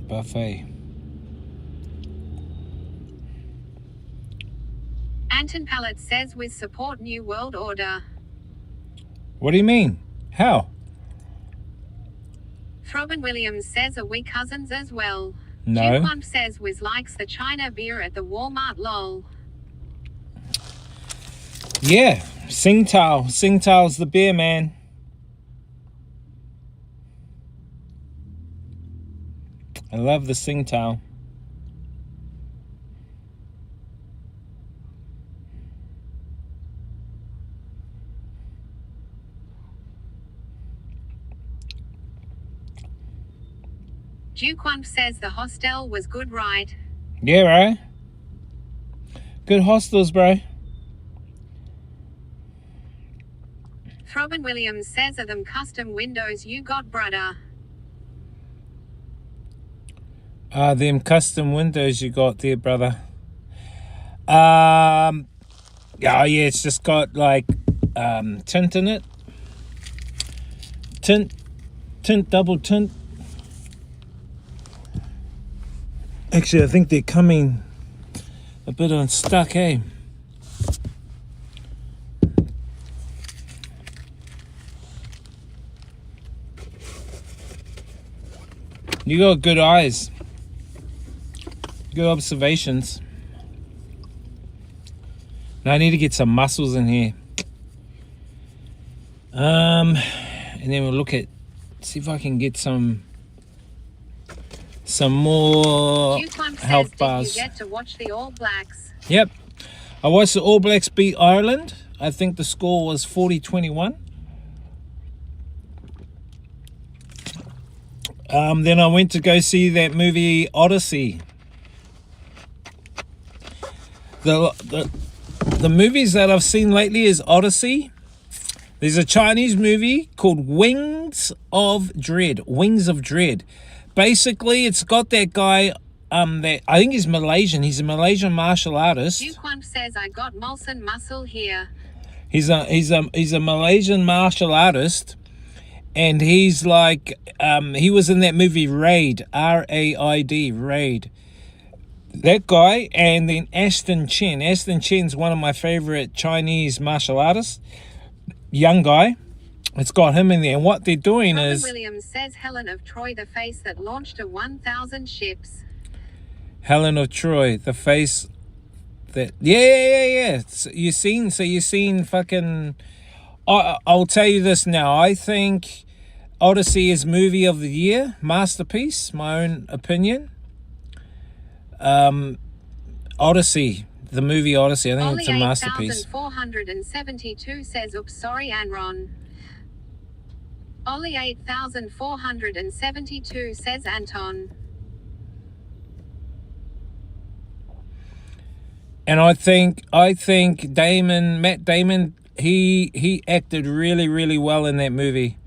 buffet. Anton Pallet says, with support New World Order. What do you mean? How? Robin Williams says, are we cousins as well? No. Juquan says, Wiz likes the China beer at the Walmart, lol. Yeah, Singtao. Singtao's the beer, man. I love the Singtao. Juquan says the hostel was good, right? Yeah, right? Good hostels, bro. Robin Williams says, are them custom windows you got, brother? Them custom windows you got there, brother. Yeah, it's just got like tint in it. Tint, double tint. Actually, I think they're coming a bit unstuck, eh? You got good eyes. Good observations. Now I need to get some muscles in here. And then we'll look at, see if I can get some more Juquan says, health did bars. you get to watch the All Blacks? Yep. I watched the All Blacks beat Ireland. I think the score was 40-21. Then I went to go see that movie Odyssey. The movies that I've seen lately is Odyssey. There's a Chinese movie called Wings of Dread. Wings of Dread. Basically, it's got that guy. That I think he's Malaysian. He's a Malaysian martial artist. Juquan says, I got Molson muscle here. He's a Malaysian martial artist, and he's like he was in that movie Raid, R-A-I-D, Raid. That guy, and then Ashton Chen. Ashton Chen's one of my favorite Chinese martial artists. Young guy. It's got him in there. And what they're doing Robin is... Williams says, Helen of Troy, the face that launched a 1,000 ships. Helen of Troy, the face that... Yeah. So you seen fucking... I'll tell you this now. I think Odyssey is movie of the year. Masterpiece, my own opinion. Odyssey, the movie Odyssey, I think it's a masterpiece. 8,472 says, oops, sorry, Anron. Ollie 8,472 says Anton. And I think Matt Damon, he acted really, really well in that movie.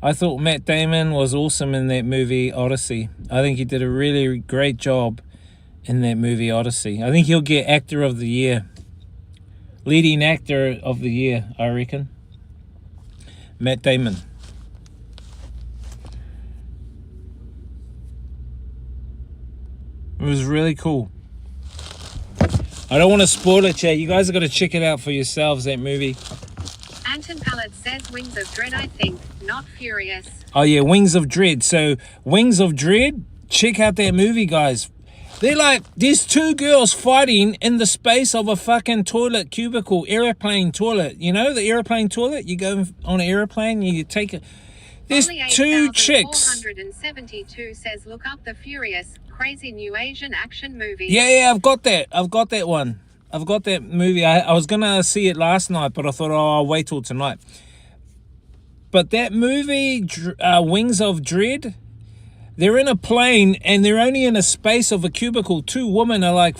I thought Matt Damon was awesome in that movie Odyssey. I think he did a really great job in that movie Odyssey. I think he'll get actor of the year. Leading actor of the year, I reckon. Matt Damon. It was really cool. I don't want to spoil it, chat. You guys have got to check it out for yourselves, that movie. Anton Pallet says Wings of Dread, I think, not Furious. Oh yeah, Wings of Dread. So Wings of Dread, check out that movie, guys. They're like, there's two girls fighting in the space of a fucking toilet cubicle, airplane toilet. You know, the airplane toilet? You go on an airplane, you take it. There's two chicks. 472 says, look up the Furious, crazy new Asian action movie. Yeah, I've got that. I've got that one. I've got that movie. I was going to see it last night, but I thought, I'll wait till tonight. But that movie, Wings of Dread, they're in a plane and they're only in a space of a cubicle. Two women are like,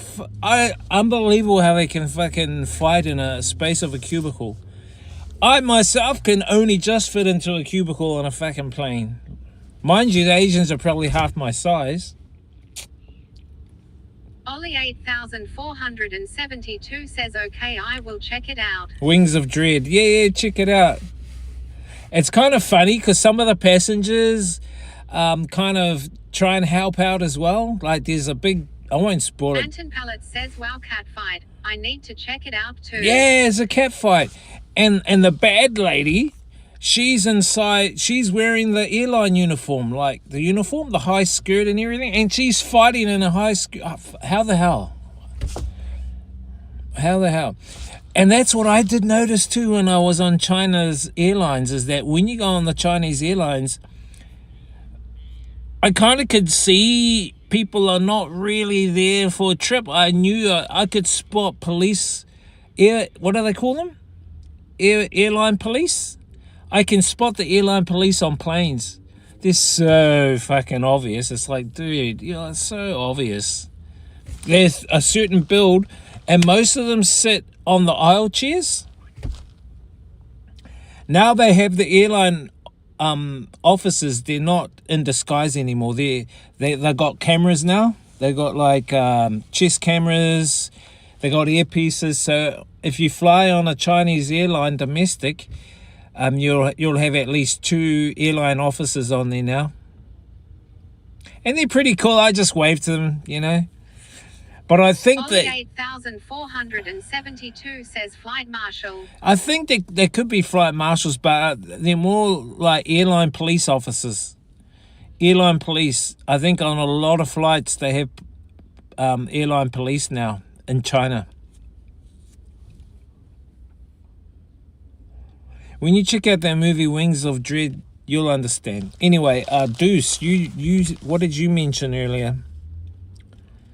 unbelievable how they can fucking fight in a space of a cubicle. I myself can only just fit into a cubicle on a fucking plane. Mind you, the Asians are probably half my size. Ollie 8,472 says, okay, I will check it out. Wings of Dread. Yeah, check it out. It's kind of funny because some of the passengers kind of try and help out as well. Like there's a big... I won't spoil it. Anton Pallet says, wow, cat fight. I need to check it out too. Yeah, it's a cat fight. And the bad lady She's inside. She's wearing the airline uniform, like the uniform, the high skirt and everything, and she's fighting in a high skirt. How the hell? How the hell? And that's what I did notice too when I was on China's airlines, is that when you go on the Chinese airlines, I kind of could see people are not really there for a trip. I knew I could spot police, what do they call them? Airline police? I can spot the airline police on planes. They're so fucking obvious. It's like, dude, it's so obvious. There's a certain build, and most of them sit on the aisle chairs. Now they have the airline officers. They're not in disguise anymore. They got cameras now. They got like chest cameras. They got earpieces. So if you fly on a Chinese airline domestic, you'll have at least 2 airline officers on there now, and they're pretty cool. I just wave to them, But I think Ollie that 8472 says flight marshal. I think that there could be flight marshals, but they're more like airline police officers. Airline police. I think on a lot of flights they have airline police now in China. When you check out that movie Wings of Dread, you'll understand. Anyway, Deuce, you what did you mention earlier?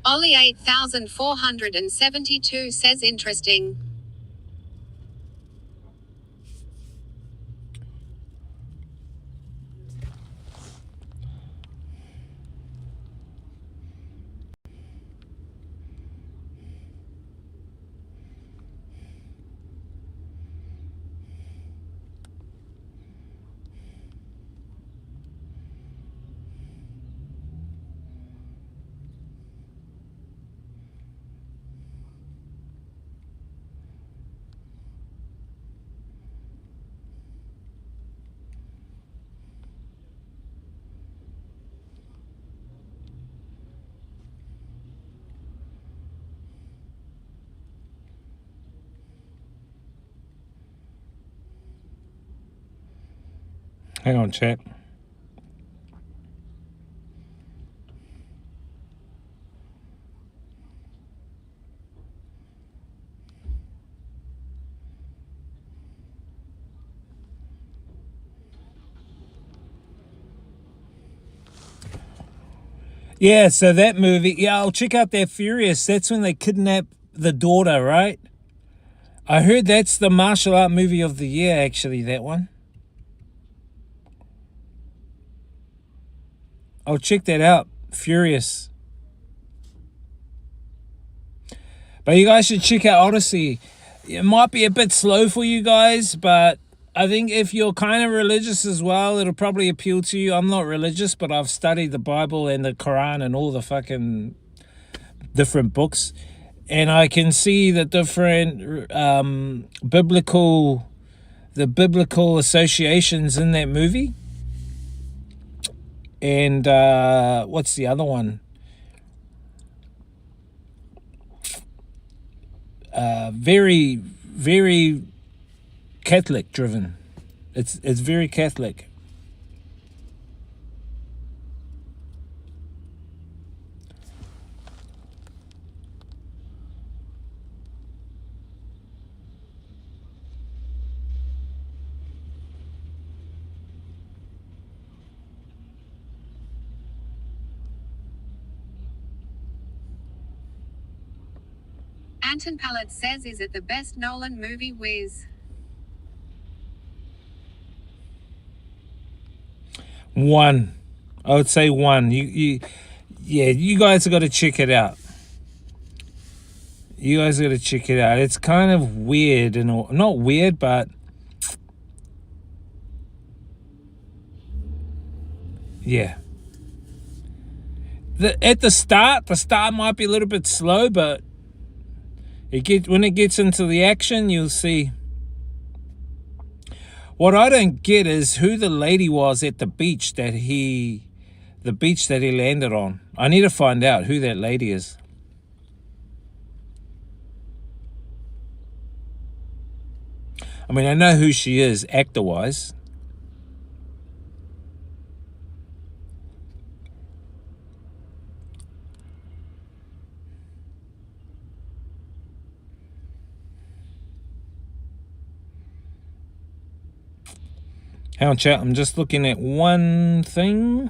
Ollie 8472 says interesting. Hang on, chat. Yeah, so that movie, I'll check out that Furious. That's when they kidnap the daughter, right? I heard that's the martial art movie of the year, actually, that one. I'll check that out. Furious. But you guys should check out Odyssey. It might be a bit slow for you guys, but I think if you're kind of religious as well, it'll probably appeal to you. I'm not religious, but I've studied the Bible and the Quran and all the fucking different books. And I can see the different biblical associations in that movie. And what's the other one? Very, very Catholic driven. It's very Catholic. Anton Pallet says, is it the best Nolan movie, Wiz? 1. I would say 1. You guys have got to check it out. You guys got to check it out. It's kind of weird and all. Not weird, but yeah. At the start might be a little bit slow, but when it gets into the action, you'll see. What I don't get is who the lady was at the beach that he landed on. I need to find out who that lady is. I mean, I know who she is actor-wise. Hang on, chat. I'm just looking at one thing.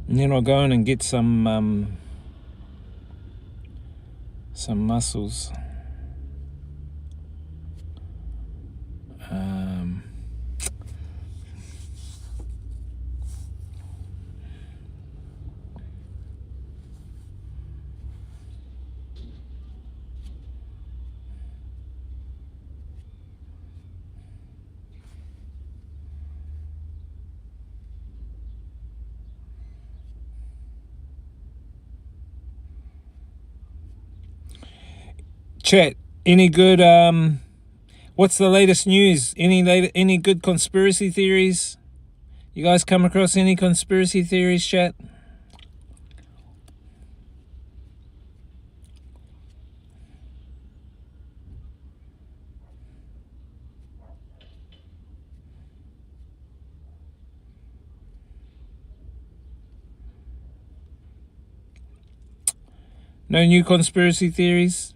And then I'll go in and get some mussels. Chat, any good what's the latest news? Any good conspiracy theories? You guys come across any conspiracy theories, chat? No new conspiracy theories?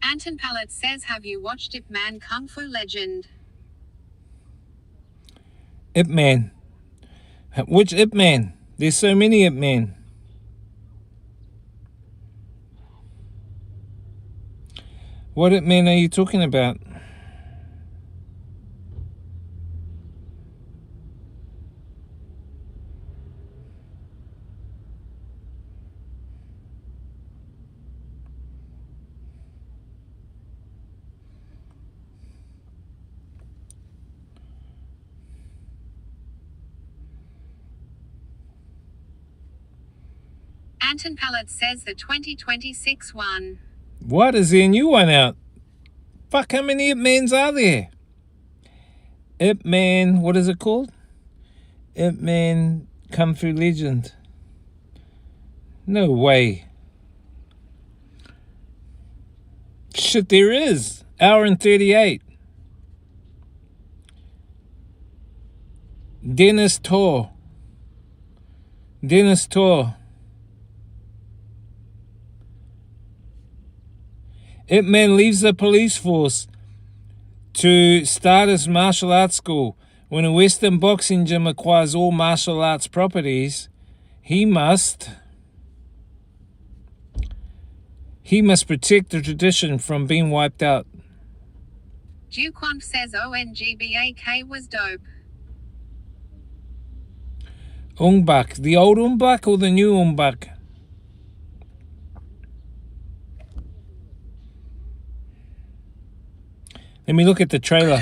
Anton Pallet says, have you watched Ip Man Kung Fu Legend? Ip Man. Which Ip Man? There's so many Ip Man. What Ip Man are you talking about? Anton Pallet says the 2026 one. What? Is there a new one out? Fuck, how many Ip Mans are there? Ip Man, what is it called? Ip Man Kung Fu Legend. No way. Shit, there is. Hour and 38. Dennis Tor. Ip Man leaves the police force to start his martial arts school. When a Western boxing gym acquires all martial arts properties, he must protect the tradition from being wiped out. Duquan says ONGBAK was dope. Ong-Bak, the old Ong-Bak or the new Ong-Bak? Let me look at the trailer.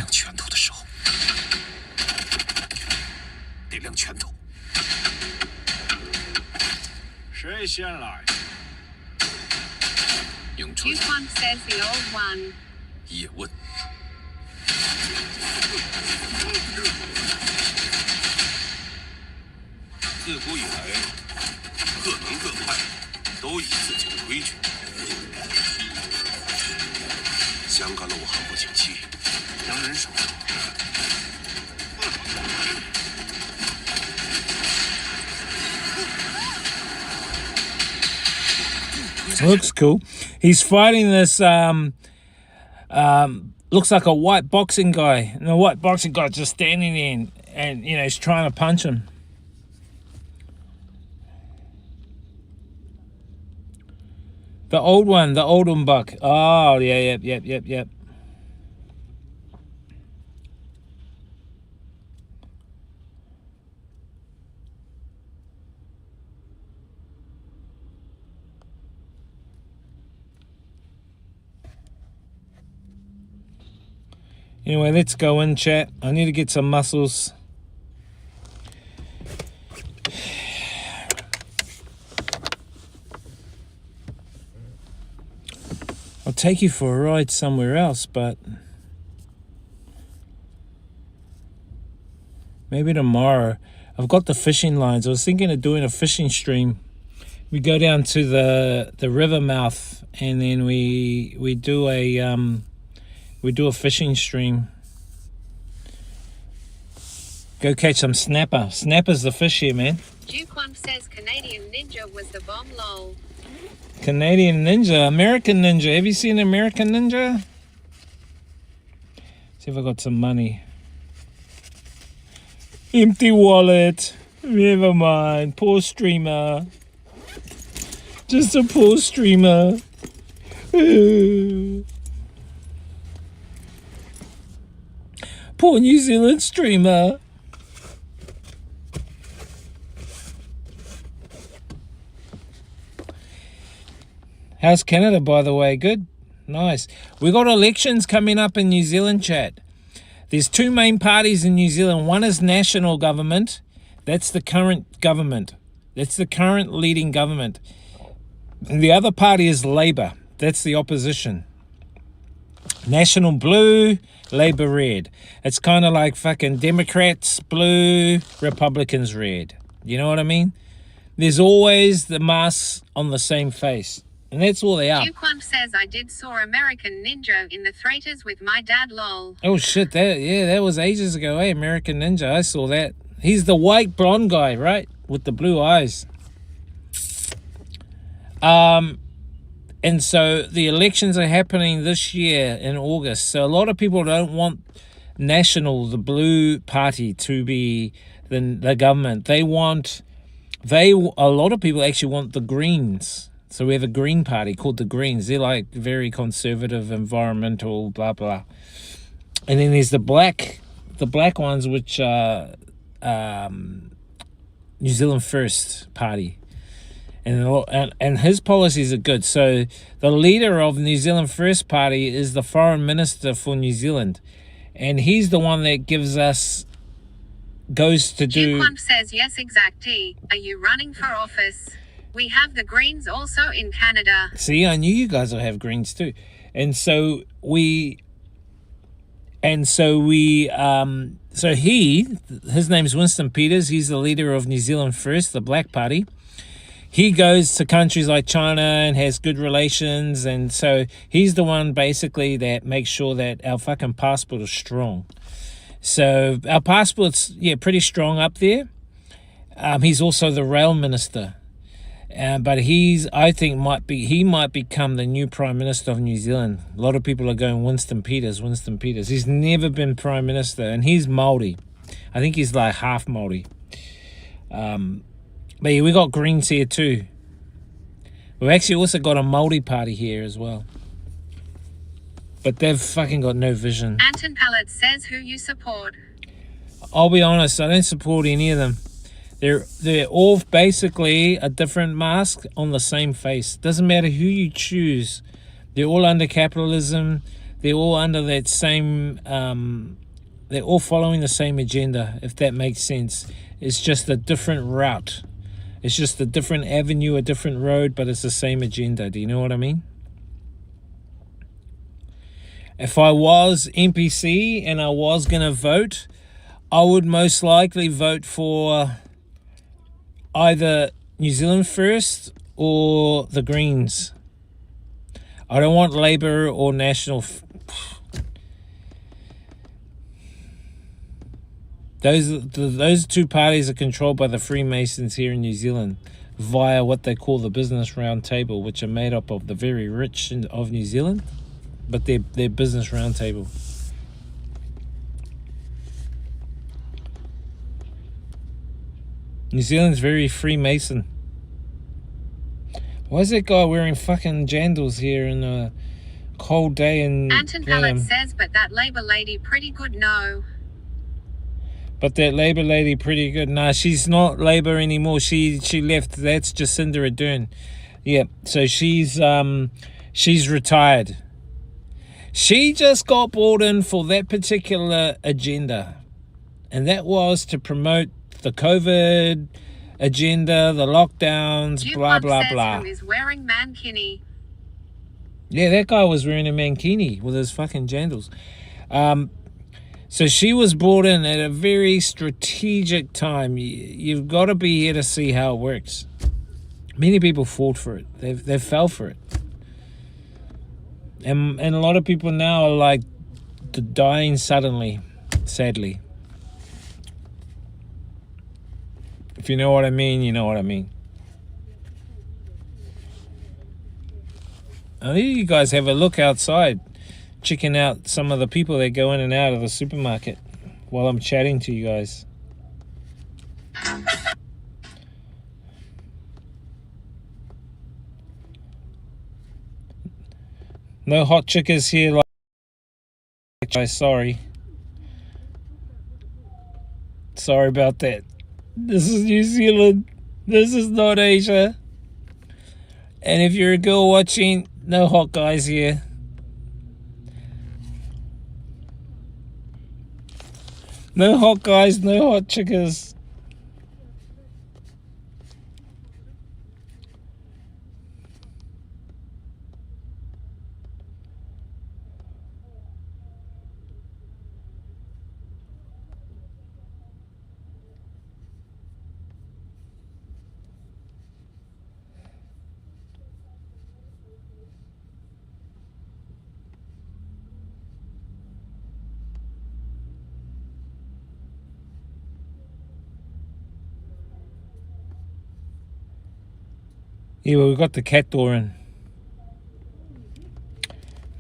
得亮拳头。谁先来？咏春、 Duquan says the old one. 叶问。自古以来，各门各派都有自己的规矩。香港的我很不景气，洋人手上。 Looks cool. He's fighting this looks like a white boxing guy, and the white boxing guy's just standing there and you know he's trying to punch him. The old one, the old Ong-Bak. Oh yeah, yep. Anyway, let's go in, chat. I need to get some mussels. I'll take you for a ride somewhere else, but maybe tomorrow. I've got the fishing lines. I was thinking of doing a fishing stream. We go down to the river mouth, and then we do a fishing stream. Go catch some snapper. Snapper's the fish here, man. Duke One says Canadian Ninja was the bomb lol. Canadian Ninja, American Ninja. Have you seen American Ninja? See if I got some money. Empty wallet. Never mind. Poor streamer. Just a poor streamer. Poor New Zealand streamer. How's Canada, by the way? Good? Nice. We got elections coming up in New Zealand, chat. There's two main parties in New Zealand. One is national government. That's the current government. That's the current leading government. And the other party is Labour. That's the opposition. National blue, Labour red. It's kind of like fucking Democrats blue, Republicans red. You know what I mean? There's always the masks on the same face. And that's all they are. Duke One says I did saw American Ninja in the Threaters with my dad lol. Oh shit, that was ages ago, eh? American Ninja, I saw that. He's the white blonde guy, right? With the blue eyes. And so the elections are happening this year in August. So a lot of people don't want National, the blue party, to be the government. A lot of people actually want the Greens. So we have a Green Party called the Greens. They're like very conservative, environmental, blah, blah. And then there's the black ones, which are New Zealand First Party. And his policies are good. So the leader of New Zealand First Party is the Foreign Minister for New Zealand. And he's the one that goes to do... Duke One says yes, exactly. Are you running for office? We have the Greens also in Canada. See, I knew you guys will have Greens too. So his name's Winston Peters. He's the leader of New Zealand First, the Black Party. He goes to countries like China and has good relations. And so he's the one basically that makes sure that our fucking passport is strong. So our passport's, pretty strong up there. He's also the rail minister. But I think he might become the new Prime Minister of New Zealand. A lot of people are going Winston Peters. He's never been Prime Minister, and he's Māori. I think he's like half Māori. But yeah, we got Greens here too. We've actually also got a Māori party here as well. But they've fucking got no vision. Anton Pallet says who you support. I'll be honest, I don't support any of them. They're all basically a different mask on the same face. Doesn't matter who you choose. They're all under capitalism. They're all under that same... they're all following the same agenda, if that makes sense. It's just a different route. It's just a different avenue, a different road, but it's the same agenda. Do you know what I mean? If I was NPC and I was going to vote, I would most likely vote for either New Zealand First or the Greens. I don't want Labour or National. Those two parties are controlled by the Freemasons here in New Zealand via what they call the Business Round Table, which are made up of the very rich of New Zealand, but they're Business Round Table. New Zealand's very Freemason. Why is that guy wearing fucking jandals here in a cold day in Anton Pallet says, but that Labour lady pretty good, no. But that Labour lady pretty good. Nah, she's not Labour anymore. She left. That's Jacinda Ardern. Yeah, so she's retired. She just got brought in for that particular agenda. And that was to promote the COVID agenda, the lockdowns, blah, blah, blah. Who is wearing mankini? Yeah, that guy was wearing a mankini with his fucking jandals. So she was brought in at a very strategic time. You've got to be here to see how it works. Many people fought for it. They fell for it. And a lot of people now are like dying suddenly, sadly. If you know what I mean, you know what I mean. I think you guys have a look outside, checking out some of the people that go in and out of the supermarket while I'm chatting to you guys. No hot chickers here, like sorry about that. This is New Zealand. This is not Asia. And if you're a girl watching, no hot guys here. No hot guys, no hot chickers. Yeah, well, we've got the cat door in.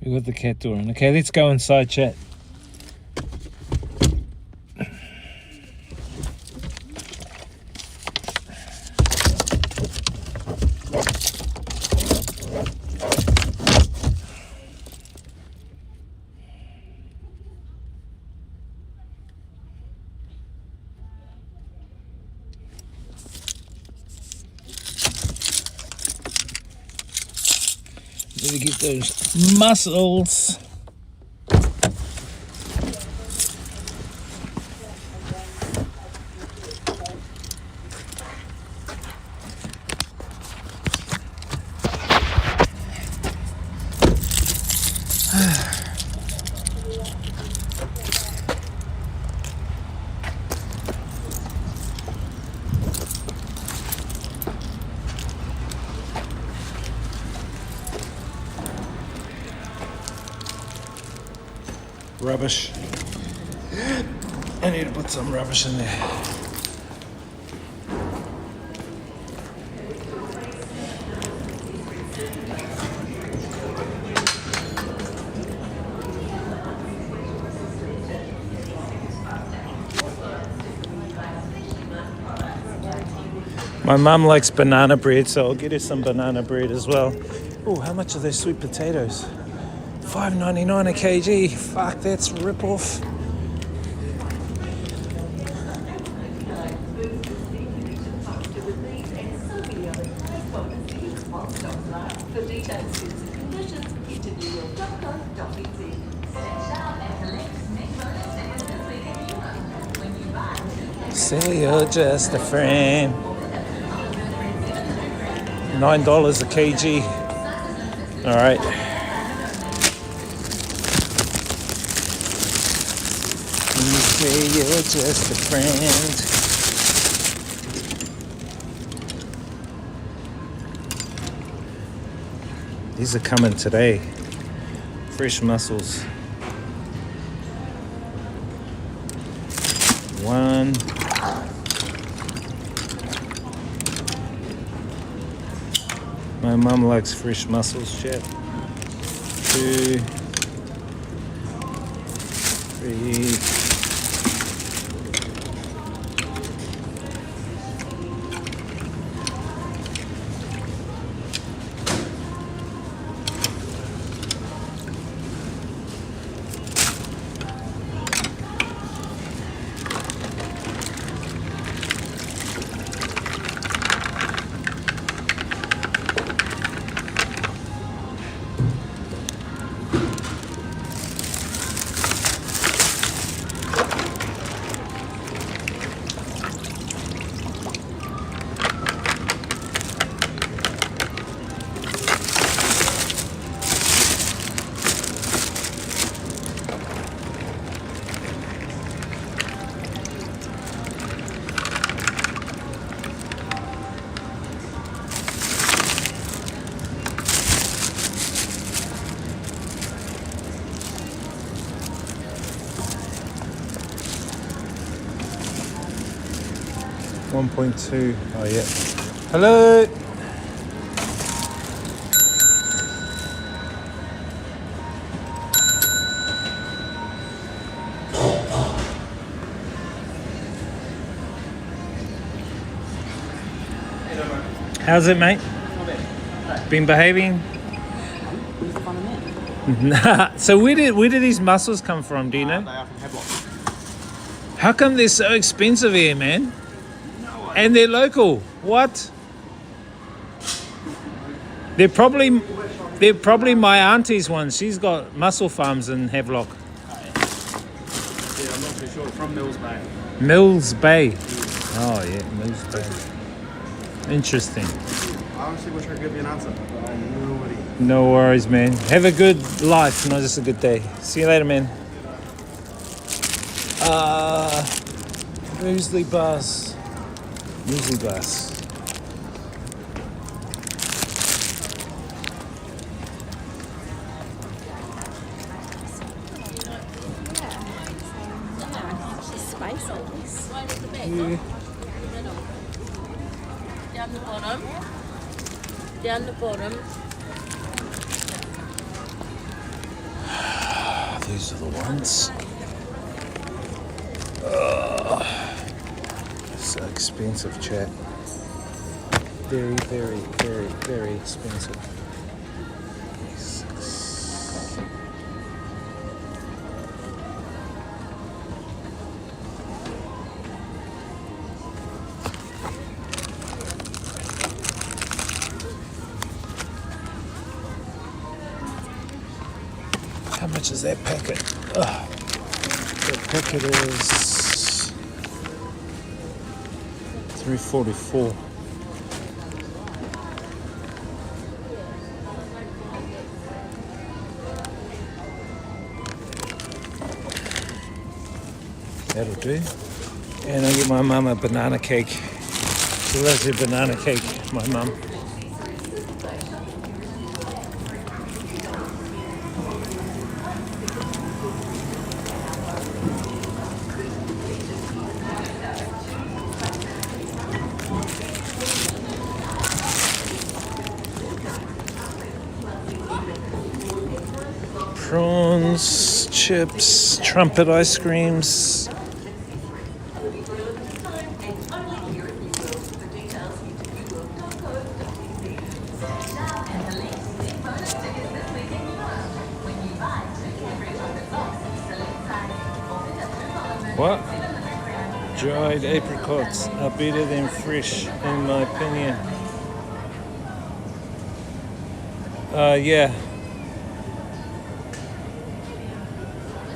Okay, let's go inside, chat. Gotta get those mussels. Rubbish. I need to put some rubbish in there. My mum likes banana bread, so I'll get her some banana bread as well. Oh, how much are those sweet potatoes? $5.99 a kg. Fuck, that's a rip-off. Say you're just a friend. $9 a kg. All right. You say you're just a friend. These are coming today. Fresh mussels. One. My mum likes fresh mussels, chat. 2, 3. 1.2. Oh yeah. Hello. How's it, mate? Been behaving? Nah. So where did these mussels come from? Do you know? They are from Havelock. How come they're so expensive here, man? And they're local. What? They're probably my auntie's one. She's got mussel farms in Havelock. Yeah, I'm not too sure. From Mills Bay. Mills Bay. Oh yeah, Mills Bay. Interesting. I honestly wish I could give you an answer, but I have no idea. No worries, man. Have a good life, not just a good day. See you later, man. Muesli bars. Muesli bars. Space on this. Yeah. Down the bottom. Down the bottom. These are the ones. So expensive, chat. Very, very, very, very expensive. How much is that packet? That packet is $3.44. That'll do. And I'll get my mum a banana cake. She loves her banana cake, my mum. Prawns, chips, trumpet ice creams. What? Dried apricots are better than fresh, in my opinion. Yeah.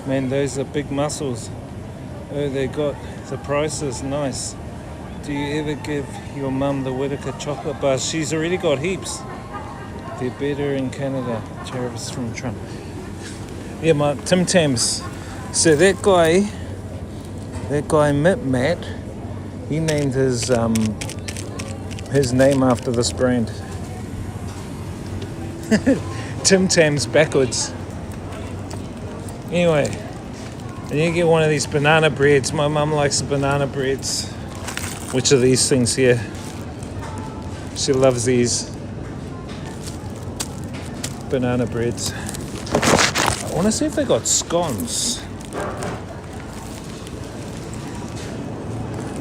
Man, those are big mussels. Oh, they got the prices nice. Do you ever give your mum the Whittaker chocolate bars? She's already got heaps. They're better in Canada. Tariffs from Trump. Yeah, my Tim Tams. So that guy Matt, he named his name after this brand. Tim Tams backwards. Anyway, and you get one of these banana breads. My mum likes the banana breads. Which are these things here? She loves these banana breads. I want to see if they got scones.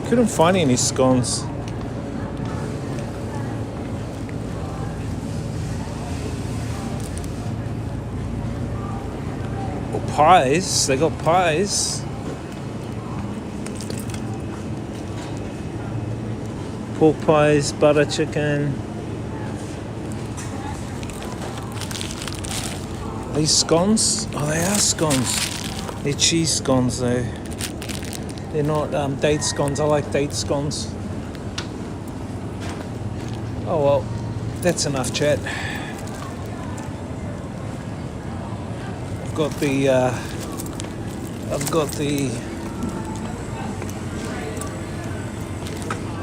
Couldn't find any scones. Or pies. They got pies. Pork pies, butter chicken. Are these scones? Oh, they are scones. They're cheese scones though. They're not date scones. I like date scones. Oh well, that's enough chat. I've got the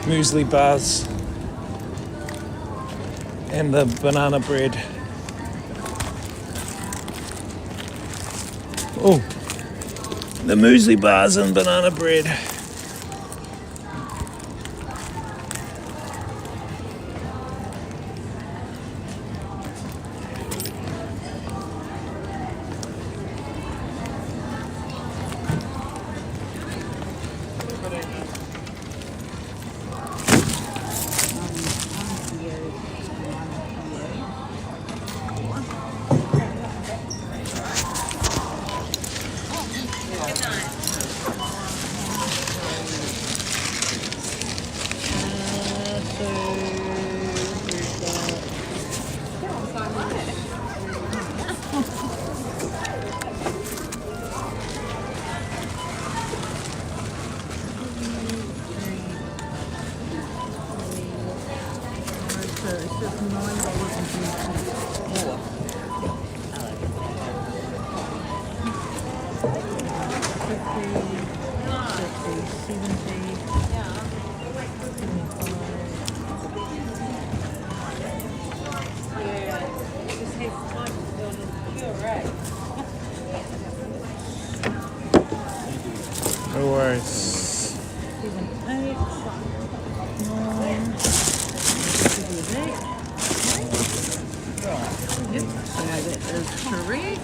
muesli bars and the banana bread. Oh, the muesli bars and banana bread. No worries. 78, 9, Yep, so that is correct.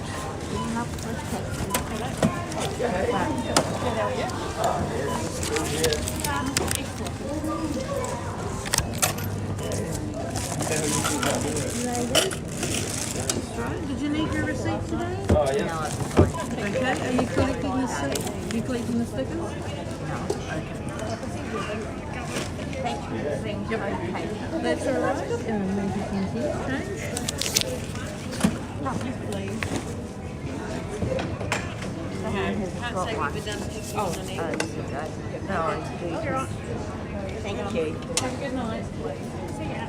Right. Did you need your receipt today? Oh, yeah. Okay, are you collecting the stickers? Are you collecting the stickers? That's all right. And maybe you can change. Yes, please. Can't say we've done pictures on the net. Thank you. Have a good night. See ya.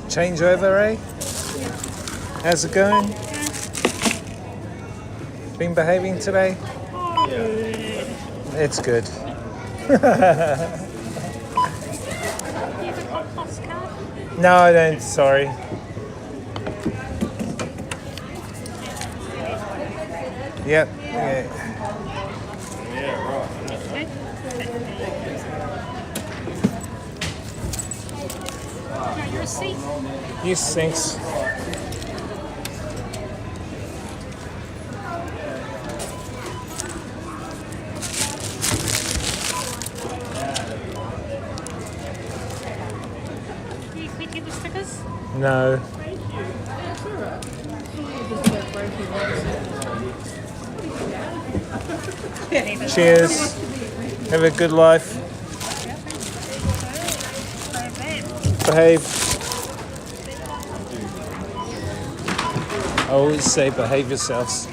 Change over, eh? How's it going? Been behaving today? It's good. No, I don't. Sorry. Yep. Yeah. Your receipt? Yes, thanks. Can you click the stickers? No. Cheers. Have a good life. Behave. I always say behave yourselves.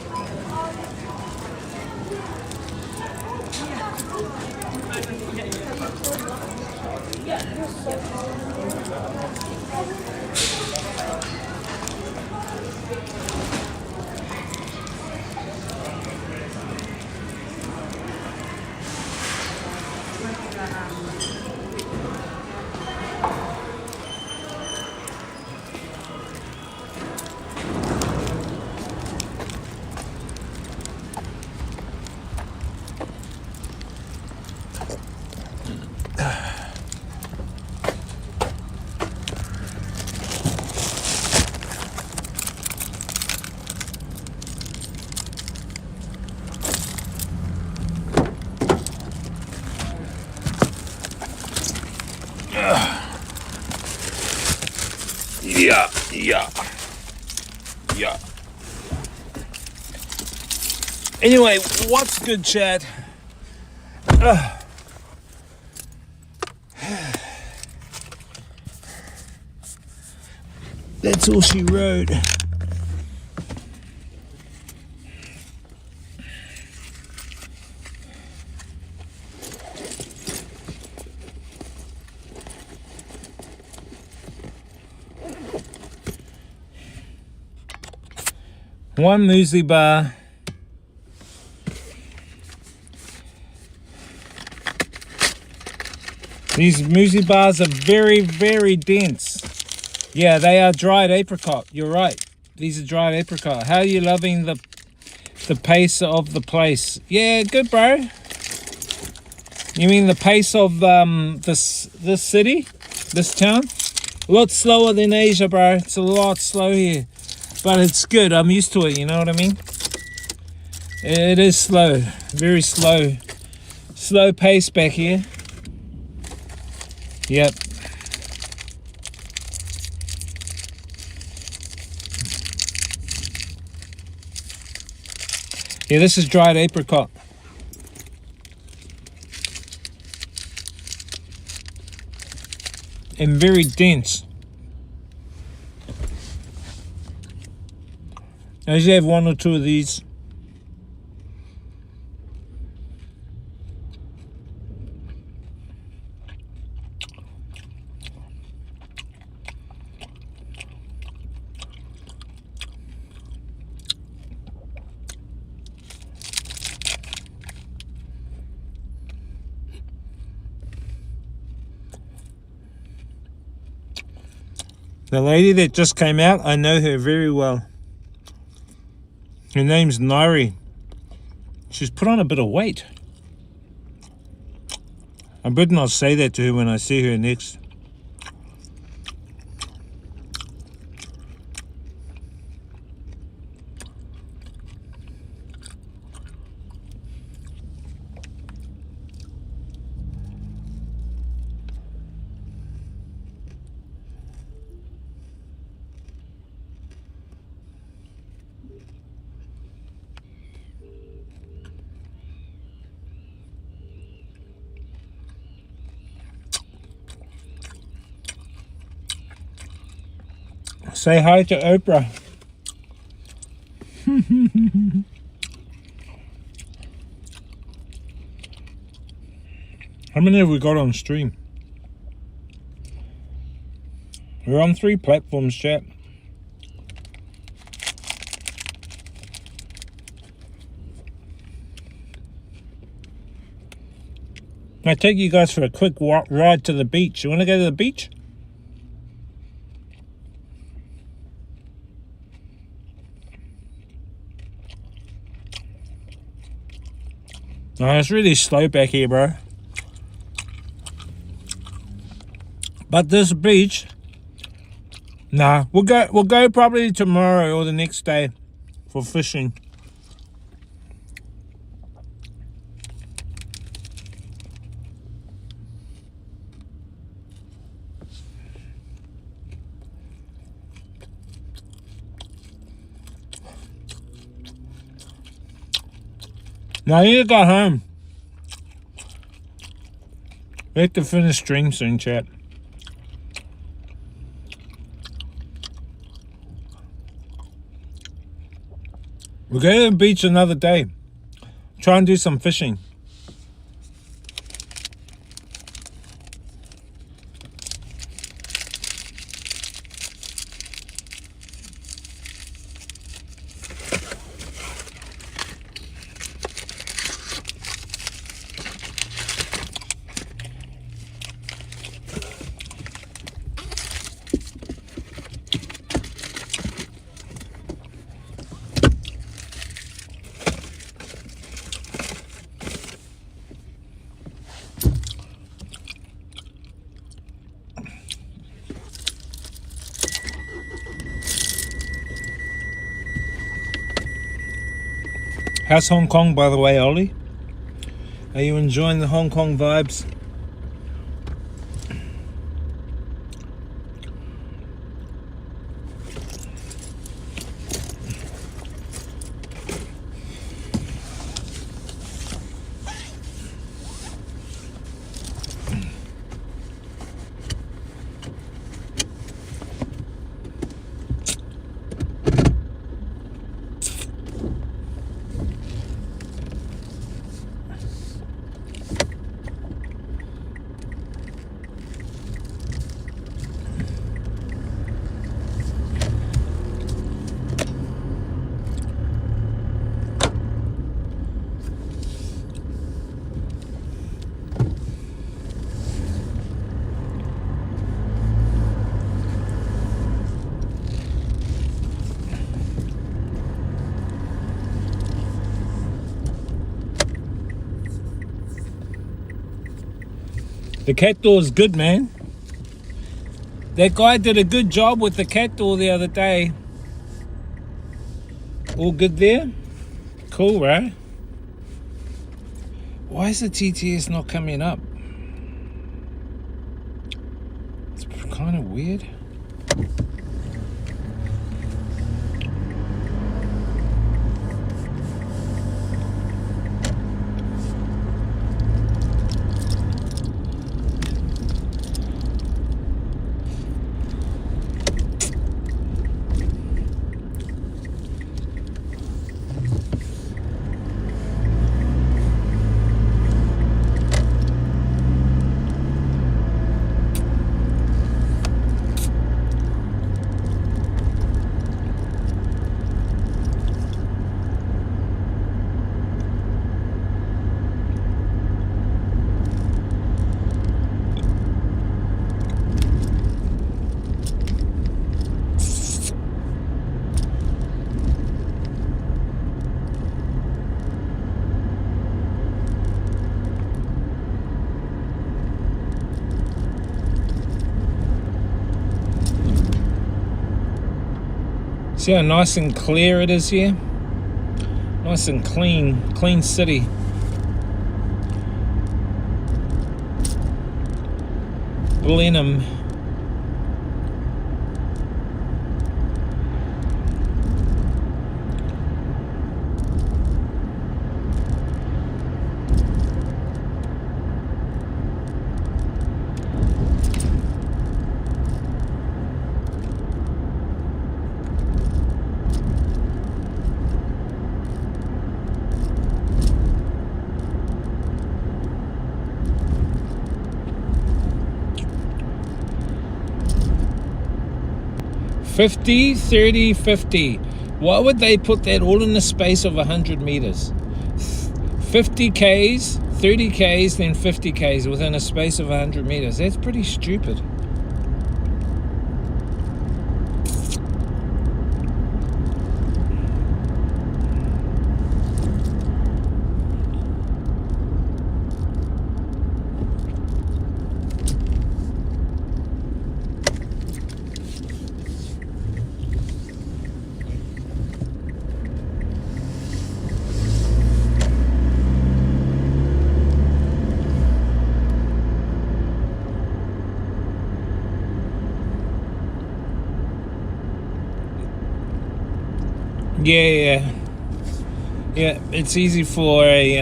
Yeah. Anyway, what's good, Chad? That's all she wrote. One muesli bar. These muesli bars are very, very dense. Yeah, they are dried apricot. You're right. These are dried apricot. How are you loving the pace of the place? Yeah, good, bro. You mean the pace of this city, this town? A lot slower than Asia, bro. It's a lot slow here. But it's good. I'm used to it, you know what I mean? It is slow. Very slow. Slow pace back here. Yep. Yeah, this is dried apricot. And very dense. I usually have one or two of these. The lady that just came out, I know her very well. Her name's Nairi. She's put on a bit of weight. I better not say that to her when I see her next. Say hi to Oprah. How many have we got on stream? We're on 3 platforms, chat. I take you guys for a quick ride to the beach. You want to go to the beach? No, it's really slow back here, bro. But this beach, nah, we'll go probably tomorrow or the next day for fishing. Now you got home. We have to finish stream soon, chat. We'll go to the beach another day. Try and do some fishing. How's Hong Kong, by the way, Ollie? Are you enjoying the Hong Kong vibes? The cat door is good, man. That guy did a good job with the cat door the other day. All good there? Cool, right? Why is the TTS not coming up? It's kind of weird. See how nice and clear it is here? Nice and clean city. Blenheim. $50, $30, $50. Why would they put that all in the space of 100 meters? 50 Ks, 30 Ks, then 50 Ks within a space of 100 meters. That's pretty stupid. Yeah. It's easy for a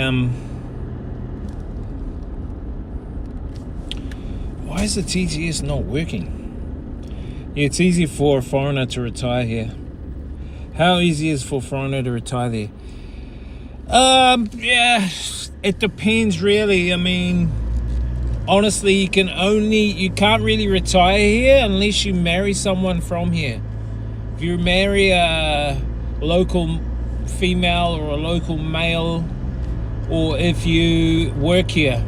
why is the TTS not working? Yeah, it's easy for a foreigner to retire here. How easy is for a foreigner to retire there? Yeah, it depends really. I mean, honestly, you can't really retire here unless you marry someone from here. If you marry a local female or a local male, or if you work here,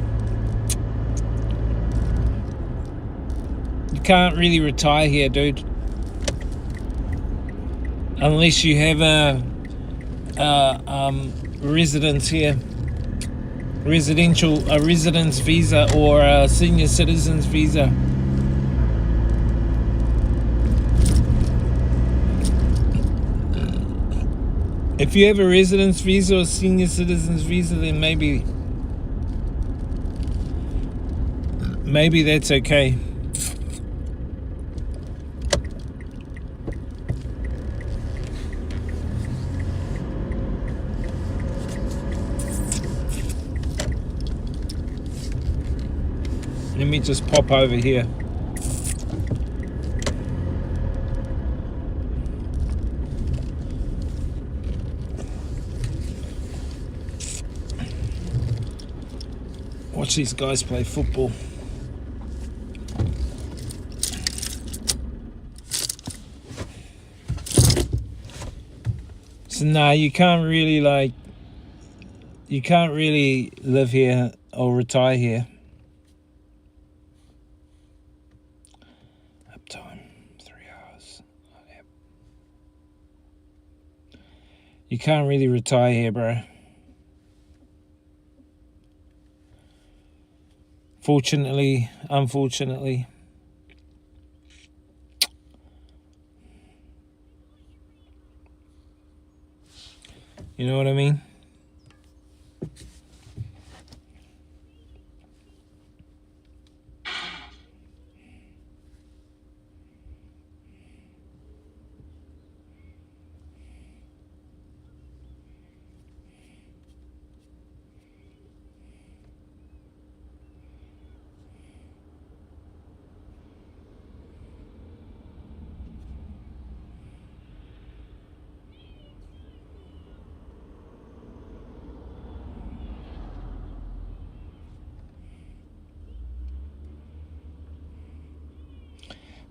you can't really retire here, dude, unless you have a residence here, a residence visa or a senior citizens visa. If you have a residence visa or senior citizens visa, then maybe that's okay. Let me just pop over here. Watch these guys play football. So nah, you can't really live here or retire here. Uptime, 3 hours. Yep. You can't really retire here, bro. Fortunately, unfortunately. You know what I mean?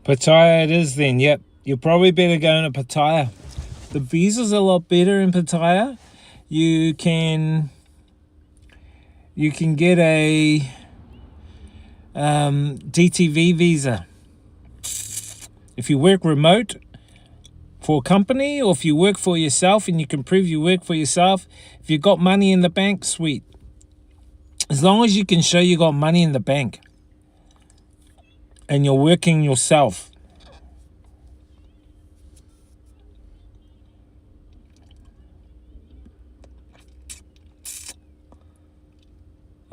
Pattaya it is then, yep. You're probably better going to Pattaya. The visa's a lot better in Pattaya. You can get a DTV visa. If you work remote for a company, or if you work for yourself and you can prove you work for yourself, if you got money in the bank, sweet. As long as you can show you got money in the bank and you're working yourself.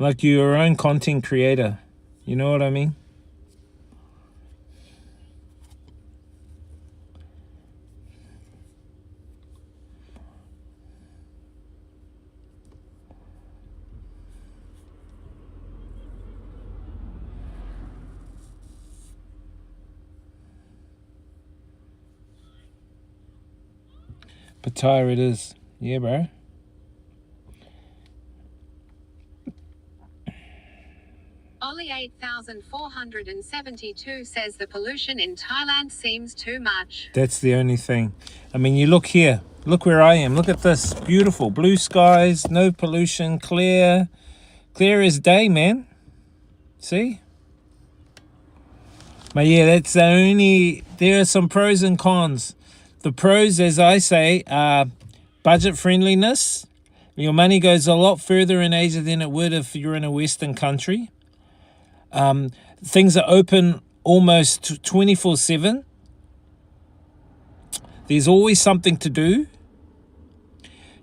Like you're your own content creator. You know what I mean? Pattaya it is. Yeah, bro. Ollie 8472 says the pollution in Thailand seems too much. That's the only thing. I mean, you look here. Look where I am. Look at this. Beautiful. Blue skies, no pollution, clear. Clear as day, man. See? But yeah, that's the only... There are some pros and cons. The pros, as I say, are budget friendliness. Your money goes a lot further in Asia than it would if you're in a Western country. Things are open almost 24/7. There's always something to do.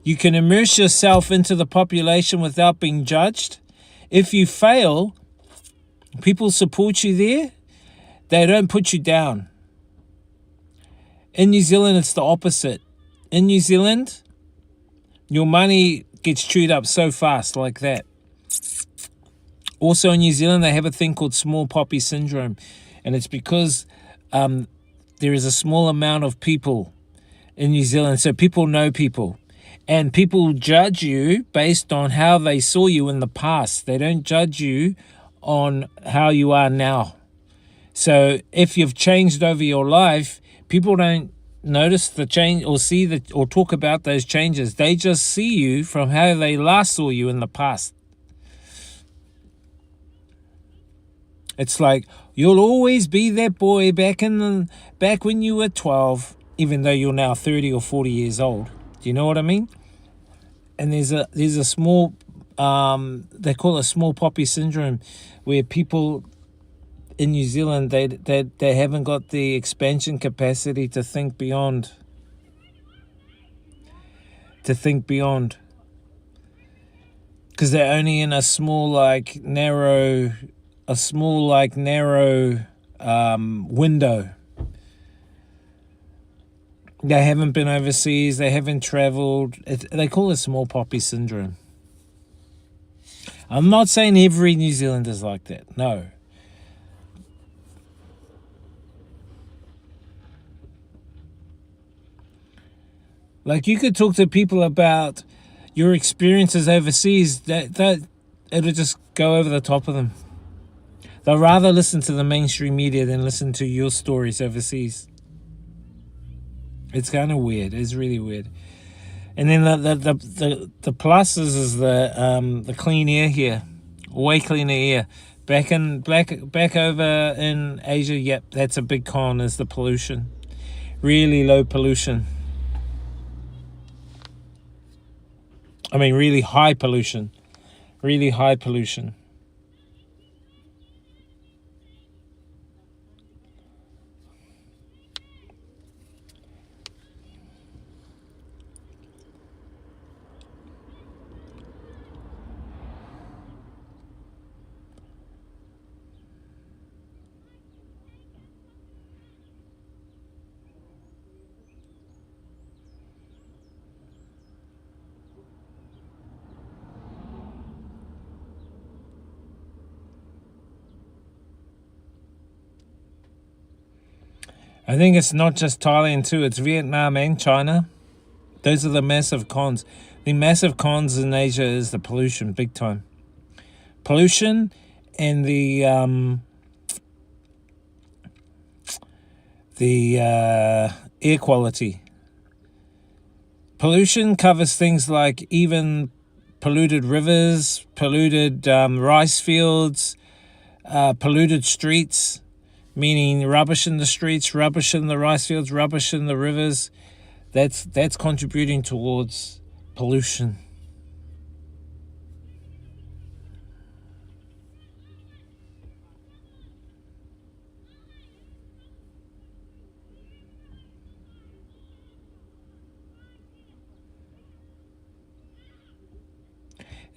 You can immerse yourself into the population without being judged. If you fail, people support you there. They don't put you down. In New Zealand, it's the opposite. In New Zealand, your money gets chewed up so fast like that. Also in New Zealand, they have a thing called small poppy syndrome. And it's because there is a small amount of people in New Zealand. So people know people. And people judge you based on how they saw you in the past. They don't judge you on how you are now. So if you've changed over your life, people don't notice the change or see that or talk about those changes. They just see you from how they last saw you in the past. It's like you'll always be that boy back when you were 12, even though you're now 30 or 40 years old. Do you know what I mean? And there's a small they call it small poppy syndrome, where people in New Zealand they haven't got the expansion capacity to think beyond. Because they're only in a small narrow window. They haven't been overseas. They haven't traveled. They call it small poppy syndrome. I'm not saying every New Zealander is like that. No. Like you could talk to people about your experiences overseas. That it'll just go over the top of them. They'll rather listen to the mainstream media than listen to your stories overseas. It's kind of weird. It's really weird. And then the pluses is the clean air here, way cleaner air. Back over in Asia, yep, that's a big con, is the pollution. Really low pollution. I mean, really high pollution. Really high pollution. I think it's not just Thailand too, it's Vietnam and China. Those are the massive cons. The massive cons in Asia is the pollution, big time. Pollution and the air quality. Pollution covers things like even polluted rivers, polluted rice fields, polluted streets, meaning rubbish in the streets, rubbish in the rice fields, rubbish in the rivers. That's contributing towards pollution.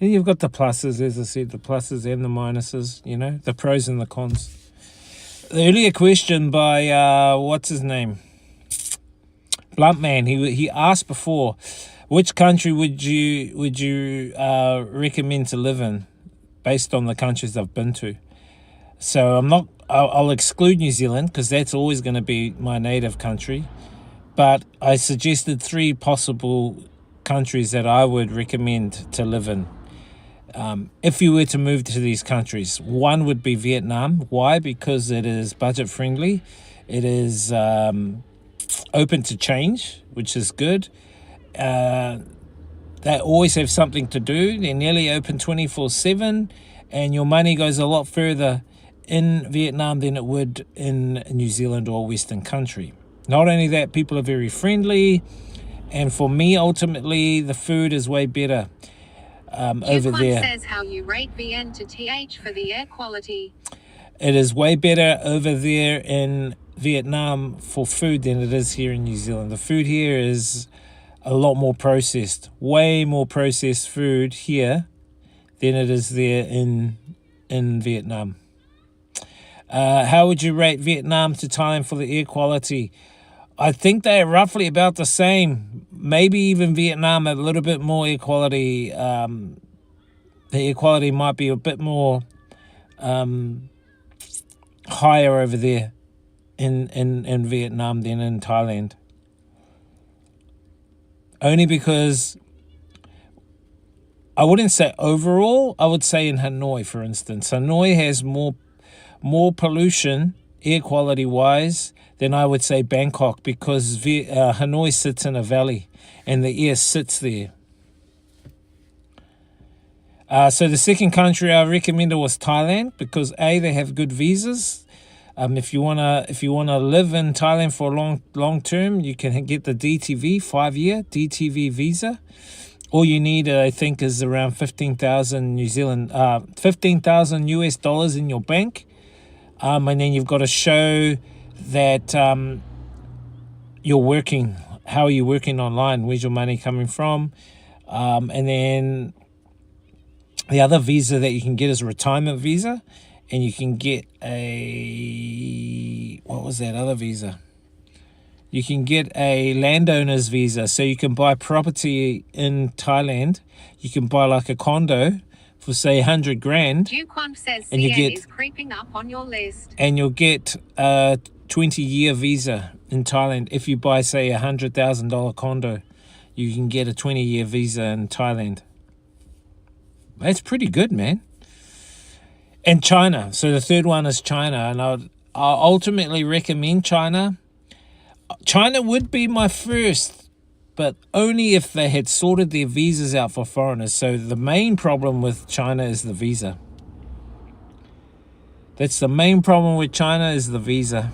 And you've got the pluses, as I said, the pluses and the minuses, you know, the pros and the cons. The earlier question by, what's his name? Bluntman, he asked before, which country would you recommend to live in based on the countries I've been to? So I'll exclude New Zealand because that's always going to be my native country. But I suggested 3 possible countries that I would recommend to live in. If you were to move to these countries, one would be Vietnam. Why? Because it is budget friendly. It is open to change, which is good. They always have something to do. They're nearly open 24/7, and your money goes a lot further in Vietnam than it would in New Zealand or a Western country. Not only that, people are very friendly, and for me, ultimately, the food is way better over there. Says how you rate VN to TH for the air quality. It is way better over there in Vietnam for food than it is here in New Zealand. The food here is a lot more processed, way more processed food here than it is there in Vietnam. How would you rate Vietnam to Thailand for the air quality? I think they're roughly about the same. Maybe even Vietnam a little bit more air quality. The air quality might be a bit more higher over there in Vietnam than in Thailand. Only because I wouldn't say overall, I would say in Hanoi, for instance. Hanoi has more pollution, air quality wise, than I would say Bangkok, because Hanoi sits in a valley and the air sits there. So the second country I recommended was Thailand, because A, they have good visas. If you wanna live in Thailand for long term, you can get the DTV 5-year DTV visa. All you need, I think, is around 15,000 $15,000 US in your bank, and then you've got to show that you're working. How are you working online? Where's your money coming from? And then the other visa that you can get is a retirement visa, and you can get what was that other visa? You can get a landowner's visa, so you can buy property in Thailand. You can buy like a condo for say 100 grand, says and you get is creeping up on your list. And you'll get a 20-year visa in Thailand. If you buy say $100,000 condo, you can get a 20-year visa in Thailand. That's pretty good, man. And China. So the third one is China, and I'll ultimately recommend China. China would be my first, but only if they had sorted their visas out for foreigners. So the main problem with China is the visa. That's the main problem with China, is the visa.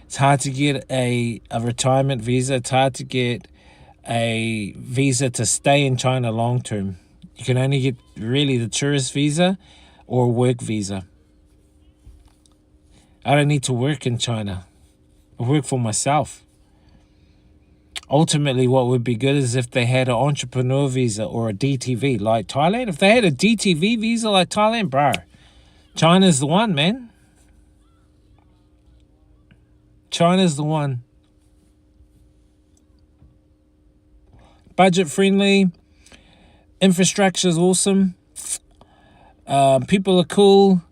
It's hard to get a retirement visa. It's hard to get a visa to stay in China long term. You can only get really the tourist visa or a work visa. I don't need to work in China. I work for myself. Ultimately, what would be good is if they had an entrepreneur visa or a DTV like Thailand. If they had a DTV visa like Thailand, bro, China's the one, man. China's the one. Budget friendly. Infrastructure's awesome. People are cool.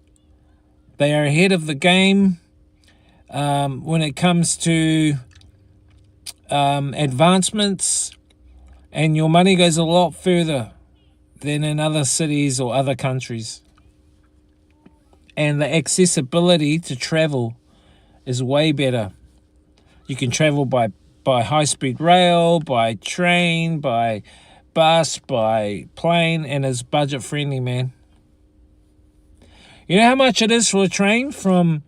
They are ahead of the game. When it comes to advancements, and your money goes a lot further than in other cities or other countries. And the accessibility to travel is way better. You can travel by high-speed rail, by train, by bus, by plane, and it's budget-friendly, man. You know how much it is for a train from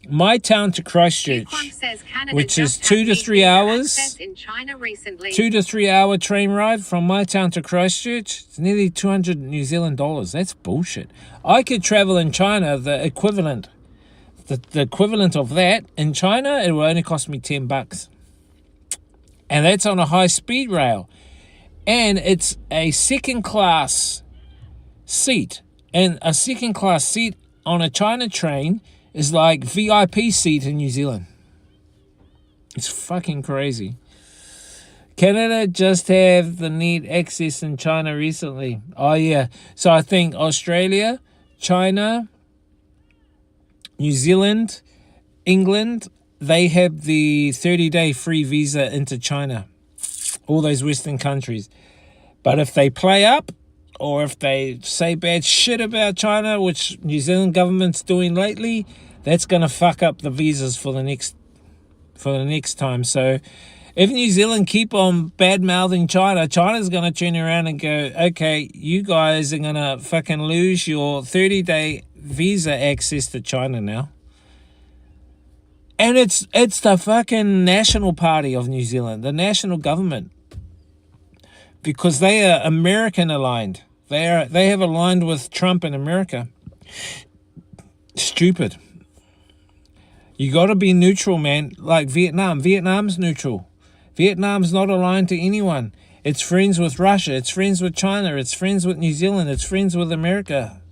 my town to Christchurch, which is 2 to 3 hours. 2 to 3 hour train ride from my town to Christchurch. It's nearly 200 New Zealand dollars. That's bullshit. I could travel in China the equivalent of that in China. It will only cost me $10, and that's on a high speed rail, and it's a second class seat. And a second class seat on a China train is like VIP seat in New Zealand. It's fucking crazy. Canada just have the neat access in China recently. Oh, yeah. So I think Australia, China, New Zealand, England, they have the 30-day free visa into China. All those Western countries. But if they play up, or if they say bad shit about China, which New Zealand government's doing lately, that's going to fuck up the visas for the next time. So if New Zealand keep on bad-mouthing China, China's going to turn around and go, okay, you guys are going to fucking lose your 30-day visa access to China now. And it's the fucking national party of New Zealand, the national government. Because they are American aligned. They have aligned with Trump in America. Stupid. You got to be neutral, man. Like Vietnam. Vietnam's neutral. Vietnam's not aligned to anyone. It's friends with Russia. It's friends with China. It's friends with New Zealand. It's friends with America.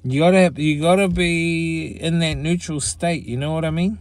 You gotta be in that neutral state. You know what I mean?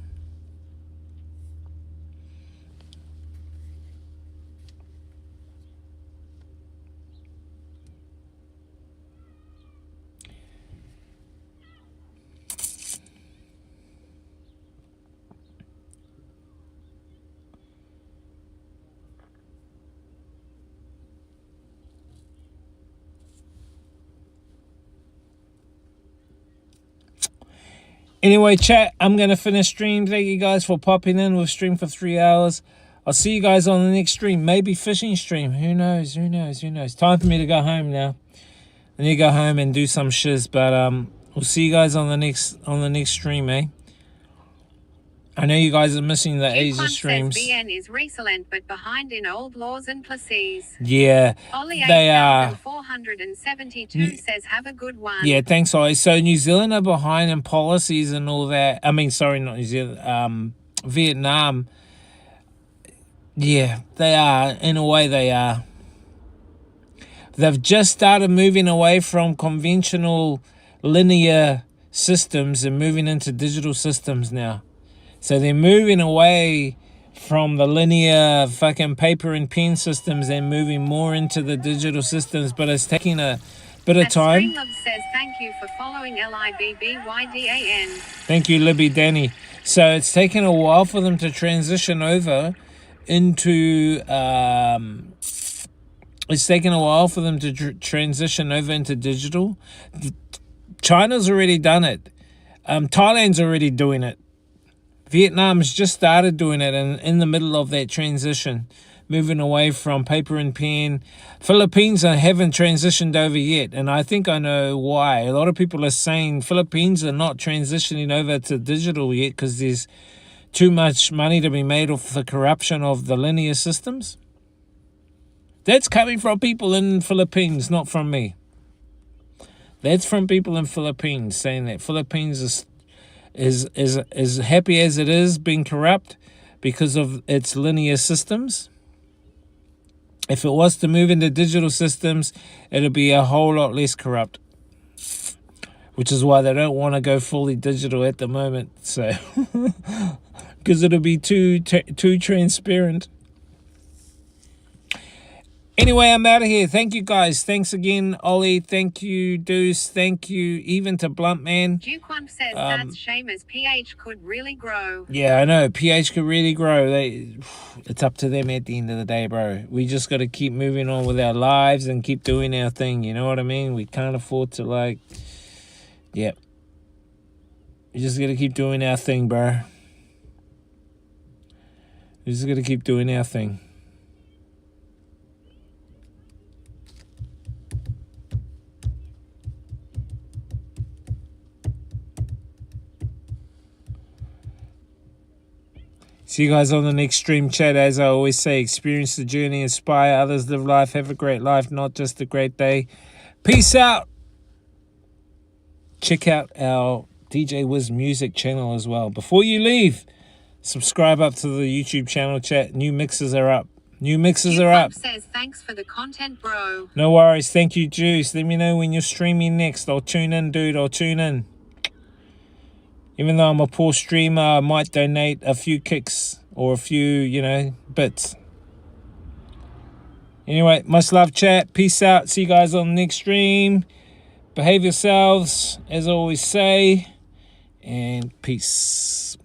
Anyway, chat, I'm going to finish stream. Thank you guys for popping in. We've streamed for 3 hours. I'll see you guys on the next stream. Maybe fishing stream. Who knows? Time for me to go home now. I need to go home and do some shiz. But we'll see you guys on the next stream, eh? I know you guys are missing the Asia streams. BN is recent but behind in old laws and places. Yeah, they are. 472 says have a good one. Yeah, thanks, Ollie. So New Zealand are behind in policies and all that. I mean, sorry, not New Zealand. Vietnam. Yeah, they are. In a way, they are. They've just started moving away from conventional linear systems and moving into digital systems now. So they're moving away from the linear fucking paper and pen systems and moving more into the digital systems, but it's taking a bit of time. Streamlove says thank you for following LIBBYDAN. Thank you, Libby Danny. So it's taken a while for them to transition over into digital. China's already done it. Thailand's already doing it. Vietnam's just started doing it and in the middle of that transition, moving away from paper and pen. Philippines haven't transitioned over yet, and I think I know why. A lot of people are saying Philippines are not transitioning over to digital yet because there's too much money to be made off the corruption of the linear systems. That's coming from people in Philippines, not from me. That's from people in Philippines saying that Philippines is happy as it is being corrupt because of its linear systems. If it was to move into digital systems, it'll be a whole lot less corrupt, which is why they don't want to go fully digital at the moment. So, because it'll be too transparent. Anyway, I'm out of here. Thank you, guys. Thanks again, Ollie. Thank you, Deuce. Thank you, even to Bluntman. Duquan says that's shame as PH could really grow. Yeah, I know. PH could really grow. It's up to them at the end of the day, bro. We just got to keep moving on with our lives and keep doing our thing. You know what I mean? We can't afford to, yeah. We just got to keep doing our thing, bro. We just got to keep doing our thing. See you guys on the next stream, chat. As I always say, experience the journey, inspire others, live life, have a great life, not just a great day. Peace out. Check out our DJ Wiz Music channel as well. Before you leave, subscribe up to the YouTube channel, chat. New mixes are up. New mixes are up. Says thanks for the content, bro. No worries. Thank you, Juice. Let me know when you're streaming next. I'll tune in, dude. I'll tune in. Even though I'm a poor streamer, I might donate a few kicks or a few, you know, bits. Anyway, much love, chat. Peace out. See you guys on the next stream. Behave yourselves, as I always say. And peace.